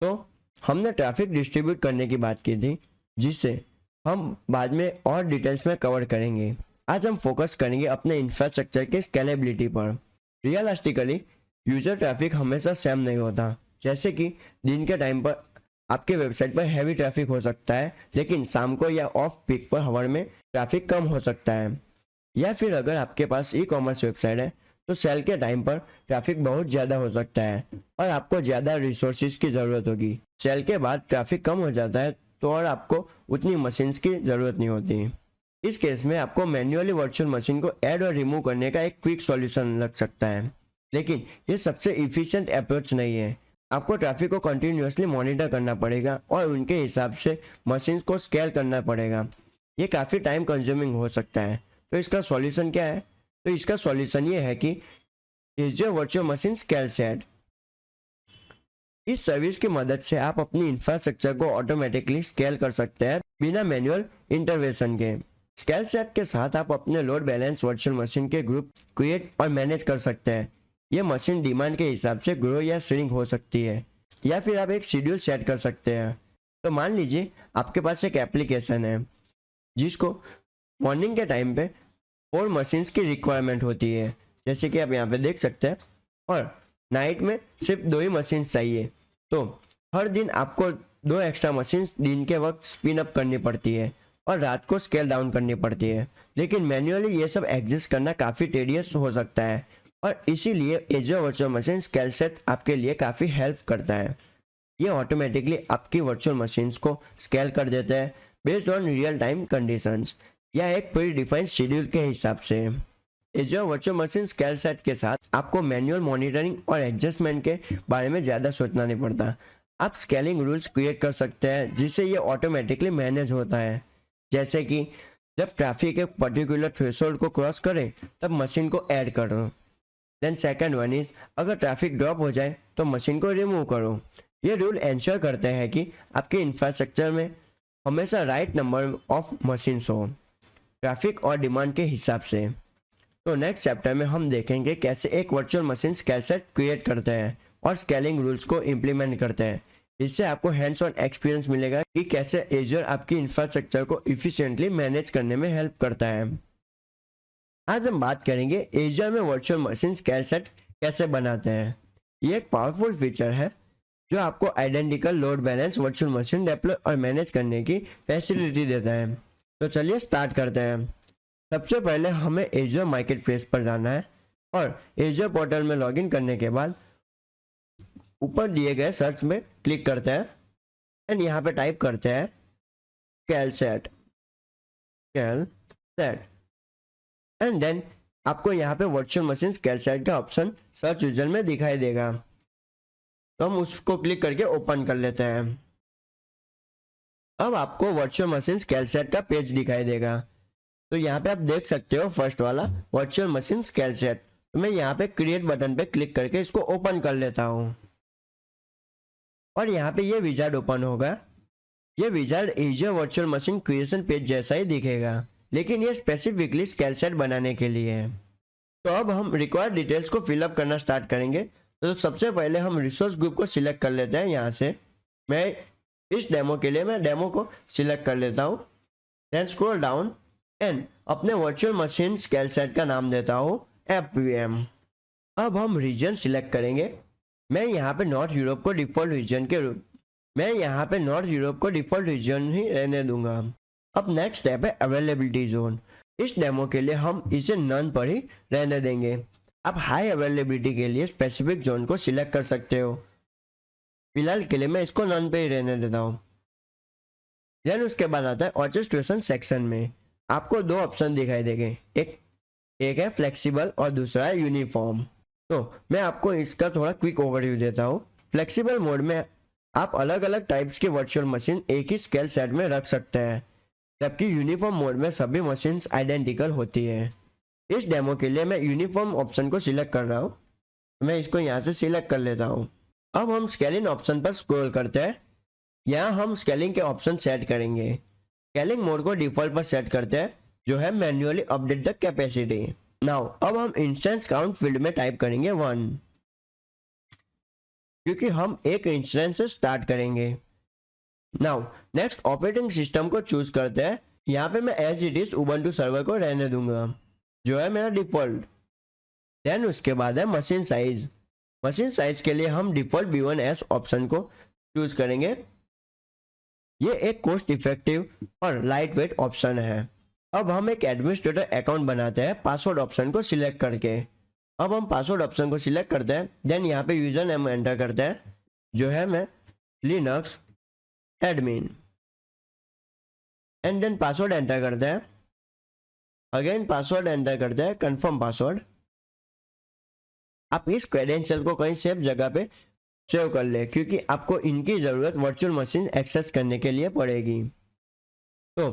तो हमने ट्रैफिक डिस्ट्रीब्यूट करने की बात की थी, जिसे हम बाद में और डिटेल्स में कवर करेंगे। आज हम फोकस करेंगे अपने इंफ्रास्ट्रक्चर के स्केलेबिलिटी पर। रियलिस्टिकली यूजर ट्रैफिक हमेशा सेम नहीं होता। जैसे कि दिन के टाइम पर आपके वेबसाइट पर हैवी ट्रैफिक हो सकता है, लेकिन शाम को या ऑफ पीक पर आवर में ट्रैफिक कम हो सकता है। या फिर अगर आपके पास ई कॉमर्स वेबसाइट है तो सेल के टाइम पर ट्रैफिक बहुत ज़्यादा हो सकता है और आपको ज़्यादा रिसोर्सेज की ज़रूरत होगी। सेल के बाद ट्रैफिक कम हो जाता है तो और आपको उतनी मशीन्स की ज़रूरत नहीं होती। इस केस में आपको मैन्युअली वर्चुअल मशीन को ऐड और रिमूव करने का एक क्विक सॉल्यूशन लग सकता है, लेकिन ये सबसे इफिशिएंट अप्रोच नहीं है। आपको ट्रैफिक को कंटिन्यूसली मॉनिटर करना पड़ेगा और उनके हिसाब से मशीन्स को स्केल करना पड़ेगा। ये काफ़ी टाइम कंज्यूमिंग हो सकता है। तो इसका सॉल्यूशन क्या है? तो इसका सॉल्यूशन ये है कि Azure virtual machine scale set. इस सर्विस की मदद से आप अपनी इंफ्रास्ट्रक्चर को ऑटोमेटिकली स्केल कर सकते हैं बिना मैनुअल इंटरवेंशन के। स्केल सेट के साथ आप अपने लोड बैलेंस वर्चुअल मशीन के ग्रुप क्रिएट और मैनेज कर सकते हैं। ये मशीन डिमांड के हिसाब से ग्रो या श्रिंक हो सकती है, या फिर आप एक शेड्यूल सेट कर सकते हैं। तो मान लीजिए आपके पास एक एप्लीकेशन है जिसको मॉर्निंग के टाइम पे 4 मशीन्स की रिक्वायरमेंट होती है, जैसे कि आप यहाँ पे देख सकते हैं, और नाइट में सिर्फ 2 ही मशीन्स चाहिए। तो हर दिन आपको 2 एक्स्ट्रा मशीन्स दिन के वक्त स्पिन अप करनी पड़ती है और रात को स्केल डाउन करनी पड़ती है। लेकिन मैन्युअली ये सब एग्जिस्ट करना काफ़ी टेडियस हो सकता है, और इसीलिए Azure virtual machine scale set आपके लिए काफ़ी हेल्प करता है। ये ऑटोमेटिकली आपकी वर्चुअल मशीन्स को स्केल कर देता है based on real time conditions या एक प्री डिफाइंड शेड्यूल के हिसाब से। Azure virtual machine scale set के साथ आपको मैनुअल मॉनिटरिंग और एडजस्टमेंट के बारे में ज़्यादा सोचना नहीं पड़ता। आप स्केलिंग रूल्स क्रिएट कर सकते हैं जिससे ये ऑटोमेटिकली मैनेज होता है, जैसे कि जब ट्रैफिक एक पर्टिकुलर थ्रेशोल्ड को क्रॉस करे तब मशीन को ऐड करो। देन सेकंड वन इज, अगर ट्रैफिक ड्रॉप हो जाए तो मशीन को रिमूव करो। ये रूल इंश्योर करते हैं कि आपके इंफ्रास्ट्रक्चर में हमेशा राइट नंबर ऑफ मशीन्स हो ट्रैफिक और डिमांड के हिसाब से। तो नेक्स्ट चैप्टर में हम देखेंगे कैसे एक virtual machine scale set create करते हैं और स्केलिंग रूल्स को इम्प्लीमेंट करते हैं। इससे आपको हैंड्स ऑन एक्सपीरियंस मिलेगा कि कैसे एजर आपकी इंफ्रास्ट्रक्चर को इफिशिएंटली मैनेज करने में हेल्प करता है। आज हम बात करेंगे एजर में वर्चुअल मशीन स्केल सेट कैसे बनाते हैं। ये एक पावरफुल फीचर है जो आपको identical load balance virtual machine deploy और मैनेज करने की फैसिलिटी देता है। तो चलिए स्टार्ट करते हैं। सबसे पहले हमें एजर मार्केट प्लेस पर जाना है और एजर पोर्टल में लॉगिन करने के बाद ऊपर दिए गए सर्च में क्लिक करते हैं एंड यहाँ पे टाइप करते हैं स्केल सेट एंड देन आपको यहाँ पे वर्चुअल मशीन स्केल सेट का ऑप्शन सर्च रिजल्ट में दिखाई देगा। तो हम उसको क्लिक करके ओपन कर लेते हैं। अब आपको वर्चुअल मशीन स्केल सेट का पेज दिखाई देगा। तो यहाँ पे आप देख सकते हो फर्स्ट वाला वर्चुअल मशीन स्केल सेट। तो मैं यहाँ पे क्रिएट बटन पे क्लिक करके इसको ओपन कर लेता हूँ और यहाँ पे ये विजार्ड ओपन होगा। ये wizard Azure virtual machine creation page जैसा ही दिखेगा, लेकिन ये स्पेसिफिकली स्केल सेट बनाने के लिए है। तो अब हम रिक्वायर्ड डिटेल्स को फिलअप करना स्टार्ट करेंगे। तो सबसे पहले हम रिसोर्स ग्रुप को सिलेक्ट कर लेते हैं। यहाँ से मैं इस डेमो के लिए मैं डेमो को सिलेक्ट कर लेता हूँ। देन स्क्रॉल डाउन एंड अपने वर्चुअल मशीन स्केल सेट का नाम देता हूँ FVM। अब हम रीजन सिलेक्ट करेंगे। मैं यहाँ पे नॉर्थ यूरोप को डिफॉल्ट रीजन ही रहने दूंगा। अब नेक्स्ट स्टेप है अवेलेबिलिटी जोन। इस डेमो के लिए हम इसे नन पर ही रहने देंगे। आप हाई अवेलेबिलिटी के लिए स्पेसिफिक जोन को सिलेक्ट कर सकते हो। फिलहाल के लिए मैं इसको नन पे ही रहने देता हूँ। देन उसके बाद आता है ऑर्केस्ट्रेशन सेक्शन में आपको 2 ऑप्शन दिखाई देंगे, एक है फ्लेक्सिबल और दूसरा है यूनिफॉर्म। तो मैं आपको इसका थोड़ा क्विक ओवरव्यू देता हूँ। फ्लेक्सिबल मोड में आप अलग अलग टाइप्स की वर्चुअल मशीन एक ही स्केल सेट में रख सकते हैं, जबकि यूनिफॉर्म मोड में सभी मशीन्स आइडेंटिकल होती है। इस डेमो के लिए मैं यूनिफॉर्म ऑप्शन को सिलेक्ट कर रहा हूँ। मैं इसको यहाँ से सिलेक्ट कर लेता हूँ। अब हम स्केलिंग ऑप्शन पर स्क्रॉल करते हैं। यहाँ हम स्केलिंग के ऑप्शन सेट करेंगे। स्केलिंग मोड को डिफॉल्ट पर सेट करते हैं, जो है manually update the capacity. Now अब हम इंस्टेंस काउंट फील्ड में टाइप करेंगे 1, क्योंकि हम एक इंस्टेंस से स्टार्ट करेंगे। नाउ नेक्स्ट ऑपरेटिंग सिस्टम को चूज करते हैं। यहाँ पे मैं as it is Ubuntu server को रहने दूंगा, जो है मेरा डिफॉल्ट। देन उसके बाद है मशीन साइज। मशीन साइज के लिए हम डिफॉल्ट B1S ऑप्शन को चूज करेंगे। ये एक कॉस्ट इफेक्टिव और लाइट वेट ऑप्शन है। अब हम एक एडमिनिस्ट्रेटर अकाउंट बनाते हैं पासवर्ड ऑप्शन को सिलेक्ट करके। अब हम पासवर्ड ऑप्शन को सिलेक्ट करते हैं। देन यहाँ पे यूजर नेम एंटर करते हैं, जो है मैं Linux admin, and then password enter करते हैं। अगेन पासवर्ड एंटर करते हैं, कंफर्म पासवर्ड। आप इस क्रेडेंशियल को कहीं सेफ जगह पे सेव कर ले, क्योंकि आपको इनकी ज़रूरत वर्चुअल मशीन एक्सेस करने के लिए पड़ेगी। तो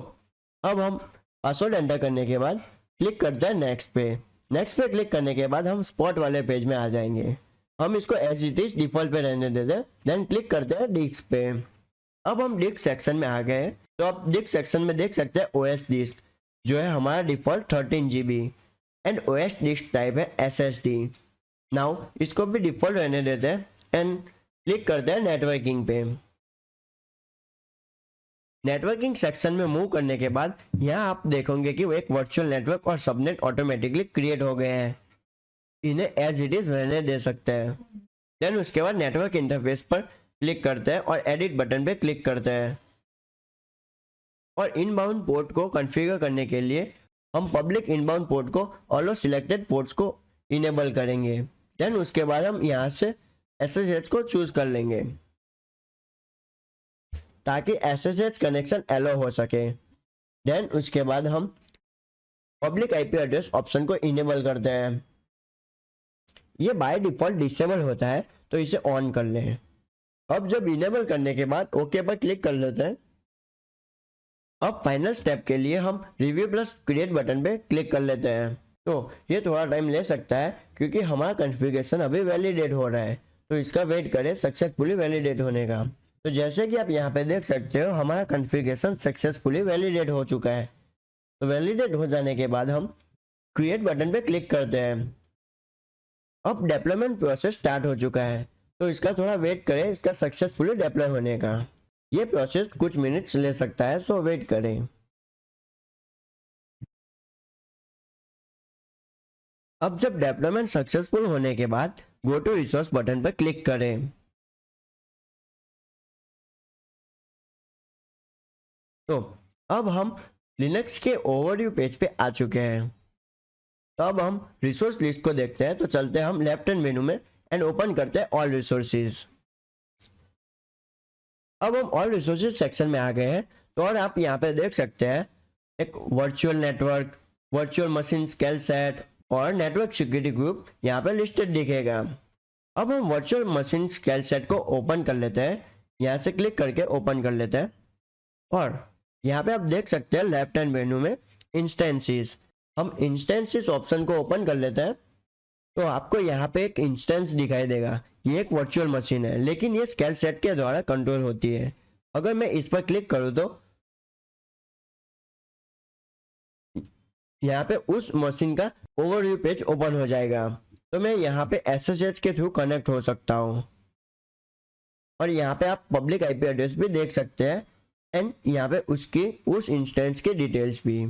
अब हम पासवर्ड एंटर करने के बाद क्लिक करते हैं नेक्स्ट पे। नेक्स्ट पे क्लिक करने के बाद हम स्पॉट वाले पेज में आ जाएंगे। हम इसको एज इट इज डिफॉल्ट पे रहने देते हैं। देन क्लिक करते हैं डिस्क पे। अब हम डिस्क सेक्शन में आ गए। तो आप डिस्क सेक्शन में देख सकते हैं OS डिस्क, जो है हमारा default 13 GB and OS disk type है SSD। नाउ इसको भी डिफॉल्ट रहने देते हैं एंड क्लिक करते हैं नेटवर्किंग पे। नेटवर्किंग सेक्शन में मूव करने के बाद यहाँ आप देखोगे कि वो एक वर्चुअल नेटवर्क और सबनेट ऑटोमेटिकली क्रिएट हो गए हैं। इन्हें एज इट इज रहने दे सकते हैं। देन उसके बाद नेटवर्क इंटरफेस पर क्लिक करते हैं और एडिट बटन पे क्लिक करते हैं और इनबाउंड पोर्ट को कॉन्फ़िगर करने के लिए हम पब्लिक इनबाउंड पोर्ट को ऑल सिलेक्टेड पोर्ट्स को इनेबल करेंगे। देन उसके बाद हम यहाँ से SSH को चूज कर लेंगे ताकि SSH कनेक्शन एलो हो सके। देन उसके बाद हम पब्लिक IP एड्रेस ऑप्शन को इनेबल करते हैं। ये बाय डिफॉल्ट डिसेबल होता है तो इसे ऑन कर लें। अब जब इनेबल करने के बाद ओके पर क्लिक कर लेते हैं। अब फाइनल स्टेप के लिए हम रिव्यू प्लस क्रिएट बटन पे क्लिक कर लेते हैं। तो ये थोड़ा टाइम ले सकता है क्योंकि हमारा कॉन्फ़िगरेशन अभी वैलिडेट हो रहा है, तो इसका वेट करें सक्सेसफुली वैलिडेट होने का। तो जैसे कि आप यहाँ पे देख सकते हो हमारा कॉन्फ़िगरेशन सक्सेसफुली वैलिडेट हो चुका है। तो वैलिडेट हो जाने के बाद हम क्रिएट बटन पे क्लिक करते हैं। अब डेप्लॉयमेंट प्रोसेस स्टार्ट हो चुका है, तो इसका थोड़ा वेट करें इसका सक्सेसफुली डेप्लॉय होने का। ये प्रोसेस कुछ मिनट्स ले सकता है, सो वेट करें। अब जब डेप्लॉयमेंट सक्सेसफुल होने के बाद गो टू रिसोर्स बटन पर क्लिक करें। तो अब हम लिनक्स के ओवरव्यू पेज पे आ चुके हैं। तो अब हम रिसोर्स लिस्ट को देखते हैं। तो चलते हैं हम लेफ्ट हैंड मेनू में एंड ओपन करते हैं ऑल रिसोर्सेज। अब हम ऑल रिसोर्सेज सेक्शन में आ गए हैं। तो और आप यहाँ पे देख सकते हैं एक virtual network, virtual machine scale set और नेटवर्क सिक्योरिटी ग्रुप यहाँ पे लिस्टेड दिखेगा। अब हम वर्चुअल मशीन स्केल सेट को ओपन कर लेते हैं। यहाँ से क्लिक करके ओपन कर लेते हैं और यहाँ पे आप देख सकते हैं लेफ्ट हैंड मेनू में इंस्टेंसेस। हम इंस्टेंसेस ऑप्शन को ओपन कर लेते हैं। तो आपको यहाँ पे एक इंस्टेंस दिखाई देगा। ये एक वर्चुअल मशीन है लेकिन ये स्केल सेट के द्वारा कंट्रोल होती है। अगर मैं इस पर क्लिक करूँ तो यहाँ पे उस मशीन का ओवरव्यू पेज ओपन हो जाएगा। तो मैं यहाँ पे SSH के थ्रू कनेक्ट हो सकता हूँ और यहाँ पे आप पब्लिक IP एड्रेस भी देख सकते हैं एंड यहाँ पे उसकी उस इंस्टेंस के डिटेल्स भी।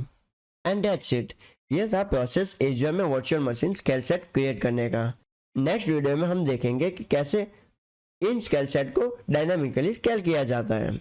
And that's it. ये था प्रोसेस एज़्योर में virtual machine scale set create करने का। नेक्स्ट वीडियो में हम देखेंगे कि कैसे इन स्केल सेट को डायनामिकली स्केल किया जाता है।